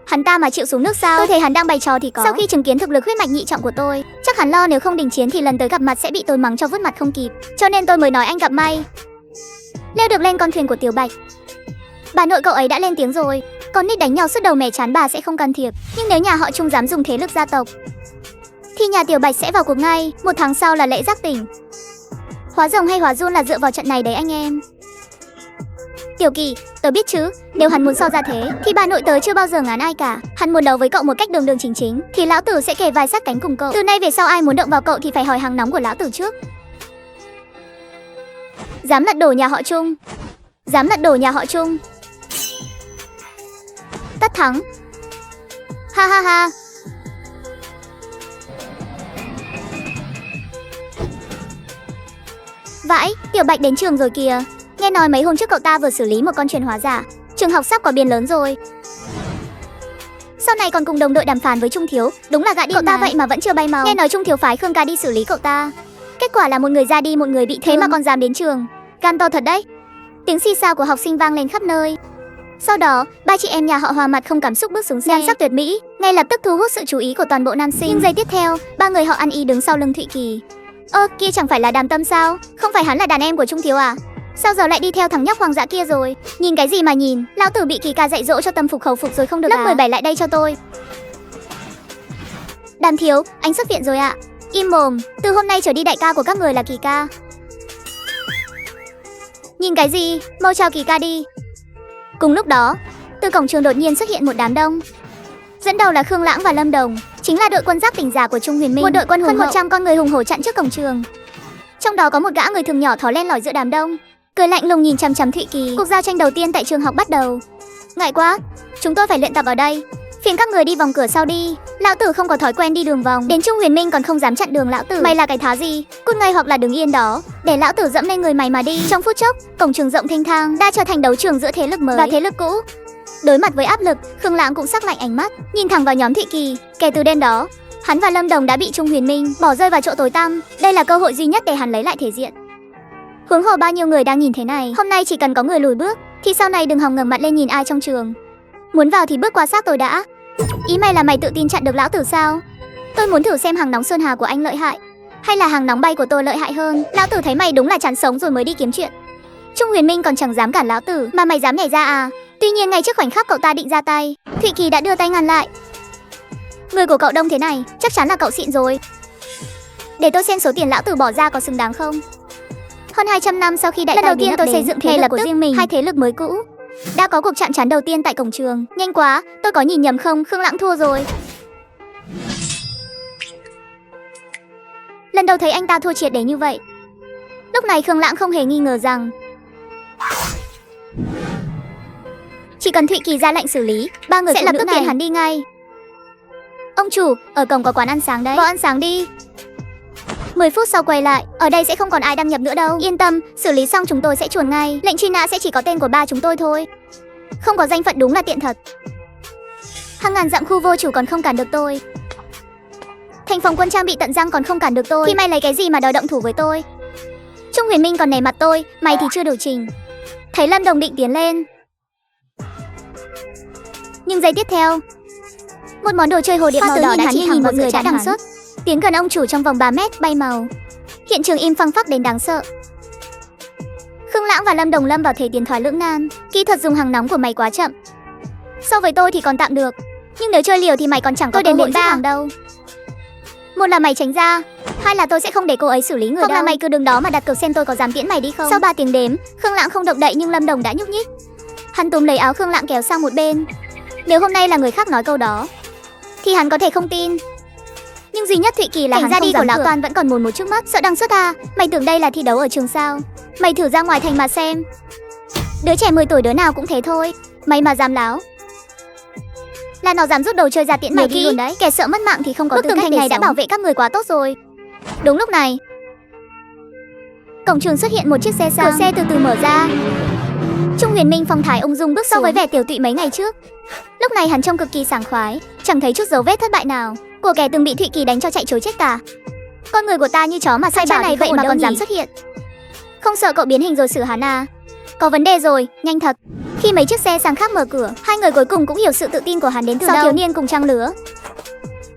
Hắn ta mà chịu xuống nước sao? Tôi thấy hắn đang bày trò thì có. Sau khi chứng kiến thực lực huyết mạch nhị trọng của tôi, chắc hắn lo nếu không đình chiến thì lần tới gặp mặt sẽ bị tôi mắng cho vứt mặt không kịp. Cho nên tôi mới nói anh gặp may. Leo được lên con thuyền của Tiểu Bạch. Bà nội cậu ấy đã lên tiếng rồi, con nít đánh nhau sứt đầu mẻ chán bà sẽ không can thiệp. Nhưng nếu nhà họ Trung dám dùng thế lực gia tộc thì nhà Tiểu Bạch sẽ vào cuộc ngay. 1 tháng sau là lễ giác tỉnh. Hóa rồng hay hóa run là dựa vào trận này đấy anh em. Tiểu Kỳ, tớ biết chứ, Nếu hắn muốn so ra thế, thì bà nội tớ chưa bao giờ ngán ai cả. Hắn muốn đấu với cậu một cách đường đường chính chính, thì lão tử sẽ kề vai sát cánh cùng cậu. Từ nay về sau ai muốn động vào cậu thì phải hỏi hàng nóng của lão tử trước. Dám lật đổ nhà họ Trung. Dám lật đổ nhà họ Trung. Tất thắng. Ha ha ha. Vãi, Tiểu Bạch đến trường rồi kìa. Nghe nói mấy hôm trước cậu ta vừa xử lý một con chuyển hóa giả. Trường học sắp có biến lớn rồi. Sau này còn cùng đồng đội đàm phán với Trung Thiếu. Đúng là gã điên. Cậu ta vậy mà vẫn chưa bay màu. Nghe nói Trung Thiếu phái Khương ca đi xử lý cậu ta. Kết quả là một người ra đi, một người bị thương. Thế mà còn dám đến trường. Gan to thật đấy. Tiếng xì xào của học sinh vang lên khắp nơi. Sau đó, ba chị em nhà họ Hòa mặt không cảm xúc bước xuống xe. Nhan sắc tuyệt mỹ, ngay lập tức thu hút sự chú ý của toàn bộ nam sinh. Nhưng giây tiếp theo, ba người họ ăn ý đứng sau lưng Thụy Kỳ. Ơ, kia chẳng phải là Đàm Tâm sao? Không phải hắn là đàn em của Trung Thiếu à? Sao giờ lại đi theo thằng nhóc hoang dã kia rồi? Nhìn cái gì mà nhìn, lão tử bị Kỳ ca dạy dỗ cho tâm phục khẩu phục rồi không được. Lớp 17 lại đây cho tôi. Đàm Thiếu, anh xuất viện rồi ạ. Im mồm, từ hôm nay trở đi đại ca của các người là Kỳ ca. Nhìn cái gì, mau chào Kỳ ca đi. Cùng lúc đó, từ cổng trường đột nhiên xuất hiện một đám đông. Dẫn đầu là Khương Lãng và Lâm Đồng, chính là đội quân giáp tỉnh giả của Trung Huyền Minh. Một đội quân hơn 100 con người hùng hổ chặn trước cổng trường. Trong đó có một gã người thường nhỏ thò len lỏi giữa đám đông, cười lạnh lùng nhìn chằm chằm Thụy Kỳ. Cuộc giao tranh đầu tiên tại trường học bắt đầu. Ngại quá, chúng tôi phải luyện tập ở đây. Phiền các người đi vòng cửa sau đi. Lão tử không có thói quen đi đường vòng. Đến Trung Huyền Minh còn không dám chặn đường lão tử. Mày là cái thá gì? Cút ngay hoặc là đứng yên đó, để lão tử dẫm lên người mày mà đi. Trong phút chốc, cổng trường rộng thênh thang đã trở thành đấu trường giữa thế lực mới và thế lực cũ. Đối mặt với áp lực, Khương Lãng cũng sắc lạnh ánh mắt, nhìn thẳng vào nhóm Thụy Kỳ. Kể từ đêm đó, hắn và Lâm Đồng đã bị Trung Huyền Minh bỏ rơi vào chỗ tối tăm. Đây là cơ hội duy nhất để hắn lấy lại thể diện. Huống hồ bao nhiêu người đang nhìn thế này, hôm nay chỉ cần có người lùi bước, thì sau này đừng hòng ngẩng mặt lên nhìn ai trong trường. Muốn vào thì bước qua xác tôi đã. Ý mày là mày tự tin chặn được lão tử sao? Tôi muốn thử xem hàng nóng Sơn Hà của anh lợi hại, hay là hàng nóng bay của tôi lợi hại hơn. Lão tử thấy mày đúng là chán sống rồi mới đi kiếm chuyện. Trung Huyền Minh còn chẳng dám cản lão tử, mà mày dám nhảy ra à? Tuy nhiên ngay trước khoảnh khắc cậu ta định ra tay, Thụy Kỳ đã đưa tay ngăn lại. Người của cậu đông thế này, chắc chắn là cậu xịn rồi. Để tôi xem số tiền lão tử bỏ ra có xứng đáng không. Hơn 200 năm sau khi đại tài biến lập tôi xây dựng thế lực của riêng mình, hai thế lực mới cũ đã có cuộc chạm trán đầu tiên tại cổng trường. Nhanh quá, tôi có nhìn nhầm không? Khương Lãng thua rồi. Lần đầu thấy anh ta thua triệt để như vậy. Lúc này Khương Lãng không hề nghi ngờ rằng chỉ cần Thụy Kỳ ra lệnh xử lý, ba người sẽ lập tức tiện hắn đi ngay. Ông chủ, ở cổng có quán ăn sáng đấy, vào ăn sáng đi. 10 phút sau quay lại, ở đây sẽ không còn ai đăng nhập nữa đâu. Yên tâm, xử lý xong chúng tôi sẽ chuồn ngay. Lệnh truy nã sẽ chỉ có tên của ba chúng tôi thôi. Không có danh phận đúng là tiện thật. Hàng ngàn dặm khu vô chủ còn không cản được tôi. Thành phòng quân trang bị tận răng còn không cản được tôi. Thì mày lấy cái gì mà đòi động thủ với tôi? Trung Huyền Minh còn nể mặt tôi, mày thì chưa đủ trình. Thấy Lâm Đồng định tiến lên, nhưng giây tiếp theo, một món đồ chơi hồ điệp màu đỏ đã chỉ thẳng vào người đã đằng xuất, tiến gần ông chủ trong vòng 3 mét, bay màu. Hiện trường im phăng phắc đến đáng sợ. Khương Lãng và Lâm Đồng lâm vào thế tiến thoái lưỡng nan. Kỹ thuật dùng hàng nóng của mày quá chậm. So với tôi thì còn tạm được, nhưng nếu chơi liều thì mày còn chẳng có cơ hội giết hàng đâu. Một là mày tránh ra, hai là tôi sẽ không để cô ấy xử lý người đâu. Hoặc là mày cứ đứng đó mà đặt cược xem tôi có dám tiễn mày đi không. Sau 3 tiếng đếm, Khương Lãng không động đậy nhưng Lâm Đồng đã nhúc nhích. Hắn túm lấy áo Khương Lãng kéo sang một bên. Nếu hôm nay là người khác nói câu đó thì hắn có thể không tin, nhưng duy nhất Thụy Kỳ là hắn ra đi của lão Toàn vẫn còn mồn một trước mắt. Sợ đăng xuất à? Mày tưởng đây là thi đấu ở trường sao? Mày thử ra ngoài thành mà xem. Đứa trẻ 10 tuổi đứa nào cũng thế thôi. Mày mà dám láo là nó dám rút đồ chơi ra tiễn mày đi luôn đấy. Kẻ sợ mất mạng thì không có tư cách. Bức tường thành này đã bảo vệ các người quá tốt rồi. Đúng lúc này, cổng trường xuất hiện một chiếc xe sang. Cửa xe từ từ mở ra. Trung Huyền Minh phong thái ung dung bước so với vẻ tiểu tụy mấy ngày trước. Lúc này hắn trông cực kỳ sảng khoái, chẳng thấy chút dấu vết thất bại nào của kẻ từng bị Thụy Kỳ đánh cho chạy trối chết cả. Con người của ta như chó mà sai bảo này vậy mà còn dám xuất hiện. Không sợ cậu biến hình rồi xử hắn à? Có vấn đề rồi, nhanh thật. Khi mấy chiếc xe sang khác mở cửa, hai người cuối cùng cũng hiểu sự tự tin của hắn đến từ đâu. Thiếu niên cùng trang lứa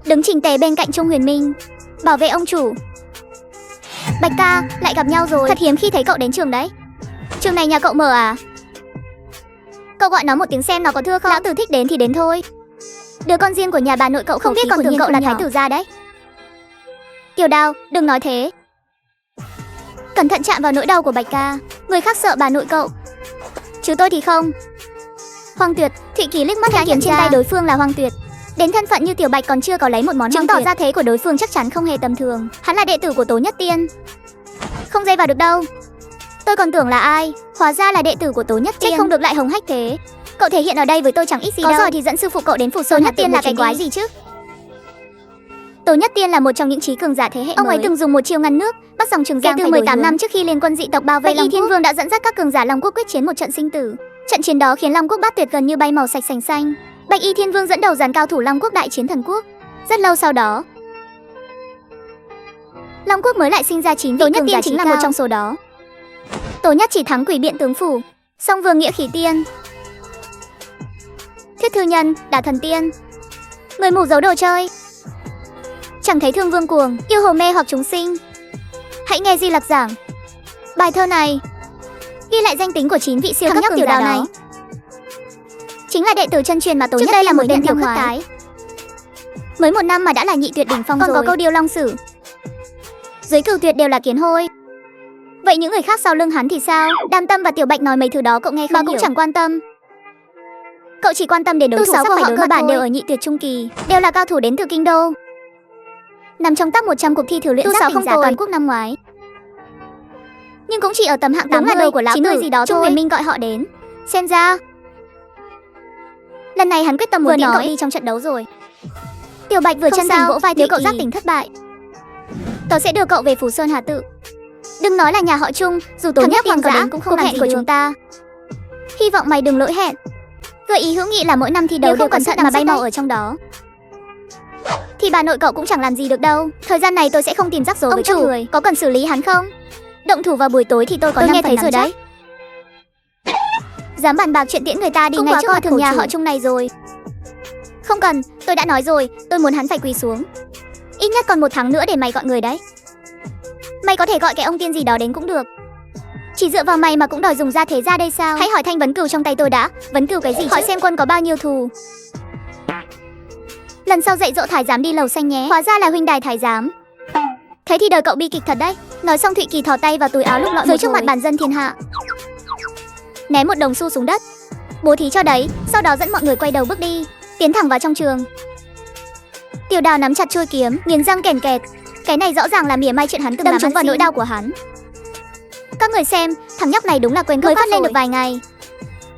đứng chỉnh tề bên cạnh Trung Huyền Minh, bảo vệ ông chủ. Bạch ca, lại gặp nhau rồi. Thật hiếm khi thấy cậu đến trường đấy. Trường này nhà cậu mở à? Cậu gọi nó một tiếng xem nó có thưa không? Lão tử thích đến thì đến thôi. Đứa con riêng của nhà bà nội cậu không biết còn tưởng cậu là thái tử gia đấy. Tiểu Đao, đừng nói thế. Cẩn thận chạm vào nỗi đau của Bạch ca. Người khác sợ bà nội cậu, chứ tôi thì không. Hoang Tuyệt, Thụy Kỳ liếc mắt đã kiếm trên tay đối phương là Hoang Tuyệt. Đến thân phận như Tiểu Bạch còn chưa có lấy một món chứng tỏ ra thế của đối phương chắc chắn không hề tầm thường. Hắn là đệ tử của Tố Nhất Tiên. Không dây vào được đâu. Tôi còn tưởng là ai, hóa ra là đệ tử của Tố Nhất Tiên. Chắc không được lại hống hách thế. Cậu thể hiện ở đây với tôi chẳng ít gì đâu. Có rồi thì dẫn sư phụ cậu đến Phù Sơn Nhất Tiên là cái quái gì chứ? Tố Nhất Tiên là một trong những trí cường giả thế hệ ông ấy từng dùng một chiêu ngăn nước, bắt dòng Trường Giang. Kể từ 18 năm trước khi liên quân dị tộc bao vây Long Quốc, Thiên Vương đã dẫn dắt các cường giả Long Quốc quyết chiến một trận sinh tử. Trận chiến đó khiến Long Quốc Bát Tuyệt gần như bay màu sạch sành xanh. Bạch Y Thiên Vương dẫn đầu dàn cao thủ Long Quốc đại chiến Thần Quốc. Rất lâu sau đó, Long Quốc mới lại sinh ra 9 vị cường giả. Tố Nhất Tiên chính là một trong số đó. Tố Nhất chỉ thắng Quỷ Biện tướng phủ, Song Vương Nghĩa Khí Tiên, Thiết Thư Nhân, Đả Thần Tiên, Người mù giấu đồ chơi, Chẳng thấy thương vương cuồng, yêu hồ mê hoặc chúng sinh. Hãy nghe Di Lặc giảng. Bài thơ này ghi lại danh tính của 9 vị siêu cấp tiểu đào này. Chính là đệ tử chân truyền mà Tố Nhất Tiên là một tên tiểu khất cái. Mới 1 năm mà đã là nhị tuyệt đỉnh phong rồi. Còn có câu Điêu Long Sử. Dưới cửu tuyệt đều là kiến hôi. Vậy những người khác sau lưng hắn thì sao? Đam Tâm và Tiểu Bạch nói mấy thứ đó cậu nghe không hiểu. Mà cũng chẳng quan tâm. Cậu chỉ quan tâm đến đối thủ sắp phải đối mặt bản đều ở nhị tuyệt trung kỳ, đều là cao thủ đến từ kinh đô. Nằm trong top 100 cuộc thi thử luyện giáp đỉnh giá toàn quốc năm ngoái. Nhưng cũng chỉ ở tầm hạng 80 là đầu của lão tử gì đó Trung Huyền Minh gọi họ đến. Xem ra lần này hắn quyết tâm muốn tiễn cậu đi trong trận đấu rồi. Tiểu Bạch vừa chân thành vỗ vai nếu cậu giác tỉnh thất bại, tớ sẽ đưa cậu về Phù Sơn Hà Tự. Đừng nói là nhà họ Trung, dù Tố Nhất Tiên có đến cũng không làm gì của chúng ta. Hy vọng mày đừng lỗi hẹn. Gợi ý hữu nghị là mỗi năm thi đấu đều cẩn thận mà bay màu ở trong đó. Thì bà nội cậu cũng chẳng làm gì được đâu. Thời gian này tôi sẽ không tìm rắc rối với các người. Có cần xử lý hắn không? Động thủ vào buổi tối thì tôi có 5 phần nắm chắc. Đấy. Dám bàn bạc chuyện tiễn người ta đi ngay trước mặt thường nhà họ Trung này rồi. Không cần, tôi đã nói rồi, tôi muốn hắn phải quỳ xuống. Ít nhất còn 1 tháng nữa để mày gọi người đấy. Mày có thể gọi cái ông tiên gì đó đến cũng được. Chỉ dựa vào mày mà cũng đòi dùng ra thế ra đây sao? Hãy hỏi thanh vấn cừu trong tay tôi đã. Vấn cừu cái gì? Hỏi xem quân có bao nhiêu thù. Lần sau dạy dỗ Thái giám đi lầu xanh nhé. Hóa ra là huynh đài Thái giám. Thế thì đời cậu bi kịch thật đấy. Nói xong Thụy Kỳ thò tay vào túi áo lúc lọi dưới trước mặt bản dân thiên hạ, ném một đồng xu xuống đất. Bố thí cho đấy. Sau đó dẫn mọi người quay đầu bước đi, tiến thẳng vào trong trường. Tiểu Đào nắm chặt chuôi kiếm, nghiến răng kèn kẹt. Cái này rõ ràng là mỉa mai chuyện hắn từng làm trúng vào nỗi đau của hắn. Các người xem, thằng nhóc này đúng là quên mới phát lên được vài ngày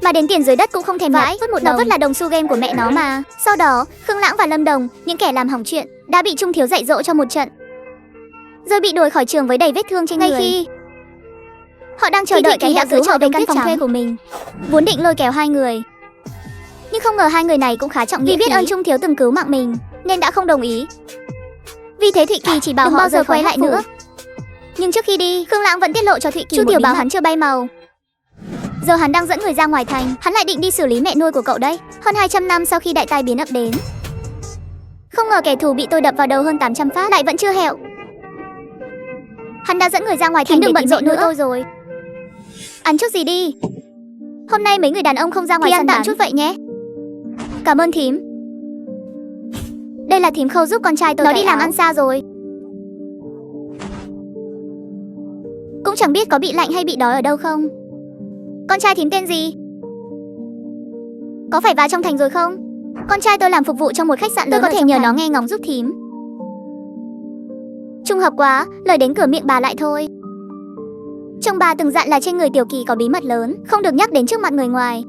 mà đến tiền dưới đất cũng không thèm vãi. Nó vứt là đồng xu game của mẹ nó mà. Sau đó Khương Lãng và Lâm Đồng, những kẻ làm hỏng chuyện, đã bị Trung thiếu dạy dỗ cho một trận, rồi bị đuổi khỏi trường với đầy vết thương trên người. Ngay khi họ đang chờ đợi cái đã cứu trở về căn phòng thuê của mình, vốn định lôi kéo 2 người, nhưng không ngờ 2 người này cũng khá trọng nghĩa. Vì biết ơn Trung thiếu từng cứu mạng mình nên đã không đồng ý. Vì thế Thụy Kỳ chỉ bảo họ bao giờ quay lại nữa. Nhưng trước khi đi, Khương Lãng vẫn tiết lộ cho Thụy Kỳ Chu Tiểu báo hắn chưa bay màu. Giờ hắn đang dẫn người ra ngoài thành. Hắn lại định đi xử lý mẹ nuôi của cậu đấy. Hơn 200 năm sau khi đại tai biến ập đến, không ngờ kẻ thù bị tôi đập vào đầu hơn 800 phát lại vẫn chưa hẹo. Hắn đã dẫn người ra ngoài thành để bận rộn nuôi tôi rồi. Ăn chút gì đi. Hôm nay mấy người đàn ông không ra ngoài săn tạm chút vậy nhé. Cảm ơn thím. Đây là thím Khâu giúp con trai tôi. Nó đi làm ăn xa rồi, cũng chẳng biết có bị lạnh hay bị đói ở đâu không. Con trai thím tên gì? Có phải vào trong thành rồi không? Con trai tôi làm phục vụ trong một khách sạn lớn. Tôi có thể nhờ nó nghe ngóng giúp thím. Trùng hợp quá, lời đến cửa miệng bà lại thôi. Chồng bà từng dặn là trên người Tiểu Kỳ có bí mật lớn, không được nhắc đến trước mặt người ngoài.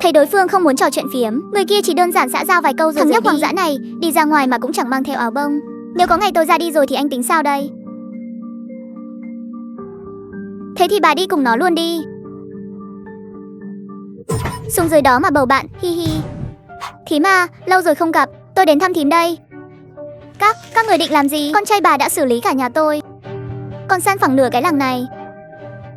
Thấy đối phương không muốn trò chuyện phiếm, người kia chỉ đơn giản xã giao vài câu rồi. Thằng nhóc hoang dã này đi ra ngoài mà cũng chẳng mang theo áo bông. Nếu có ngày tôi ra đi rồi thì anh tính sao đây? Thế thì bà đi cùng nó luôn đi. Xuống dưới đó mà bầu bạn, hi hi. Thím à, lâu rồi không gặp, tôi đến thăm thím đây. Các người định làm gì? Con trai bà đã xử lý cả nhà tôi, còn san phẳng nửa cái làng này.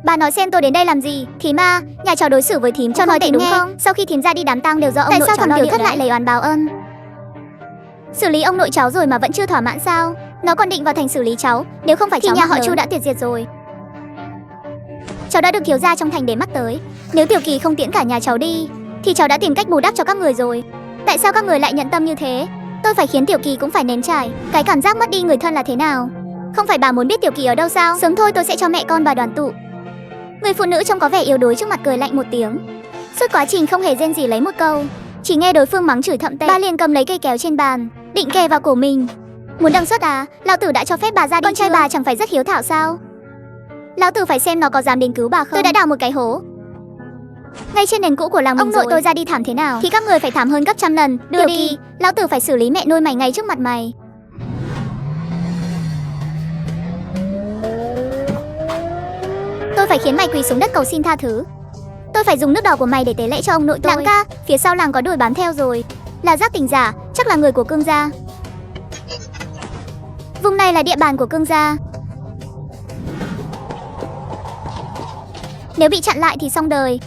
Bà nói xem tôi đến đây làm gì? Thím à, nhà cháu đối xử với thím cho nói tệ đúng không? Sau khi thím ra đi đám tang đều do ông nội cháu. Tại sao thằng Tiểu Thất lại lấy oán báo ân? Xử lý ông nội cháu rồi mà vẫn chưa thỏa mãn sao? Nó còn định vào thành xử lý cháu. Nếu không phải thì cháu nhà họ Chu đã tuyệt diệt rồi. Cháu đã được thiếu gia trong thành để mắt tới. Nếu Tiểu Kỳ không tiễn cả nhà cháu đi thì cháu đã tìm cách bù đắp cho các người rồi. Tại sao các người lại nhận tâm như thế? Tôi phải khiến Tiểu Kỳ cũng phải nếm trải cái cảm giác mất đi người thân là thế nào. Không phải bà muốn biết Tiểu Kỳ ở đâu sao? Sớm thôi tôi sẽ cho mẹ con bà đoàn tụ. Người phụ nữ trông có vẻ yếu đuối trước mặt cười lạnh một tiếng, Suốt quá trình không hề rên gì lấy một câu, chỉ nghe đối phương mắng chửi thậm tệ. Ba liền cầm lấy cây kéo trên bàn, định kề vào cổ mình. Muốn đăng xuất à? Lão tử đã cho phép bà ra đi. Con trai bà chẳng phải rất hiếu thảo sao? Lão tử phải xem nó có dám đến cứu bà không. Tôi đã đào một cái hố ngay trên nền cũ của làng mình. Ông nội tôi ra đi thảm thế nào thì các người phải thảm hơn gấp trăm lần. Đưa Tiểu đi, lão tử phải xử lý mẹ nuôi mày ngay trước mặt mày. Tôi phải khiến mày quỳ xuống đất cầu xin tha thứ. Tôi phải dùng nước đỏ của mày để tế lễ cho ông nội tôi. Lãng ca, phía sau làng có đuổi bám theo rồi. Là giác tỉnh giả, chắc là người của Cương gia. Vùng này là địa bàn của Cương gia. Nếu bị chặn lại thì xong đời.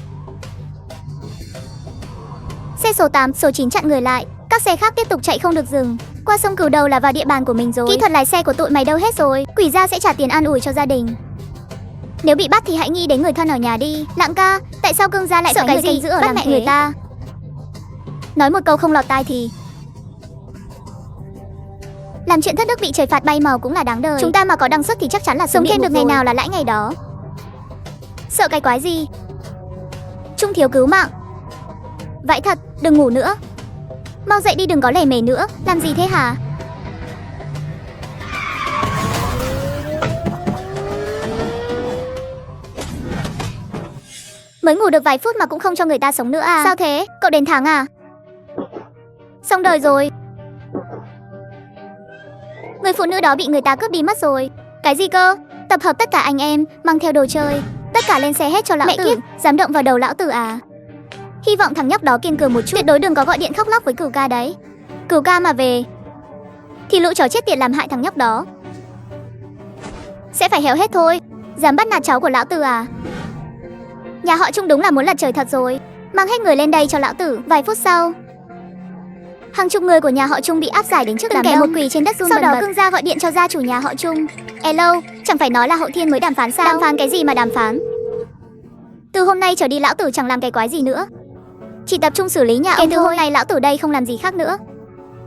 Xe số 8, số 9 chặn người lại. Các xe khác tiếp tục chạy không được dừng. Qua sông Cửu Đầu là vào địa bàn của mình rồi. Kỹ thuật lái xe của tụi mày đâu hết rồi? Quỷ gia sẽ trả tiền an ủi cho gia đình. Nếu bị bắt thì hãy nghĩ đến người thân ở nhà đi. Lãng ca, tại sao Cương gia lại sợ cái gì giữ ở bắt mẹ người ta? Nói một câu không lọt tai thì làm chuyện thất đức bị trời phạt bay màu cũng là đáng đời. Chúng ta mà có đăng xuất thì chắc chắn là sống thêm được ngày nào là lãi ngày đó. Sợ cái quái gì? Trung thiếu cứu mạng. Vãi thật, đừng ngủ nữa. Mau dậy đi, đừng có lề mề nữa. Làm gì thế hả? Mới ngủ được vài phút mà cũng không cho người ta sống nữa à? Sao thế? Cậu đến tháng à? Xong đời rồi. Người phụ nữ đó bị người ta cướp đi mất rồi. Cái gì cơ? Tập hợp tất cả anh em, mang theo đồ chơi, tất cả lên xe hết cho lão tử. Mẹ kiếp, dám động vào đầu lão tử à? Hy vọng thằng nhóc đó kiên cường một chút. Tuyệt đối đừng có gọi điện khóc lóc với Cửu ca đấy. Cửu ca mà về thì lũ chó chết tiệt làm hại thằng nhóc đó sẽ phải héo hết thôi. Dám bắt nạt cháu của lão tử à? Nhà họ Trung đúng là muốn lật trời thật rồi. Mang hết người lên đây cho lão tử. Vài phút sau, hàng chục người của nhà họ Trung bị áp giải đến trước đám đông. Một quỳ trên đất run bần bật. Sau đó Cương gia gọi điện cho gia chủ nhà họ Trung. Hello, chẳng phải nói là Hậu Thiên mới đàm phán sao? Đàm phán cái gì mà đàm phán? Từ hôm nay trở đi lão tử chẳng làm cái quái gì nữa, chỉ tập trung xử lý nhà ông thôi. Từ hôm nay lão tử đây không làm gì khác nữa,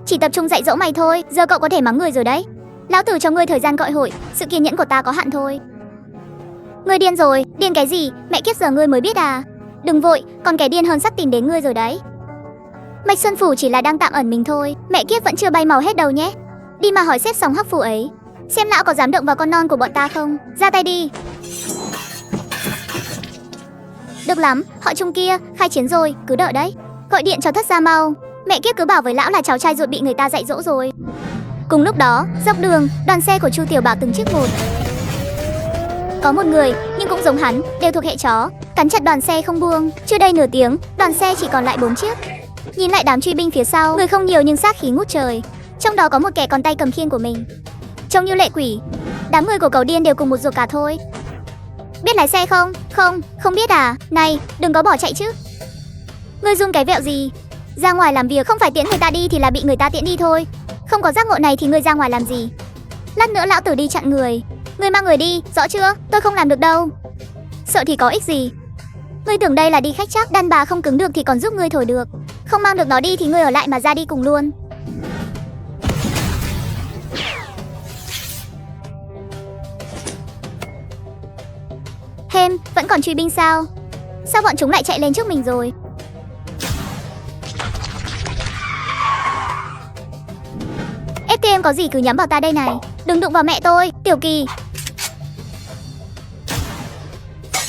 chỉ tập trung dạy dỗ mày thôi. Giờ cậu có thể mắng người rồi đấy. Lão tử cho ngươi thời gian gọi hội, sự kiên nhẫn của ta có hạn thôi. Ngươi điên rồi. Điên cái gì? Mẹ kiếp, giờ ngươi mới biết à? Đừng vội, còn kẻ điên hơn sắp tìm đến ngươi rồi đấy. Mạch Xuân Phủ chỉ là đang tạm ẩn mình thôi. Mẹ kiếp, vẫn chưa bay màu hết đâu nhé. Đi mà hỏi xếp sóng hắc phủ ấy, xem lão có dám động vào con non của bọn ta không. Ra tay đi. Được lắm, họ Trung kia, khai chiến rồi, cứ đợi đấy. Gọi điện cho Thất gia mau. Mẹ kiếp, cứ bảo với lão là cháu trai ruột bị người ta dạy dỗ rồi. Cùng lúc đó, dọc đường, đoàn xe của Chu Tiểu Bảo từng chiếc một. Có một người, nhưng cũng giống hắn, đều thuộc hệ chó, cắn chặt đoàn xe không buông. Chưa đầy nửa tiếng, đoàn xe chỉ còn lại 4 chiếc. Nhìn lại đám truy binh phía sau, người không nhiều nhưng sát khí ngút trời. Trong đó có một kẻ còn tay cầm khiên của mình, trông như lệ quỷ. Đám người của cậu điên đều cùng một ruột cả thôi. Biết lái xe không? Không biết à? Này, đừng có bỏ chạy chứ. Ngươi run cái vẹo gì? Ra ngoài làm việc không phải tiễn người ta đi thì là bị người ta tiễn đi thôi. Không có giác ngộ này thì ngươi ra ngoài làm gì? Lát nữa lão tử đi chặn người. Ngươi mang người đi, rõ chưa? Tôi không làm được đâu. Sợ thì có ích gì? Ngươi tưởng đây là đi khách chắc, đàn bà không cứng được thì còn giúp ngươi thổi được. Không mang được nó đi thì ngươi ở lại mà ra đi cùng luôn. Hêm, vẫn còn truy binh sao? Sao bọn chúng lại chạy lên trước mình rồi? FTM có gì cứ nhắm vào ta đây này. Đừng đụng vào mẹ tôi, Tiểu Kỳ.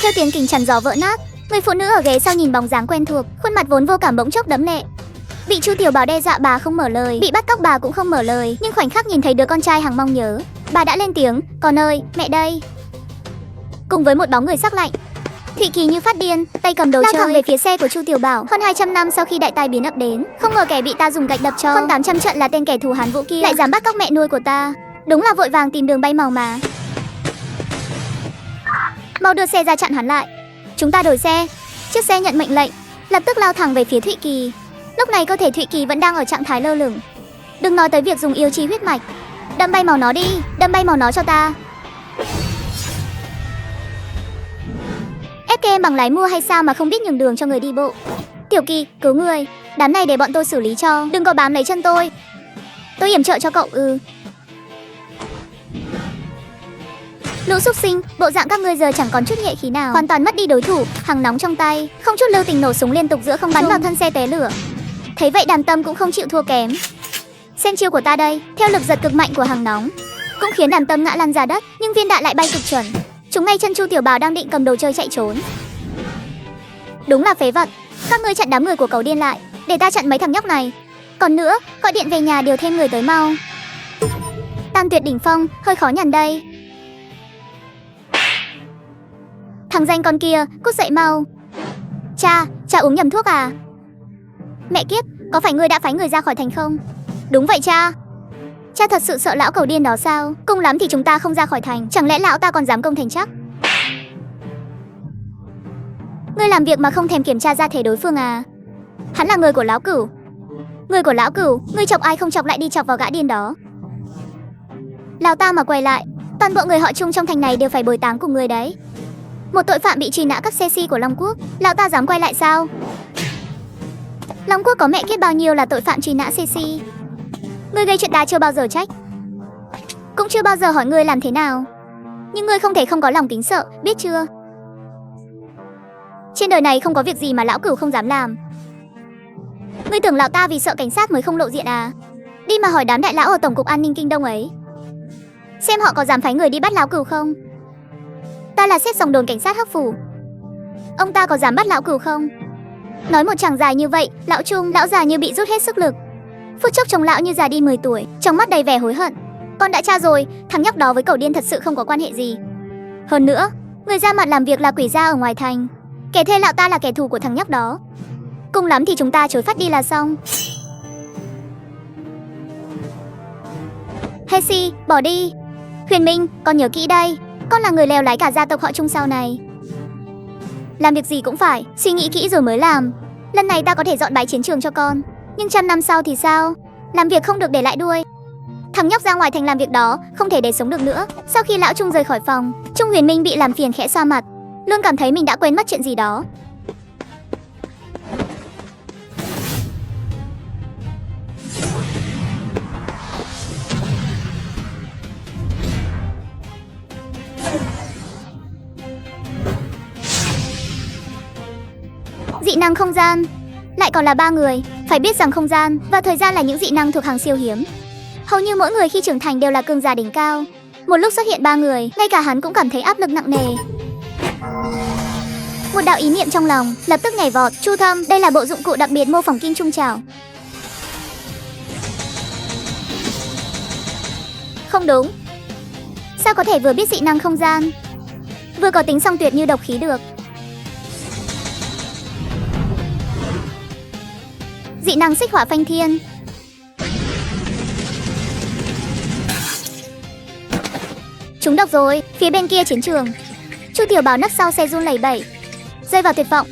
Theo tiếng kình chắn gió vỡ nát, người phụ nữ ở ghế sau nhìn bóng dáng quen thuộc, khuôn mặt vốn vô cảm bỗng chốc đẫm lệ. Bị Chu Tiểu Bảo đe dọa bà không mở lời, bị bắt cóc bà cũng không mở lời, nhưng khoảnh khắc nhìn thấy đứa con trai hằng mong nhớ, bà đã lên tiếng, "Con ơi, mẹ đây." Cùng với một bóng người sắc lạnh, Thụy Kỳ như phát điên, tay cầm đồ chơi lao thẳng về phía xe của Chu Tiểu Bảo. Hơn 200 năm sau khi đại tai biến ập đến, không ngờ kẻ bị ta dùng gạch đập cho hơn 800 trận là tên kẻ thù Hán Vũ kia lại dám bắt cóc mẹ nuôi của ta. Đúng là vội vàng tìm đường bay màu mà. Mau đưa xe ra chặn hắn lại. Chúng ta đổi xe. Chiếc xe nhận mệnh lệnh, lập tức lao thẳng về phía Thụy Kỳ. Lúc này cơ thể Thụy Kỳ vẫn đang ở trạng thái lơ lửng. Đừng nói tới việc dùng yêu chi huyết mạch. Đâm bay màu nó đi, đâm bay màu nó cho ta. FKM bằng lái mua hay sao mà không biết nhường đường cho người đi bộ. Tiểu Kỳ, cứu người. Đám này để bọn tôi xử lý cho. Đừng có bám lấy chân tôi. Tôi yểm trợ cho cậu. Lũ súc sinh, bộ dạng các ngươi giờ chẳng còn chút nhuệ khí nào, hoàn toàn mất đi đối thủ, hằng nóng trong tay, không chút lưu tình nổ súng liên tục giữa không bắn vào thân xe té lửa. Thấy vậy Đàm Tâm cũng không chịu thua kém. Xem chiêu của ta đây, theo lực giật cực mạnh của hằng nóng, cũng khiến Đàm Tâm ngã lăn ra đất, nhưng viên đạn lại bay cực chuẩn, trúng ngay chân Chu Tiểu Bảo đang định cầm đồ chơi chạy trốn. Đúng là phế vật, các ngươi chặn đám người của Cẩu Điên lại, để ta chặn mấy thằng nhóc này. Còn nữa, gọi điện về nhà điều thêm người tới mau. Tam tuyệt đỉnh phong, hơi khó nhằn đây. Thằng danh con kia, cút dậy mau. Cha uống nhầm thuốc à? Mẹ kiếp, có phải ngươi đã phái người ra khỏi thành không? Đúng vậy cha. Cha thật sự sợ lão Cẩu Điên đó sao? Cùng lắm thì chúng ta không ra khỏi thành, chẳng lẽ lão ta còn dám công thành chắc? Ngươi làm việc mà không thèm kiểm tra ra thể đối phương à? Hắn là người của lão Cửu. Người của lão Cửu, ngươi chọc ai không chọc lại đi chọc vào gã điên đó. Lão ta mà quay lại, toàn bộ người họ Chung trong thành này đều phải bồi táng cùng người đấy. Một tội phạm bị truy nã các xe si của Long Quốc, lão ta dám quay lại sao? Long Quốc có mẹ kiếp bao nhiêu là tội phạm truy nã xe si. Ngươi gây chuyện ta chưa bao giờ trách, cũng chưa bao giờ hỏi ngươi làm thế nào, nhưng ngươi không thể không có lòng kính sợ, biết chưa? Trên đời này không có việc gì mà lão Cửu không dám làm. Ngươi tưởng lão ta vì sợ cảnh sát mới không lộ diện à? Đi mà hỏi đám đại lão ở Tổng cục An ninh Kinh Đông ấy, xem họ có dám phái người đi bắt lão Cửu không? Ta là sếp sòng đồn cảnh sát Hắc Phủ, ông ta có dám bắt lão Cửu không? Nói một chàng dài như vậy, lão Trung, lão già như bị rút hết sức lực. Phút chốc trông lão như già đi 10 tuổi, trong mắt đầy vẻ hối hận. Con đã tra rồi, thằng nhóc đó với Cẩu Điên thật sự không có quan hệ gì. Hơn nữa, người ra mặt làm việc là quỷ gia ở ngoài thành, kẻ thuê lão ta là kẻ thù của thằng nhóc đó. Cùng lắm thì chúng ta chối phát đi là xong. Hesi, bỏ đi. Huyền Minh, con nhớ kỹ đây, con là người lèo lái cả gia tộc họ Chung sau này. Làm việc gì cũng phải suy nghĩ kỹ rồi mới làm. Lần này ta có thể dọn bãi chiến trường cho con, nhưng 100 năm sau thì sao? Làm việc không được để lại đuôi. Thằng nhóc ra ngoài thành làm việc đó không thể để sống được nữa. Sau khi lão Trung rời khỏi phòng, Trung Huyền Minh bị làm phiền khẽ xoa mặt, luôn cảm thấy mình đã quên mất chuyện gì đó. Dị năng không gian, lại còn là 3 người. Phải biết rằng không gian và thời gian là những dị năng thuộc hàng siêu hiếm. Hầu như mỗi người khi trưởng thành đều là cường giả đỉnh cao. Một lúc xuất hiện 3 người, ngay cả hắn cũng cảm thấy áp lực nặng nề. Một đạo ý niệm trong lòng lập tức nhảy vọt. Chu Thâm, đây là bộ dụng cụ đặc biệt mô phỏng kim trung trảo. Không đúng, sao có thể vừa biết dị năng không gian, vừa có tính song tuyệt như độc khí được? Dị năng xích hỏa phanh thiên. Trúng độc rồi. Phía bên kia chiến trường, Chu Tiểu Bảo nấp sau xe run lẩy bẩy, rơi vào tuyệt vọng.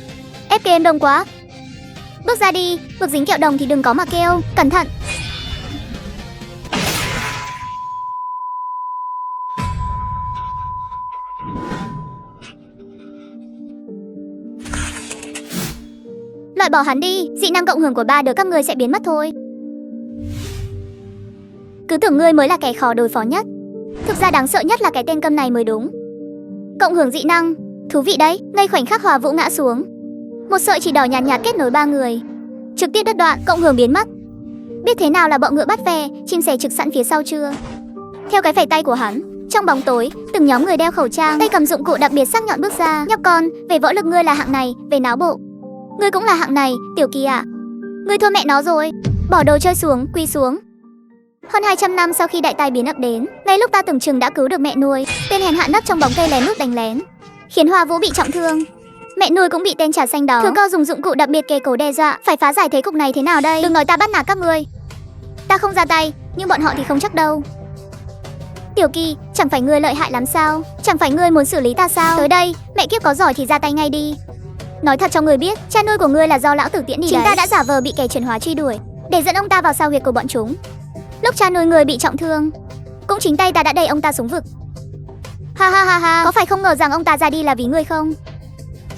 FKM đông quá. Bước ra đi, vực dính kẹo đồng thì đừng có mà kêu, cẩn thận. Loại bỏ hắn đi, dị năng cộng hưởng của 3 đứa các ngươi sẽ biến mất thôi. Cứ tưởng ngươi mới là kẻ khó đối phó nhất, thực ra đáng sợ nhất là cái tên câm này mới đúng. Cộng hưởng dị năng, thú vị đấy. Ngay khoảnh khắc Hòa Vũ ngã xuống, một sợi chỉ đỏ nhạt nhạt kết nối 3 người, trực tiếp đứt đoạn, cộng hưởng biến mất. Biết thế nào là bọ ngựa bắt ve, chim sẻ trực sẵn phía sau chưa? Theo cái phẩy tay của hắn, trong bóng tối, từng nhóm người đeo khẩu trang, tay cầm dụng cụ đặc biệt sắc nhọn bước ra. Nhóc con, về võ lực ngươi là hạng này, về náo bộ ngươi cũng là hạng này. Tiểu Kỳ à, ngươi thua mẹ nó rồi. Bỏ đồ chơi xuống, quỳ xuống. Hơn 200 năm sau khi đại tai biến ập đến, ngay lúc ta tưởng chừng đã cứu được mẹ nuôi, tên hèn hạ nấp trong bóng cây lén lút đánh lén, khiến Hoa Vũ bị trọng thương. Mẹ nuôi cũng bị tên trà xanh đó thường co dùng dụng cụ đặc biệt kề cổ đe dọa. Phải phá giải thế cục này thế nào đây? Đừng nói ta bắt nạt các ngươi. Ta không ra tay, nhưng bọn họ thì không chắc đâu. Tiểu Kỳ, chẳng phải ngươi lợi hại lắm sao? Chẳng phải ngươi muốn xử lý ta sao? Tới đây, mẹ kiếp có giỏi thì ra tay ngay đi. Nói thật cho ngươi biết, cha nuôi của ngươi là do lão tử tiễn đi. Chính ta đã giả vờ bị kẻ chuyển hóa truy đuổi, để dẫn ông ta vào sao huyệt của bọn chúng. Lúc cha nuôi ngươi bị trọng thương, cũng chính tay ta đã đẩy ông ta xuống vực. Ha ha ha ha, có phải không ngờ rằng ông ta ra đi là vì ngươi không?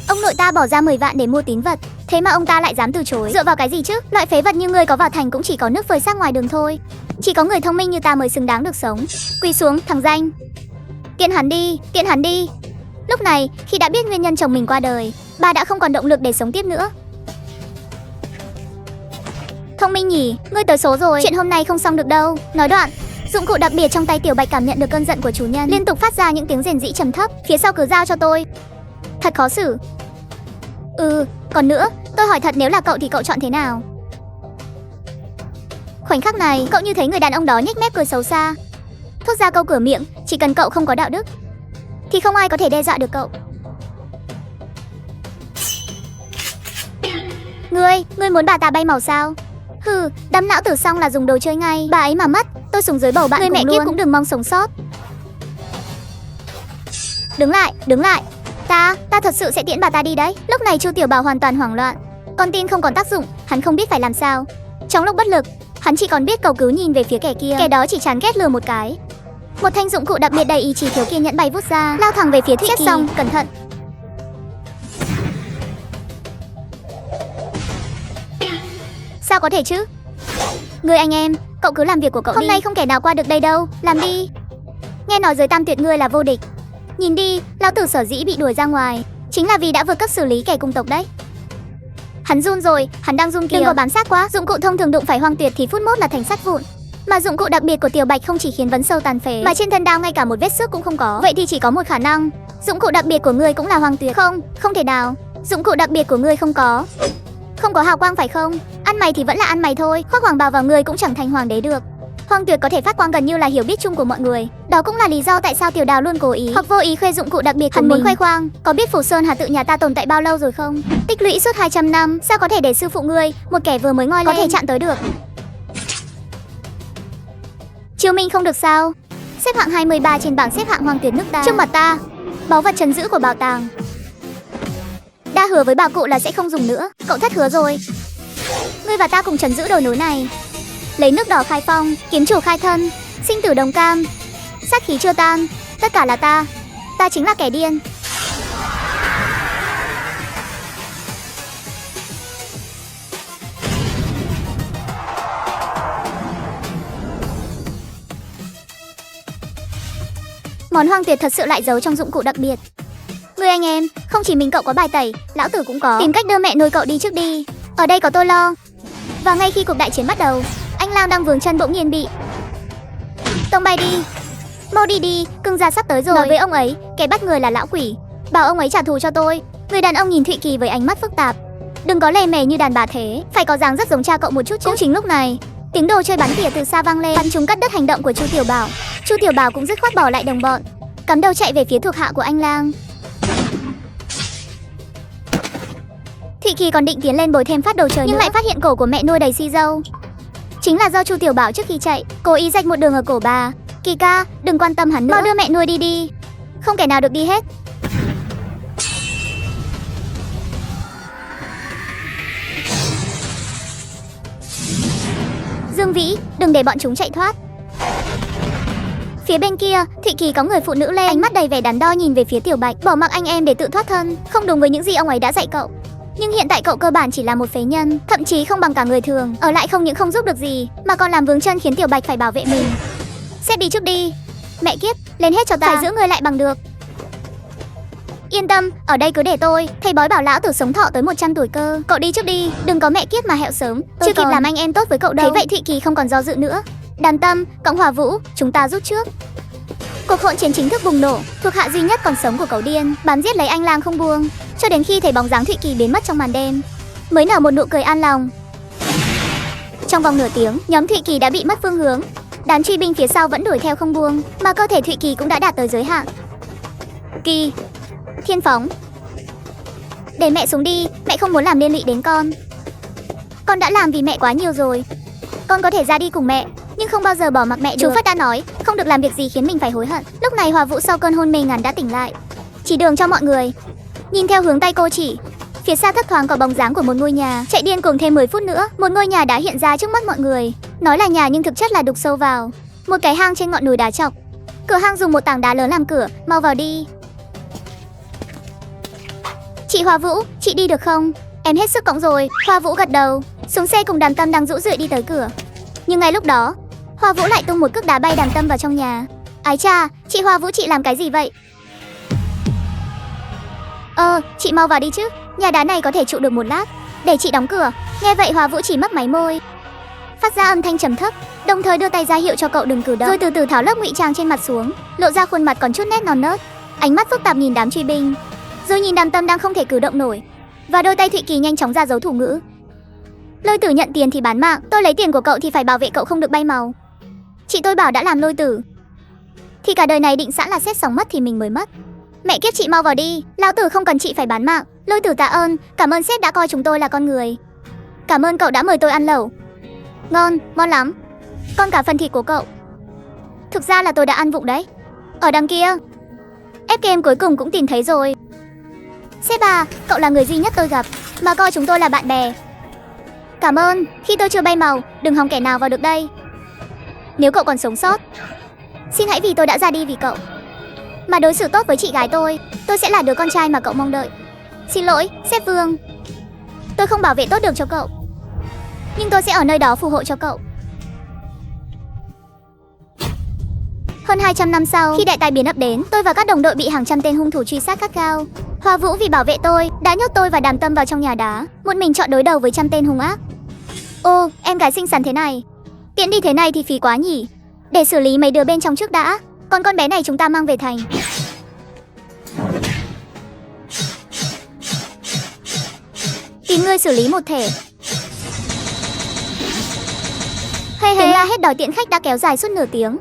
Ông nội ta bỏ ra 10 vạn để mua tín vật, thế mà ông ta lại dám từ chối. Dựa vào cái gì chứ? Loại phế vật như ngươi có vào thành cũng chỉ có nước phơi xác ngoài đường thôi. Chỉ có người thông minh như ta mới xứng đáng được sống. Quỳ xuống, thằng danh. kiện hắn đi, kiện hắn đi. Lúc này, khi đã biết nguyên nhân chồng mình qua đời, bà đã không còn động lực để sống tiếp nữa. Thông minh nhỉ, ngươi tới số rồi, chuyện hôm nay không xong được đâu. Nói đoạn, dụng cụ đặc biệt trong tay Tiểu Bạch cảm nhận được cơn giận của chủ nhân, liên tục phát ra những tiếng rền rĩ trầm thấp. Phía sau cứ giao cho tôi. Thật khó xử. Còn nữa, tôi hỏi thật, nếu là cậu thì cậu chọn thế nào? Khoảnh khắc này, cậu như thấy người đàn ông đó nhếch mép cười xấu xa, thốt ra câu cửa miệng, chỉ cần cậu không có đạo đức thì không ai có thể đe dọa được cậu. Ngươi muốn bà ta bay màu sao? Hừ, đâm não tử xong là dùng đồ chơi ngay. Bà ấy mà mất, tôi xuống dưới bầu bạn cùng mẹ luôn. Kiếp cũng đừng mong sống sót. Đứng lại. Ta thật sự sẽ tiễn bà ta đi đấy. Lúc này Chu Tiểu Bảo hoàn toàn hoảng loạn. Con tin không còn tác dụng, hắn không biết phải làm sao. Trong lúc bất lực, hắn chỉ còn biết cầu cứu nhìn về phía kẻ kia. Kẻ đó chỉ chán ghét lừa một cái. Một thanh dụng cụ đặc biệt đầy ý chí thiếu kiên nhẫn bay vút ra, lao thẳng về phía Thụy Kỳ. Xong, cẩn thận. Sao có thể chứ? Ngươi anh em, cậu cứ làm việc của cậu đi. Hôm nay không kẻ nào qua được đây đâu, làm đi. Nghe nói giới tam tuyệt ngươi là vô địch. Nhìn đi, lão tử sở dĩ bị đuổi ra ngoài chính là vì đã vượt cấp xử lý kẻ cùng tộc đấy. Hắn run rồi, hắn đang run kìa. Đừng có bám sát quá, dụng cụ thông thường đụng phải Hoang Tuyệt thì phút mốt là thành sắt vụn. Mà dụng cụ đặc biệt của Tiểu Bạch không chỉ khiến vấn sâu tàn phế, mà trên thân đao ngay cả một vết xước cũng không có. Vậy thì chỉ có một khả năng, dụng cụ đặc biệt của ngươi cũng là Hoang Tuyệt. Không thể nào, dụng cụ đặc biệt của ngươi không có hào quang phải không? Ăn mày thì vẫn là ăn mày thôi, khoác hoàng bào vào ngươi cũng chẳng thành hoàng đế được. Hoang Tuyệt có thể phát quang gần như là hiểu biết chung của mọi người. Đó cũng là lý do tại sao Tiểu Đào luôn cố ý hoặc vô ý khoe dụng cụ đặc biệt của mình. Hắn muốn khoe khoang. Có biết Phủ Sơn Hà Tự nhà ta tồn tại bao lâu rồi không? Tích lũy suốt 200 năm, sao có thể để sư phụ ngươi, một kẻ vừa mới ngoi lên, có thể chạm tới được? Chiêu Minh không được sao? Xếp hạng 23 trên bảng xếp hạng Hoang Tuyệt nước ta. Trước mặt ta, báu vật trấn giữ của bảo tàng. Đã hứa với bà cụ là sẽ không dùng nữa. Cậu thất hứa rồi. Ngươi và ta cùng trấn giữ đồi núi này. Lấy nước đỏ khai phong, kiếm chủ khai thân, sinh tử đồng cam, sát khí chưa tan. Tất cả là ta. Ta chính là kẻ điên. Món Hoang Tuyệt thật sự lại giấu trong dụng cụ đặc biệt. Ngươi anh em, không chỉ mình cậu có bài tẩy, lão tử cũng có. Tìm cách đưa mẹ nuôi cậu đi trước đi. Ở đây có tôi lo. Và ngay khi cuộc đại chiến bắt đầu, anh Lang đang vướng chân bỗng nhiên bị tông bay đi. Mau đi đi, cưng gia sắp tới rồi. Nói với ông ấy, kẻ bắt người là lão quỷ, bảo ông ấy trả thù cho tôi. Người đàn ông nhìn Thụy Kỳ với ánh mắt phức tạp. Đừng có lề mề như đàn bà thế, phải có dáng rất giống cha cậu một chút chứ. Cũng chính lúc này, tiếng đồ chơi bắn tỉa từ xa vang lên, bắn chúng cắt đứt hành động của Chu Tiểu Bảo. Chu Tiểu Bảo cũng dứt khoát bỏ lại đồng bọn, cắm đầu chạy về phía thuộc hạ của anh Lang. Thụy Kỳ còn định tiến lên bồi thêm phát đồ chơi nhưng lại phát hiện cổ của mẹ nuôi đầy xi dâu. Chính là do Chu Tiểu Bảo trước khi chạy cố ý rạch một đường ở cổ bà. Kỳ ca, đừng quan tâm hắn nữa, mau đưa mẹ nuôi đi. Không kẻ nào được đi hết. Dương Vĩ, đừng để bọn chúng chạy thoát. Phía bên kia, Thụy Kỳ có người phụ nữ lên, ánh mắt đầy vẻ đắn đo nhìn về phía Tiểu Bạch. Bỏ mặc anh em để tự thoát thân, không đúng với những gì ông ấy đã dạy cậu. Nhưng hiện tại cậu cơ bản chỉ là một phế nhân, thậm chí không bằng cả người thường. Ở lại không những không giúp được gì, mà còn làm vướng chân khiến Tiểu Bạch phải bảo vệ mình. Xếp đi trước đi. Mẹ kiếp, lên hết cho ta. Phải giữ người lại bằng được. Yên tâm, ở đây cứ để tôi. Thầy bói bảo lão tử sống thọ tới 100 tuổi cơ. Cậu đi trước đi, đừng có mẹ kiếp mà hẹo sớm. Chưa kịp làm anh em tốt với cậu đâu. Thấy vậy Thụy Kỳ không còn do dự nữa. Đàn Tâm, Cộng Hòa Vũ, chúng ta rút trước. Cuộc hỗn chiến chính thức bùng nổ. Thuộc hạ duy nhất còn sống của cậu điên bám giết lấy anh Lang không buông, cho đến khi thấy bóng dáng Thụy Kỳ biến mất trong màn đêm, mới nở một nụ cười an lòng. Trong vòng nửa tiếng, nhóm Thụy Kỳ đã bị mất phương hướng. Đám truy binh phía sau vẫn đuổi theo không buông, mà cơ thể Thụy Kỳ cũng đã đạt tới giới hạn. Kỳ, Thiên Phóng. Để mẹ xuống đi, mẹ không muốn làm liên lụy đến con. Con đã làm vì mẹ quá nhiều rồi. Con có thể ra đi cùng mẹ, nhưng không bao giờ bỏ mặc mẹ được. Chú Phất đã nói, không được làm việc gì khiến mình phải hối hận. Lúc này Hòa Vũ sau cơn hôn mê ngắn đã tỉnh lại, chỉ đường cho mọi người. Nhìn theo hướng tay cô chỉ, phía xa thấp thoáng có bóng dáng của một ngôi nhà. Chạy điên cùng thêm 10 phút nữa, một ngôi nhà đã hiện ra trước mắt mọi người. Nói là nhà nhưng thực chất là đục sâu vào một cái hang trên ngọn núi đá chọc. Cửa hang dùng một tảng đá lớn làm cửa, mau vào đi. Chị Hòa Vũ, chị đi được không? Em hết sức cõng rồi. Hòa Vũ gật đầu, xuống xe cùng Đàm Tâm đang rũ rượi đi tới cửa. Nhưng ngay lúc đó, Hòa Vũ lại tung một cước đá bay Đàm Tâm vào trong nhà. Ái chà, chị Hoa Vũ chị làm cái gì vậy? Chị mau vào đi chứ. Nhà đá này có thể trụ được một lát. Để chị đóng cửa. Nghe vậy Hoa Vũ chỉ mấp máy môi, phát ra âm thanh trầm thấp, đồng thời đưa tay ra hiệu cho cậu đừng cử động, rồi từ từ tháo lớp ngụy trang trên mặt xuống, lộ ra khuôn mặt còn chút nét non nớt. Ánh mắt phức tạp nhìn đám truy binh, rồi nhìn Đàm Tâm đang không thể cử động nổi, và đôi tay Thụy Kỳ nhanh chóng ra dấu thủ ngữ. Lôi Tử nhận tiền thì bán mạng, tôi lấy tiền của cậu thì phải bảo vệ cậu không được bay màu. Chị tôi bảo đã làm Lôi Tử thì cả đời này định sẵn là xét sóng mất thì mình mới mất. Mẹ kiếp, chị mau vào đi, lão tử không cần chị phải bán mạng. Lôi Tử tạ ơn, cảm ơn sếp đã coi chúng tôi là con người. Cảm ơn cậu đã mời tôi ăn lẩu. Ngon, ngon lắm. Còn cả phần thịt của cậu. Thực ra là tôi đã ăn vụng đấy. Ở đằng kia. FKM cuối cùng cũng tìm thấy rồi. Sếp à, cậu là người duy nhất tôi gặp mà coi chúng tôi là bạn bè. Cảm ơn, khi tôi chưa bay màu, đừng hòng kẻ nào vào được đây. Nếu cậu còn sống sót, xin hãy vì tôi đã ra đi vì cậu mà đối xử tốt với chị gái tôi sẽ là đứa con trai mà cậu mong đợi. Xin lỗi, sếp Vương. Tôi không bảo vệ tốt được cho cậu, nhưng tôi sẽ ở nơi đó phù hộ cho cậu. Hơn 200 năm sau, khi đại tai biến ập đến, tôi và các đồng đội bị hàng trăm tên hung thủ truy sát gắt gao. Hoa Vũ vì bảo vệ tôi đã nhốt tôi và Đàm Tâm vào trong nhà đá, một mình chọn đối đầu với trăm tên hung ác. Ô, em gái xinh xắn thế này, tiện đi thế này thì phí quá nhỉ. Để xử lý mấy đứa bên trong trước đã, còn con bé này chúng ta mang về thành. Tìm người xử lý một thể. Tiếng la hét đòi tiện khách đã kéo dài suốt nửa tiếng.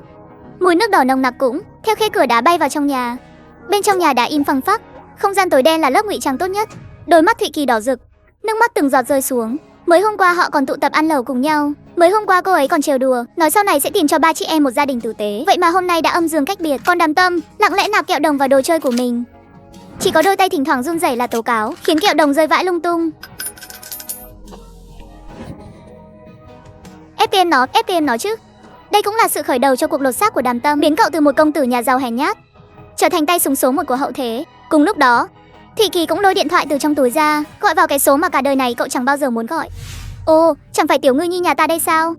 Mùi nước đỏ nồng nặc cũng theo khe cửa đá bay vào trong nhà. Bên trong nhà đã im phăng phắc, không gian tối đen là lớp ngụy trang tốt nhất. Đôi mắt Thụy Kỳ đỏ rực, nước mắt từng giọt rơi xuống. Mới hôm qua họ còn tụ tập ăn lẩu cùng nhau. Mới hôm qua cô ấy còn trêu đùa, nói sau này sẽ tìm cho ba chị em một gia đình tử tế. Vậy mà hôm nay đã âm dương cách biệt. Còn Đàm Tâm lặng lẽ nạp kẹo đồng vào đồ chơi của mình. Chỉ có đôi tay thỉnh thoảng run rẩy là tố cáo, khiến kẹo đồng rơi vãi lung tung. FKM nó chứ. Đây cũng là sự khởi đầu cho cuộc lột xác của Đàm Tâm, biến cậu từ một công tử nhà giàu hèn nhát trở thành tay súng số 1 của hậu thế. Cùng lúc đó, Thụy Kỳ cũng lôi điện thoại từ trong túi ra, gọi vào cái số mà cả đời này cậu chẳng bao giờ muốn gọi. Ồ, chẳng phải Tiểu Ngư Nhi nhà ta đây sao?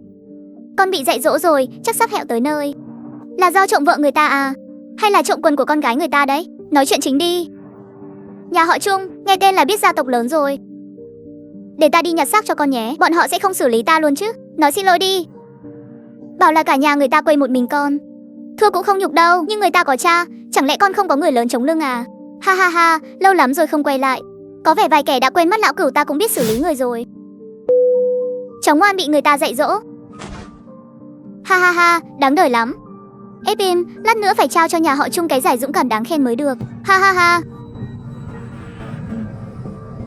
Con bị dạy dỗ rồi, chắc sắp hẹo tới nơi. Là do trộm vợ người ta à? Hay là trộm quần của con gái người ta đấy? Nói chuyện chính đi. Nhà họ Trung, nghe tên là biết gia tộc lớn rồi. Để ta đi nhặt xác cho con nhé, bọn họ sẽ không xử lý ta luôn chứ. Nói xin lỗi đi. Bảo là cả nhà người ta quây một mình con. Thua cũng không nhục đâu, nhưng người ta có cha, chẳng lẽ con không có người lớn chống lưng à? Ha ha ha, lâu lắm rồi không quay lại. Có vẻ vài kẻ đã quên mất lão cửu ta cũng biết xử lý người rồi. Cháu ngoan bị người ta dạy dỗ. Ha ha ha, đáng đời lắm. FKM, lát nữa phải trao cho nhà họ Trung cái giải dũng cảm đáng khen mới được. Ha ha ha.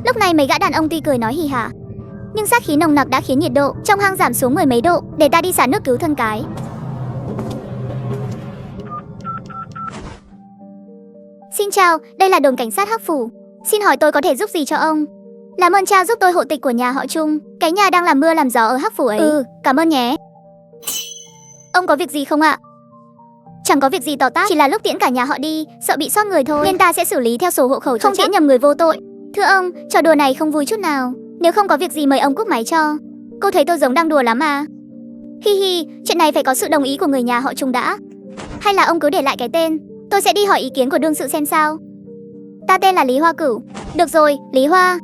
Lúc này mấy gã đàn ông tuy cười nói hì hả, nhưng sát khí nồng nặc đã khiến nhiệt độ trong hang giảm xuống 10 mấy độ. Để ta đi xả nước cứu thân cái. Xin chào, đây là đồn cảnh sát Hắc Phủ. Xin hỏi tôi có thể giúp gì cho ông? Làm ơn cha giúp tôi hộ tịch của nhà họ Trung, cái nhà đang làm mưa làm gió ở Hắc Phủ ấy. Cảm ơn nhé. Ông có việc gì không ạ? Chẳng có việc gì to tát, chỉ là lúc tiễn cả nhà họ đi, sợ bị sót người thôi, nên ta sẽ xử lý theo sổ hộ khẩu, không tiễn nhầm người vô tội. Thưa ông, trò đùa này không vui chút nào. Nếu không có việc gì mời ông cúp máy cho. Cô thấy tôi giống đang đùa lắm à? Hi hi, chuyện này phải có sự đồng ý của người nhà họ Trung đã. Hay là ông cứ để lại cái tên, tôi sẽ đi hỏi ý kiến của đương sự xem sao. Ta tên là Lý Hoa Cửu. Được rồi, Lý Hoa.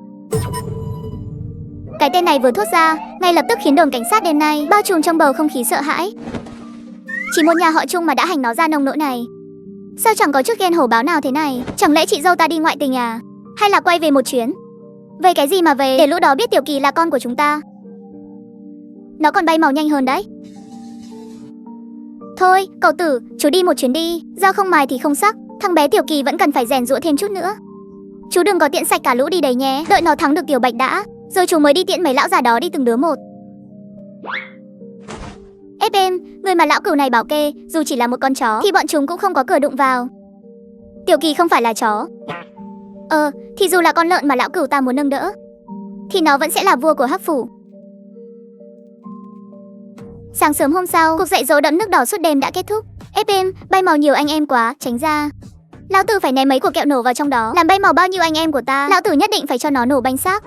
Cái tên này vừa thốt ra, ngay lập tức khiến đồn cảnh sát đêm nay bao trùm trong bầu không khí sợ hãi. Chỉ một nhà họ Trung mà đã hành nó ra nông nỗi này. Sao chẳng có chút ghen hổ báo nào thế này? Chẳng lẽ chị dâu ta đi ngoại tình à? Hay là quay về một chuyến? Về cái gì mà về, để lũ đó biết Tiểu Kỳ là con của chúng ta. Nó còn bay màu nhanh hơn đấy. Thôi, cậu tử, chú đi một chuyến đi. Dao không mài thì không sắc. Thằng bé Tiểu Kỳ vẫn cần phải rèn giũa thêm chút nữa. Chú đừng có tiện sạch cả lũ đi đấy nhé. Đợi nó thắng được Tiểu Bạch đã, rồi chú mới đi tiện mấy lão già đó đi từng đứa một. FKM, người mà lão cửu này bảo kê, dù chỉ là một con chó thì bọn chúng cũng không có cửa đụng vào. Tiểu Kỳ không phải là chó. Thì dù là con lợn mà lão cửu ta muốn nâng đỡ, thì nó vẫn sẽ là vua của Hắc Phủ. Sáng sớm hôm sau, cuộc dạy dỗ đẫm nước đỏ suốt đêm đã kết thúc. FKM, bay màu nhiều anh em quá, tránh ra. Lão tử phải ném mấy cuộc kẹo nổ vào trong đó, làm bay màu bao nhiêu anh em của ta, lão tử nhất định phải cho nó nổ banh xác.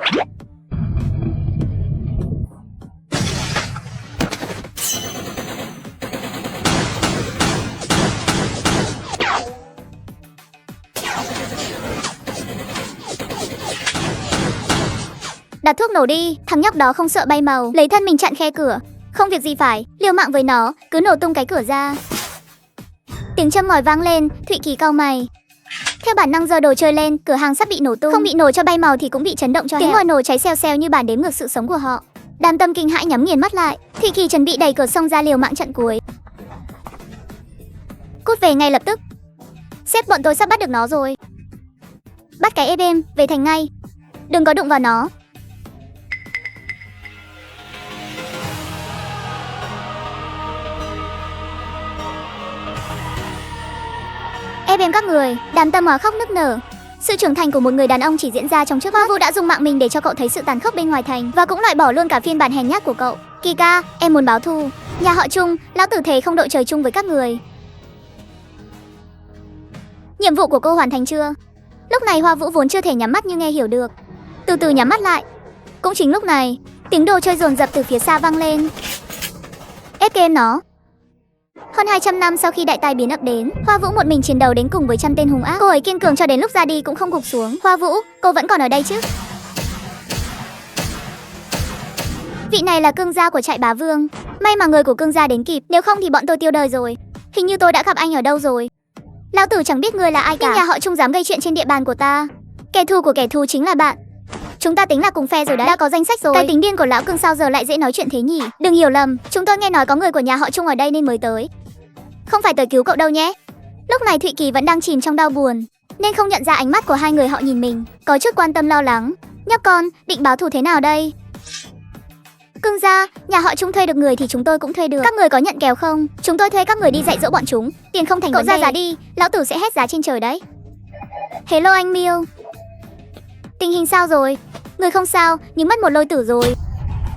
Đặt thuốc nổ đi. Thằng nhóc đó không sợ bay màu, lấy thân mình chặn khe cửa. Không việc gì phải, liều mạng với nó, cứ nổ tung cái cửa ra. Tiếng châm ngòi vang lên, Thụy Kỳ cau mày. Theo bản năng giơ đồ chơi lên, cửa hàng sắp bị nổ tung. Không bị nổ cho bay màu thì cũng bị chấn động cho tiếng ngòi nổ cháy xèo xèo như bản đếm ngược sự sống của họ. Đàm Tâm kinh hãi nhắm nghiền mắt lại. Thụy Kỳ chuẩn bị đẩy cửa xông ra liều mạng trận cuối. Cút về ngay lập tức. Sếp, bọn tôi sắp bắt được nó rồi. Bắt cái êm, về thành ngay. Đừng có đụng vào nó. Êm các người. Đàm Tâm khóc nức nở. Sự trưởng thành của một người đàn ông chỉ diễn ra trong trước mắt. Hoa Vũ đã dùng mạng mình để cho cậu thấy sự tàn khốc bên ngoài thành, và cũng loại bỏ luôn cả phiên bản hèn nhát của cậu. Kỳ ca, em muốn báo thù. Nhà họ Trung, lão tử thề không đội trời chung với các người. Nhiệm vụ của cô hoàn thành chưa? Lúc này Hoa Vũ vốn chưa thể nhắm mắt nhưng nghe hiểu được. Từ từ nhắm mắt lại. Cũng chính lúc này, tiếng đồ chơi dồn dập từ phía xa vang lên. Ép game nó. Hơn 200 năm sau khi đại tai biến ập đến, Hoa Vũ một mình chiến đấu đến cùng với trăm tên hung ác. Cô ấy kiên cường cho đến lúc ra đi cũng không gục xuống. Hoa Vũ, cô vẫn còn ở đây chứ? Vị này là cương gia của trại Bá Vương. May mà người của cương gia đến kịp, nếu không thì bọn tôi tiêu đời rồi. Hình như tôi đã gặp anh ở đâu rồi. Lão tử chẳng biết ngươi là ai cả, nhưng nhà họ Trung dám gây chuyện trên địa bàn của ta. Kẻ thù của kẻ thù chính là bạn. Chúng ta tính là cùng phe rồi đấy. Đã có danh sách rồi. Cái tính điên của lão cương sao giờ lại dễ nói chuyện thế nhỉ? Đừng hiểu lầm, chúng tôi nghe nói có người của nhà họ Trung ở đây nên mới tới. Không phải tới cứu cậu đâu nhé. Lúc này Thụy Kỳ vẫn đang chìm trong đau buồn, nên không nhận ra ánh mắt của hai người họ nhìn mình, có chút quan tâm lo lắng. Nhóc con, định báo thù thế nào đây? Cương gia, nhà họ Trung thuê được người thì chúng tôi cũng thuê được. Các người có nhận kèo không? Chúng tôi thuê các người đi dạy dỗ bọn chúng. Tiền không thành vấn đề. Cậu ra giá đi, lão tử sẽ hết giá trên trời đấy. Hello anh Miêu. Tình hình sao rồi? Người không sao, nhưng mất một lôi tử rồi.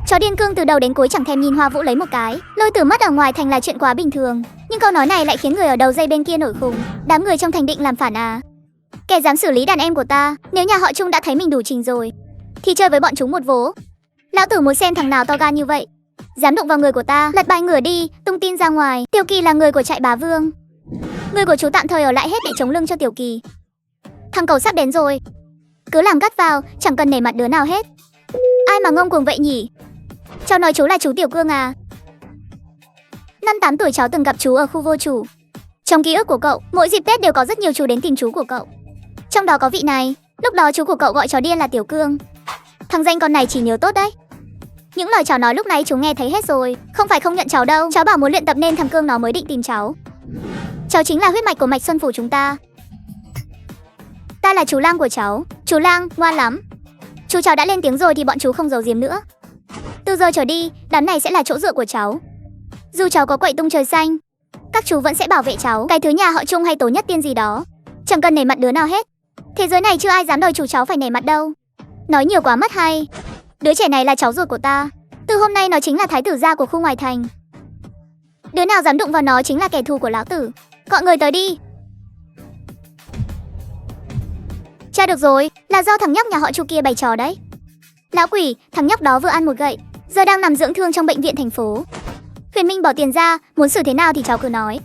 Chó điên cương từ đầu đến cuối chẳng thèm nhìn Hoa Vũ lấy một cái. Lôi tử mất ở ngoài thành là chuyện quá bình thường, nhưng câu nói này lại khiến người ở đầu dây bên kia nổi khùng. Đám người trong thành định làm phản à? Kẻ dám xử lý đàn em của ta, nếu nhà họ Trung đã thấy mình đủ trình rồi thì chơi với bọn chúng một vố. Lão tử muốn xem thằng nào to gan như vậy, dám đụng vào người của ta. Lật bài ngửa đi, tung tin ra ngoài. Tiểu Kỳ là người của trại Bá Vương. Người của chú tạm thời ở lại hết để chống lưng cho Tiểu Kỳ. Thằng cầu sắp đến rồi, cứ làm gắt vào, chẳng cần nể mặt đứa nào hết. Ai mà ngông cuồng vậy nhỉ? Cháu nói chú là chú Tiểu Cương à? Năm 8 tuổi cháu từng gặp chú ở khu vô chủ. Trong ký ức của cậu, mỗi dịp Tết đều có rất nhiều chú đến tìm chú của cậu. Trong đó có vị này, lúc đó chú của cậu gọi cháu điên là Tiểu Cương. Thằng danh con này chỉ nhớ tốt đấy. Những lời cháu nói lúc nãy chú nghe thấy hết rồi. Không phải không nhận cháu đâu, cháu bảo muốn luyện tập nên thằng Cương nó mới định tìm cháu. Cháu chính là huyết mạch của Mạch Xuân Phủ chúng ta. Ta là chú Lang của cháu. Chú Lang, ngoan lắm. Chú cháu đã lên tiếng rồi thì bọn chú không giấu giếm nữa. Từ giờ trở đi, đám này sẽ là chỗ dựa của cháu. Dù cháu có quậy tung trời xanh, các chú vẫn sẽ bảo vệ cháu. Cái thứ nhà họ Trung hay Tố Nhất Tiên gì đó, chẳng cần nể mặt đứa nào hết. Thế giới này chưa ai dám đòi chủ cháu phải nể mặt đâu. Nói nhiều quá mất hay. Đứa trẻ này là cháu ruột của ta. Từ hôm nay nó chính là thái tử gia của khu ngoài thành. Đứa nào dám đụng vào nó chính là kẻ thù của lão tử. Gọi người tới đi. Cha được rồi, là do thằng nhóc nhà họ Chu kia bày trò đấy. Lão quỷ, thằng nhóc đó vừa ăn một gậy, giờ đang nằm dưỡng thương trong bệnh viện thành phố. Huyền Minh bỏ tiền ra, muốn xử thế nào thì cháu cứ nói.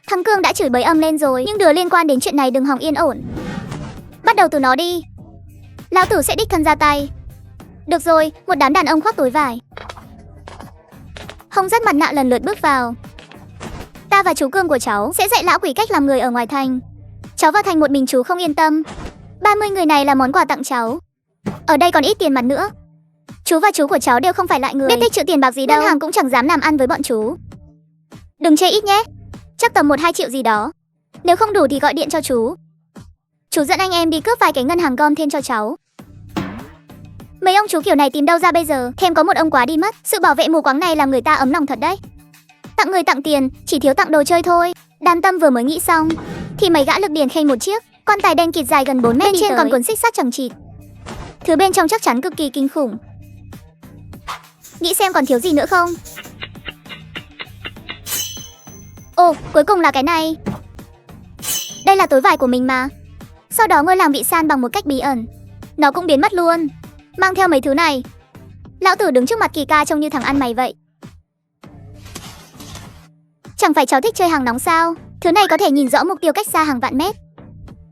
Thằng Cương đã chửi bới âm lên rồi, nhưng đứa liên quan đến chuyện này đừng hòng yên ổn. Bắt đầu từ nó đi. Lão tử sẽ đích thân ra tay. Được rồi, một đám đàn ông khoác túi vải, hông dắt mặt nạ lần lượt bước vào. Ta và chú Cương của cháu sẽ dạy lão quỷ cách làm người ở ngoài thành. Cháu vào thành một mình chú không yên tâm. 30 người này là món quà tặng cháu. Ở đây còn ít tiền mặt nữa. Chú và chú của cháu đều không phải loại người biết tích trữ tiền bạc gì đâu. Ngân hàng cũng chẳng dám làm ăn với bọn chú. Đừng chê ít nhé, chắc tầm 1-2 triệu gì đó. Nếu không đủ thì gọi điện cho chú. Chú dẫn anh em đi cướp vài cái ngân hàng gom thêm cho cháu. Mấy ông chú kiểu này tìm đâu ra bây giờ. Thêm có một ông quá đi mất. Sự bảo vệ mù quáng này làm người ta ấm lòng thật đấy. Tặng người tặng tiền, chỉ thiếu tặng đồ chơi thôi. Đàm Tâm vừa mới nghĩ xong thì mấy gã lực điền khay một chiếc quan tài đen kịt dài gần 4 mét. Bên trên còn cuốn xích sắt chằng chịt. Thứ bên trong chắc chắn cực kỳ kinh khủng. Nghĩ xem còn thiếu gì nữa không? Ồ, cuối cùng là cái này. Đây là túi vải của mình mà. Sau đó ngôi làng bị san bằng một cách bí ẩn. Nó cũng biến mất luôn. Mang theo mấy thứ này, lão tử đứng trước mặt Kỳ ca trông như thằng ăn mày vậy. Chẳng phải cháu thích chơi hàng nóng sao? Thứ này có thể nhìn rõ mục tiêu cách xa hàng vạn mét.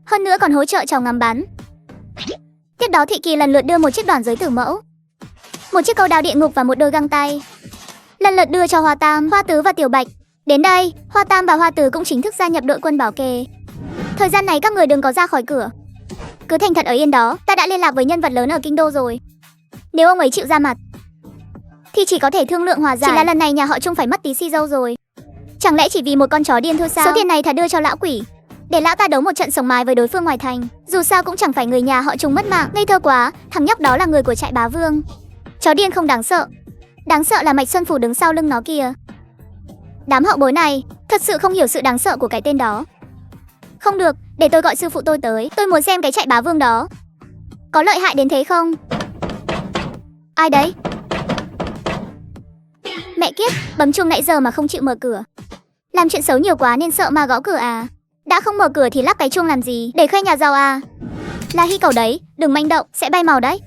Hơn nữa còn hỗ trợ cháu ngắm bắn. Tiếp đó Thị Kỳ lần lượt đưa một chiếc đoản giới tử mẫu, một chiếc câu đao địa ngục và một đôi găng tay, lần lượt đưa cho Hoa Tam, Hoa Tứ và Tiểu Bạch. Đến đây, Hoa Tam và Hoa Tứ cũng chính thức gia nhập đội quân bảo kê. Thời gian này các người đừng có ra khỏi cửa, cứ thành thật ở yên đó. Ta đã liên lạc với nhân vật lớn ở kinh đô rồi. Nếu ông ấy chịu ra mặt thì chỉ có thể thương lượng hòa giải. Chỉ là lần này nhà họ Trung phải mất tí xi dâu rồi. Chẳng lẽ chỉ vì một con chó điên thôi sao? Số tiền này thà đưa cho lão quỷ, để lão ta đấu một trận sống mái với đối phương ngoài thành. Dù sao cũng chẳng phải người nhà họ Trung mất mạng. Ngây thơ quá, thằng nhóc đó là người của trại bá vương. Chó điên không đáng sợ, đáng sợ là Mạch Xuân Phủ đứng sau lưng nó kìa. Đám hậu bối này thật sự không hiểu sự đáng sợ của cái tên đó. Không được, để tôi gọi sư phụ tôi tới. Tôi muốn xem cái trại bá vương đó có lợi hại đến thế không. Ai đấy? Mẹ kiếp, bấm chuông nãy giờ mà không chịu mở cửa. Làm chuyện xấu nhiều quá nên sợ mà gõ cửa à? Đã không mở cửa thì lắp cái chuông làm gì? Để khoe nhà giàu à? Là Hy Cẩu đấy, đừng manh động, sẽ bay màu đấy.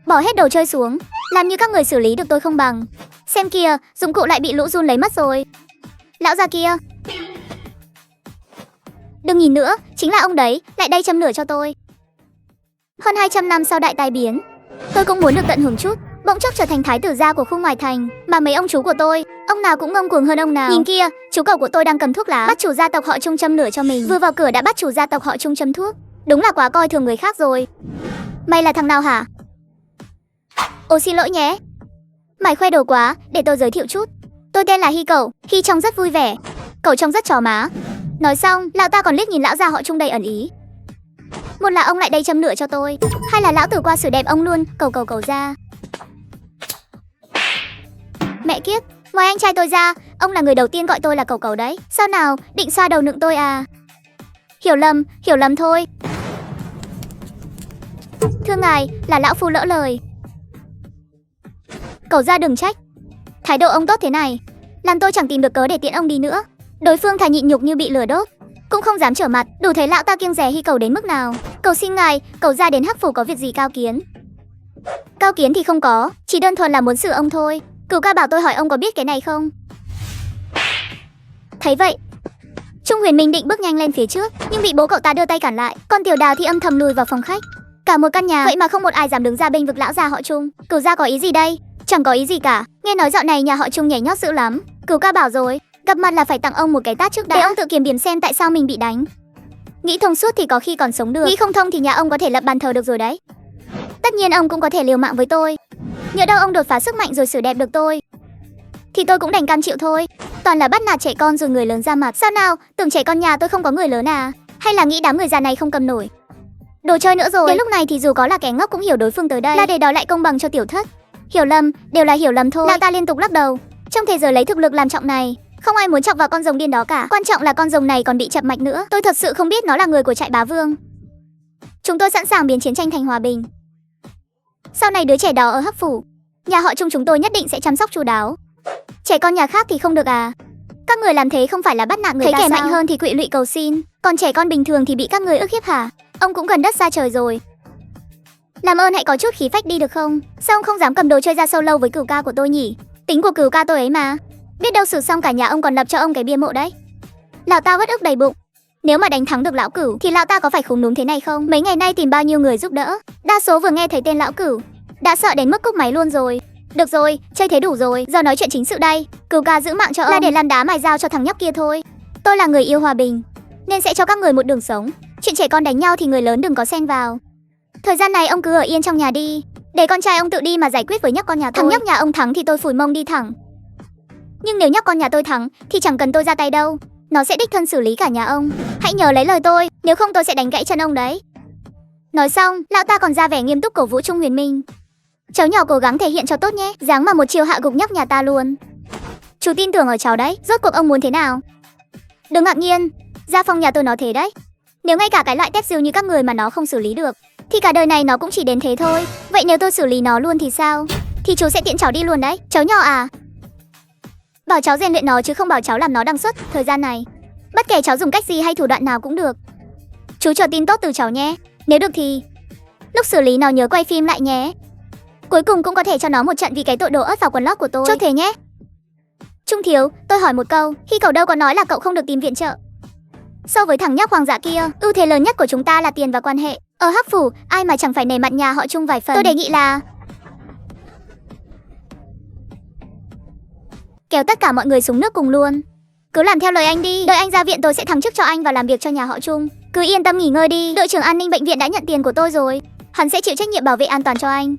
Bỏ hết đồ chơi xuống, làm như các người xử lý được tôi không bằng. Xem kìa, dụng cụ lại bị lũ giun lấy mất rồi. Lão già kia, đừng nhìn nữa, chính là ông đấy, lại đây châm lửa cho tôi. Hơn 200 năm sau đại tai biến, tôi cũng muốn được tận hưởng chút. Bỗng chốc trở thành thái tử gia của khu ngoài thành. Mà mấy ông chú của tôi, ông nào cũng ngông cuồng hơn ông nào. Nhìn kia, chú cậu của tôi đang cầm thuốc lá, bắt chủ gia tộc họ Trung châm lửa cho mình. Vừa vào cửa đã bắt chủ gia tộc họ Trung châm thuốc. Đúng là quá coi thường người khác rồi. Mày là thằng nào hả? Ồ, xin lỗi nhé. Mày khoe đồ quá, để tôi giới thiệu chút. Tôi tên là Hy Cẩu. Hy trông rất vui vẻ, Cẩu trông rất chó má. Nói xong, lão ta còn liếc nhìn lão gia họ Trung đầy ẩn ý. Một là ông lại đây châm lửa cho tôi, hai là lão tử qua xử đẹp ông luôn. Cẩu ra. Mẹ kiếp, ngoài anh trai tôi ra, ông là người đầu tiên gọi tôi là Cẩu đấy. Sao nào, định xoa đầu nựng tôi à? Hiểu lầm thôi. Thưa ngài, là lão phu lỡ lời. Cẩu ra đừng trách. Thái độ ông tốt thế này, làm tôi chẳng tìm được cớ để tiễn ông đi nữa. Đối phương thà nhịn nhục như bị lửa đốt, cũng không dám trở mặt. Đủ thấy lão ta kiêng dè Hy Cẩu đến mức nào. Cầu xin ngài, Cẩu ra đến Hắc Phủ có việc gì cao kiến? Cao kiến thì không có, chỉ đơn thuần là muốn xử ông thôi. Cửu ca bảo tôi hỏi ông có biết cái này không? Thấy vậy, Trung Huyền Minh định bước nhanh lên phía trước, nhưng bị bố cậu ta đưa tay cản lại. Còn Tiểu Đào thì âm thầm lùi vào phòng khách. Cả một căn nhà, vậy mà không một ai dám đứng ra bênh vực lão già họ Trung. Cửu gia có ý gì đây? Chẳng có ý gì cả. Nghe nói dạo này nhà họ Trung nhảy nhót dữ lắm. Cửu ca bảo rồi, gặp mặt là phải tặng ông một cái tát trước đã, để ông tự kiểm điểm xem tại sao mình bị đánh. Nghĩ thông suốt thì có khi còn sống được, nghĩ không thông thì nhà ông có thể lập bàn thờ được rồi đấy. Tất nhiên ông cũng có thể liều mạng với tôi. Nhỡ đâu ông đột phá sức mạnh rồi xử đẹp được tôi, thì tôi cũng đành cam chịu thôi. Toàn là bắt nạt trẻ con rồi người lớn ra mặt. Sao nào, tưởng trẻ con nhà tôi không có người lớn à? Hay là nghĩ đám người già này không cầm nổi đồ chơi nữa rồi? Đến lúc này thì dù có là kẻ ngốc cũng hiểu đối phương tới đây là để đòi lại công bằng cho tiểu thất. Hiểu lầm, đều là hiểu lầm thôi. Lão ta liên tục lắc đầu. Trong thế giới lấy thực lực làm trọng này, không ai muốn chọc vào con rồng điên đó cả. Quan trọng là con rồng này còn bị chập mạch nữa. Tôi thật sự không biết nó là người của trại bá vương. Chúng tôi sẵn sàng biến chiến tranh thành hòa bình. Sau này đứa trẻ đó ở Hắc Phủ, nhà họ Trung chúng tôi nhất định sẽ chăm sóc chu đáo. Trẻ con nhà khác thì không được à? Các người làm thế không phải là bắt nạt người ta sao? Thấy kẻ mạnh hơn thì quỵ lụy cầu xin, còn trẻ con bình thường thì bị các người ức hiếp hả? Ông cũng gần đất xa trời rồi. Làm ơn hãy có chút khí phách đi được không? Sao ông không dám cầm đồ chơi ra sâu lâu với Cửu ca của tôi nhỉ? Tính của Cửu ca tôi ấy mà. Biết đâu xử xong cả nhà ông còn lập cho ông cái bia mộ đấy. Lão ta uất ức đầy bụng. Nếu mà đánh thắng được lão Cửu thì lão ta có phải khủng núm thế này không? Mấy ngày nay tìm bao nhiêu người giúp đỡ, đa số vừa nghe thấy tên lão Cửu đã sợ đến mức cúp máy luôn rồi. Được rồi, chơi thế đủ rồi, giờ nói chuyện chính sự đây. Cửu ca giữ mạng cho ông là để lăn đá mài dao cho thằng nhóc kia thôi. Tôi là người yêu hòa bình, nên sẽ cho các người một đường sống. Chuyện trẻ con đánh nhau thì người lớn đừng có xen vào. Thời gian này ông cứ ở yên trong nhà đi, để con trai ông tự đi mà giải quyết với nhóc con nhà tôi. Thằng nhóc nhà ông thắng thì tôi phủi mông đi thẳng. Nhưng nếu nhóc con nhà tôi thắng thì chẳng cần tôi ra tay đâu, nó sẽ đích thân xử lý cả nhà ông. Hãy nhớ lấy lời tôi, nếu không tôi sẽ đánh gãy chân ông đấy. Nói xong, lão ta còn ra vẻ nghiêm túc cổ vũ Trung Huyền Minh. Cháu nhỏ cố gắng thể hiện cho tốt nhé, dáng mà một chiều hạ gục nhóc nhà ta luôn. Chú tin tưởng ở cháu đấy, rốt cuộc ông muốn thế nào? Đừng ngạc nhiên, gia phong nhà tôi nó thế đấy. Nếu ngay cả cái loại tép diêu như các người mà nó không xử lý được, thì cả đời này nó cũng chỉ đến thế thôi. Vậy nếu tôi xử lý nó luôn thì sao? Thì chú sẽ tiễn cháu đi luôn đấy. Cháu nhỏ à? Bảo cháu rèn luyện nó chứ không bảo cháu làm nó đăng xuất thời gian này. Bất kể cháu dùng cách gì hay thủ đoạn nào cũng được. Chú chờ tin tốt từ cháu nhé. Nếu được thì lúc xử lý nó nhớ quay phim lại nhé. Cuối cùng cũng có thể cho nó một trận vì cái tội đồ ớt vào quần lót của tôi. Chốt thế nhé. Trung thiếu, tôi hỏi một câu, khi cậu đâu có nói là cậu không được tìm viện trợ. So với thằng nhóc hoang dã kia, ưu thế lớn nhất của chúng ta là tiền và quan hệ. Ở Hắc Phủ, ai mà chẳng phải nể mặt nhà họ Trung vài phần. Tôi đề nghị là kéo tất cả mọi người xuống nước cùng luôn. Cứ làm theo lời anh đi, đợi anh ra viện tôi sẽ thăng chức cho anh và làm việc cho nhà họ Trung. Cứ yên tâm nghỉ ngơi đi, đội trưởng an ninh bệnh viện đã nhận tiền của tôi rồi. Hắn sẽ chịu trách nhiệm bảo vệ an toàn cho anh.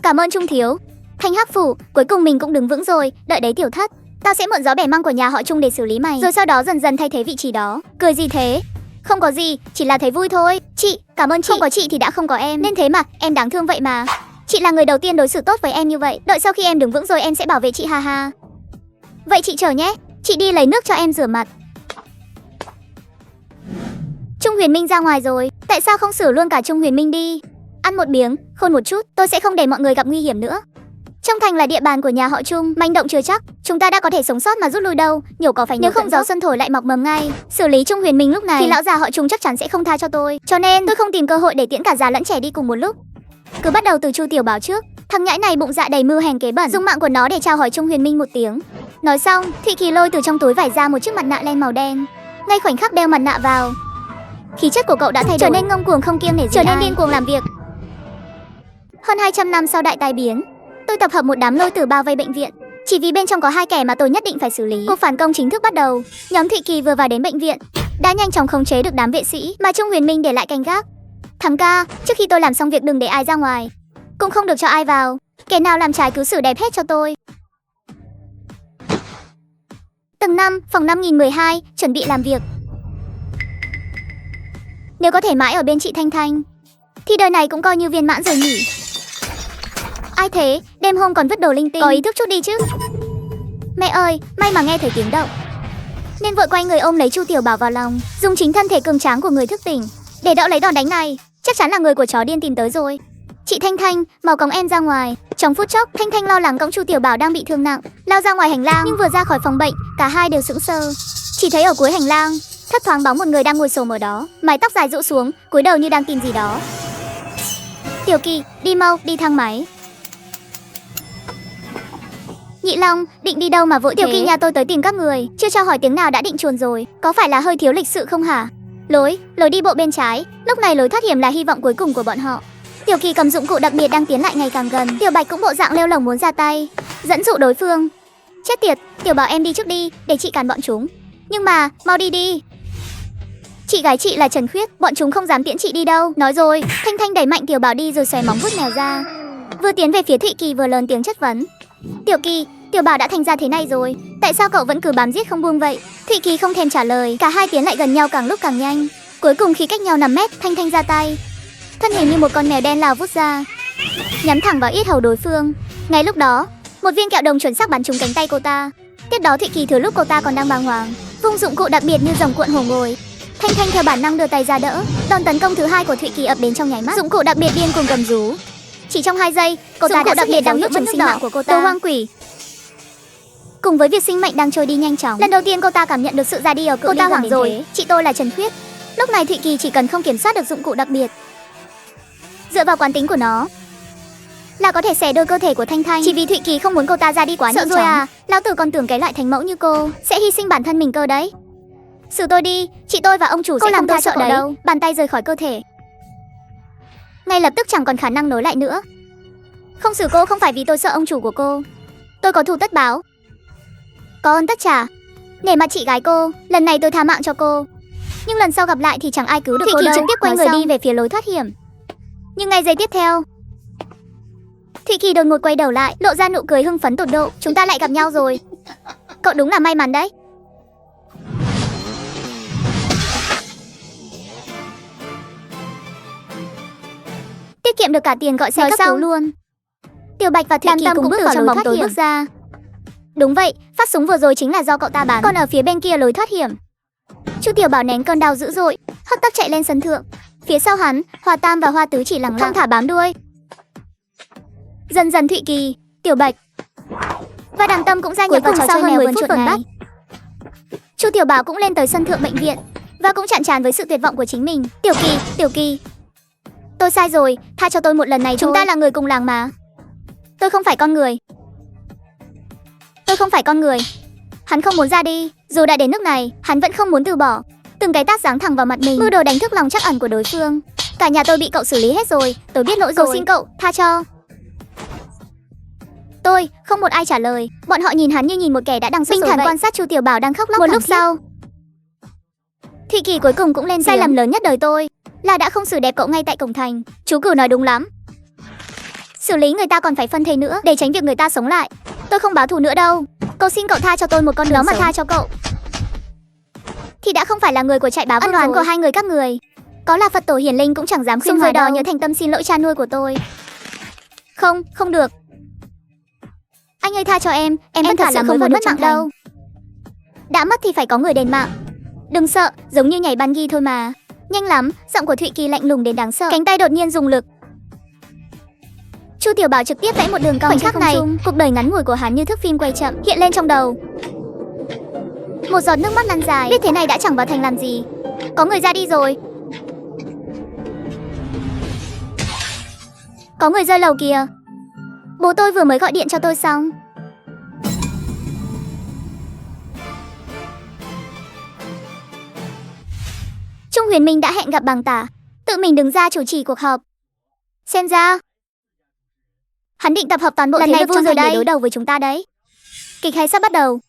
Cảm ơn Trung thiếu. Thanh Hắc Phủ, cuối cùng mình cũng đứng vững rồi, đợi đấy Tiểu Thất. Tao sẽ mượn gió bẻ măng của nhà họ Trung để xử lý mày, rồi sau đó dần dần thay thế vị trí đó. Cười gì thế? Không có gì, chỉ là thấy vui thôi. Chị, cảm ơn chị. Không có chị thì đã không có em. Nên thế mà, em đáng thương vậy mà. Chị là người đầu tiên đối xử tốt với em như vậy. Đợi sau khi em đứng vững rồi em sẽ bảo vệ chị ha ha. Vậy chị chờ nhé, chị đi lấy nước cho em rửa mặt. Trung Huyền Minh ra ngoài rồi, tại sao không xử luôn cả Trung Huyền Minh đi? Ăn một miếng, khôn một chút, tôi sẽ không để mọi người gặp nguy hiểm nữa. Trong thành là địa bàn của nhà họ Trung, manh động chưa chắc, chúng ta đã có thể sống sót mà rút lui đâu, nhổ cỏ phải nhổ. Nếu không gió xuân thổi lại mọc mầm ngay. Xử lý Trung Huyền Minh lúc này thì lão già họ Trung chắc chắn sẽ không tha cho tôi, cho nên tôi không tìm cơ hội để tiễn cả già lẫn trẻ đi cùng một lúc. Cứ bắt đầu từ Chu Tiểu Bảo trước. Thằng nhãi này bụng dạ đầy mưu hèn kế bẩn, dùng mạng của nó để chào hỏi Trung Huyền Minh một tiếng. Nói xong, Thụy Kỳ lôi từ trong túi vải ra một chiếc mặt nạ len màu đen. Ngay khoảnh khắc đeo mặt nạ vào, khí chất của cậu đã thay đổi, trở nên ngông cuồng không kiêng nể gì, trở nên điên cuồng làm việc. Hơn 200 năm sau đại tai biến, tôi tập hợp một đám lôi tử bao vây bệnh viện, chỉ vì bên trong có 2 kẻ mà tôi nhất định phải xử lý. Cuộc phản công chính thức bắt đầu. Nhóm Thụy Kỳ vừa vào đến bệnh viện đã nhanh chóng khống chế được đám vệ sĩ mà Trung Huyền Minh để lại canh gác. Thằng ca, trước khi tôi làm xong việc đừng để ai ra ngoài, cũng không được cho ai vào. Kẻ nào làm trái cứ xử đẹp hết cho tôi. Tầng 5, phòng 5012, chuẩn bị làm việc. Nếu có thể mãi ở bên chị Thanh Thanh thì đời này cũng coi như viên mãn rồi nhỉ. Ai thế, đêm hôm còn vứt đồ linh tinh, có ý thức chút đi chứ. Mẹ ơi, may mà nghe thấy tiếng động nên vội quay người ôm lấy Chu Tiểu Bảo vào lòng, dùng chính thân thể cường tráng của người thức tỉnh để đỡ lấy đòn đánh này. Chắc chắn là người của chó điên tìm tới rồi. Chị Thanh Thanh, mau cõng em ra ngoài. Trong phút chốc, Thanh Thanh lo lắng cõng Chu Tiểu Bảo đang bị thương nặng, lao ra ngoài hành lang. Nhưng vừa ra khỏi phòng bệnh, cả hai đều sững sờ. Chỉ thấy ở cuối hành lang thấp thoáng bóng một người đang ngồi xổm ở đó, mái tóc dài rũ xuống, cúi đầu như đang tìm gì đó. Tiểu Kỳ, đi mau, đi thang máy. Nhị Long, định đi đâu mà vội thế? Tiểu Kỳ nhà tôi tới tìm các người, chưa cho hỏi tiếng nào đã định chuồn rồi, có phải là hơi thiếu lịch sự không hả? Lối đi bộ bên trái. Lúc này lối thoát hiểm là hy vọng cuối cùng của bọn họ. Tiểu Kỳ cầm dụng cụ đặc biệt đang tiến lại ngày càng gần. Tiểu Bạch cũng bộ dạng lêu lổng muốn ra tay, dẫn dụ đối phương. Chết tiệt, Tiểu Bảo em đi trước đi, để chị cản bọn chúng. Nhưng mà, mau đi đi. Chị gái chị là Trần Khuyết, bọn chúng không dám tiễn chị đi đâu. Nói rồi, Thanh Thanh đẩy mạnh Tiểu Bảo đi rồi xòe móng vuốt mèo ra. Vừa tiến về phía Thụy Kỳ vừa lớn tiếng chất vấn. Tiểu Kỳ, Tiểu Bảo đã thành ra thế này rồi, tại sao cậu vẫn cứ bám giết không buông vậy? Thụy Kỳ không thèm trả lời, cả hai tiến lại gần nhau càng lúc càng nhanh. Cuối cùng khi cách nhau 5 mét, Thanh Thanh ra tay, thân hình như một con mèo đen lao vút ra, nhắm thẳng vào yết hầu đối phương. Ngay lúc đó, một viên kẹo đồng chuẩn xác bắn trúng cánh tay cô ta. Tiếp đó Thụy Kỳ thừa lúc cô ta còn đang bàng hoàng, vung dụng cụ đặc biệt như rồng cuộn hổ ngồi. Thanh Thanh theo bản năng đưa tay ra đỡ, đòn tấn công thứ hai của Thụy Kỳ ập đến trong nháy mắt. Dụng cụ đặc biệt điên cuồng gầm rú. Chỉ trong 2 giây, cô ta đã đặc biệt đang nuốt chửng sinh mạng của cô ta. Đồ hoang quỷ. Cùng với việc sinh mệnh đang trôi đi nhanh chóng, lần đầu tiên cô ta cảm nhận được sự ra đi ở cự ly. Cô ta hoảng rồi. Thế. Chị tôi là Trần Khuyết. Lúc này Thụy Kỳ chỉ cần không kiểm soát được dụng cụ đặc biệt, dựa vào quán tính của nó là có thể xé đôi cơ thể của Thanh Thanh. Chỉ vì Thụy Kỳ không muốn cô ta ra đi quá nhanh chóng. Sợ rồi à? Lão tử còn tưởng cái loại thánh mẫu như cô sẽ hy sinh bản thân mình cơ đấy. Xử tôi đi, chị tôi và ông chủ sẽ không tha cho cậu đâu. Bàn tay rời khỏi cơ thể, ngay lập tức chẳng còn khả năng nối lại nữa. Không xử cô không phải vì tôi sợ ông chủ của cô, tôi có thù tất báo, có ơn tất trả. Nể mặt chị gái cô, lần này tôi tha mạng cho cô, nhưng lần sau gặp lại thì chẳng ai cứu được cô đâu. Thụy Kỳ trực tiếp quay người đi về phía lối thoát hiểm. Nhưng ngay giây tiếp theo, Thụy Kỳ đột ngột quay đầu lại, lộ ra nụ cười hưng phấn tột độ. Chúng ta lại gặp nhau rồi. Cậu đúng là may mắn đấy. Tiết kiệm được cả tiền gọi xe cấp cứu luôn. Tiểu Bạch và Thụy Kỳ cùng bước vào lối thoát hiểm. Bước ra. Đúng vậy, phát súng vừa rồi chính là do cậu ta bắn. Còn ở phía bên kia lối thoát hiểm, Chu Tiểu Bảo nén cơn đau dữ dội, hấp tấp chạy lên sân thượng. Phía sau hắn, Hoa Tam và Hoa Tứ chỉ lẳng lặng thong thả bám đuôi. Dần dần Thụy Kỳ, Tiểu Bạch và Đằng Tâm cũng gia nhập vào trò chơi mèo vườn chuột này. Chu Tiểu Bảo cũng lên tới sân thượng bệnh viện và cũng chạm trán với sự tuyệt vọng của chính mình. Tiểu Kỳ, tôi sai rồi, tha cho tôi một lần này thôi. Chúng ta là người cùng làng mà. Tôi không phải con người. Hắn không muốn ra đi, dù đã đến nước này, hắn vẫn không muốn từ bỏ. Từng cái tát giáng thẳng vào mặt mình, mưu đồ đánh thức lòng trắc ẩn của đối phương. Cả nhà tôi bị cậu xử lý hết rồi, tôi biết lỗi rồi. Cầu xin cậu, tha cho. Tôi, không một ai trả lời. Bọn họ nhìn hắn như nhìn một kẻ đã đằng xuất rồi vậy. Quan sát Chu Tiểu Bảo đang khóc lóc. Một lúc sau, Thụy Kỳ cuối cùng cũng lên. Sai lầm lớn nhất đời tôi là đã không xử đẹp cậu ngay tại cổng thành. Chú Cửu nói đúng lắm. Xử lý người ta còn phải phân thây nữa để tránh việc người ta sống lại. Tôi không báo thù nữa đâu. Cầu xin cậu tha cho tôi một con đường mà tha cho cậu thì đã không phải là người của trại bá vương. Ân oán của hai người các người, có là Phật tổ hiển linh cũng chẳng dám khuyên người đó nhớ thành tâm xin lỗi cha nuôi của tôi. Không, không được. Anh ơi tha cho em thật sự không muốn mất mạng đâu. Đã mất thì phải có người đền mạng. Đừng sợ, giống như nhảy bungee thôi mà. Nhanh lắm, giọng của Thụy Kỳ lạnh lùng đến đáng sợ. Cánh tay đột nhiên dùng lực. Chu Tiểu Bảo trực tiếp vẽ một đường cong. Khoảnh khắc này, cuộc đời ngắn ngủi của hắn như thước phim quay chậm hiện lên trong đầu. Một giọt nước mắt lăn dài. Biết thế này đã chẳng vào thành làm gì. Có người ra đi rồi. Có người rơi lầu kìa. Bố tôi vừa mới gọi điện cho tôi xong. Trung Huyền Minh đã hẹn gặp Bàng Tả, tự mình đứng ra chủ trì cuộc họp. Xem ra hắn định tập hợp toàn bộ thế lực trong thành để đối đầu với chúng ta đấy. Kịch hay sắp bắt đầu.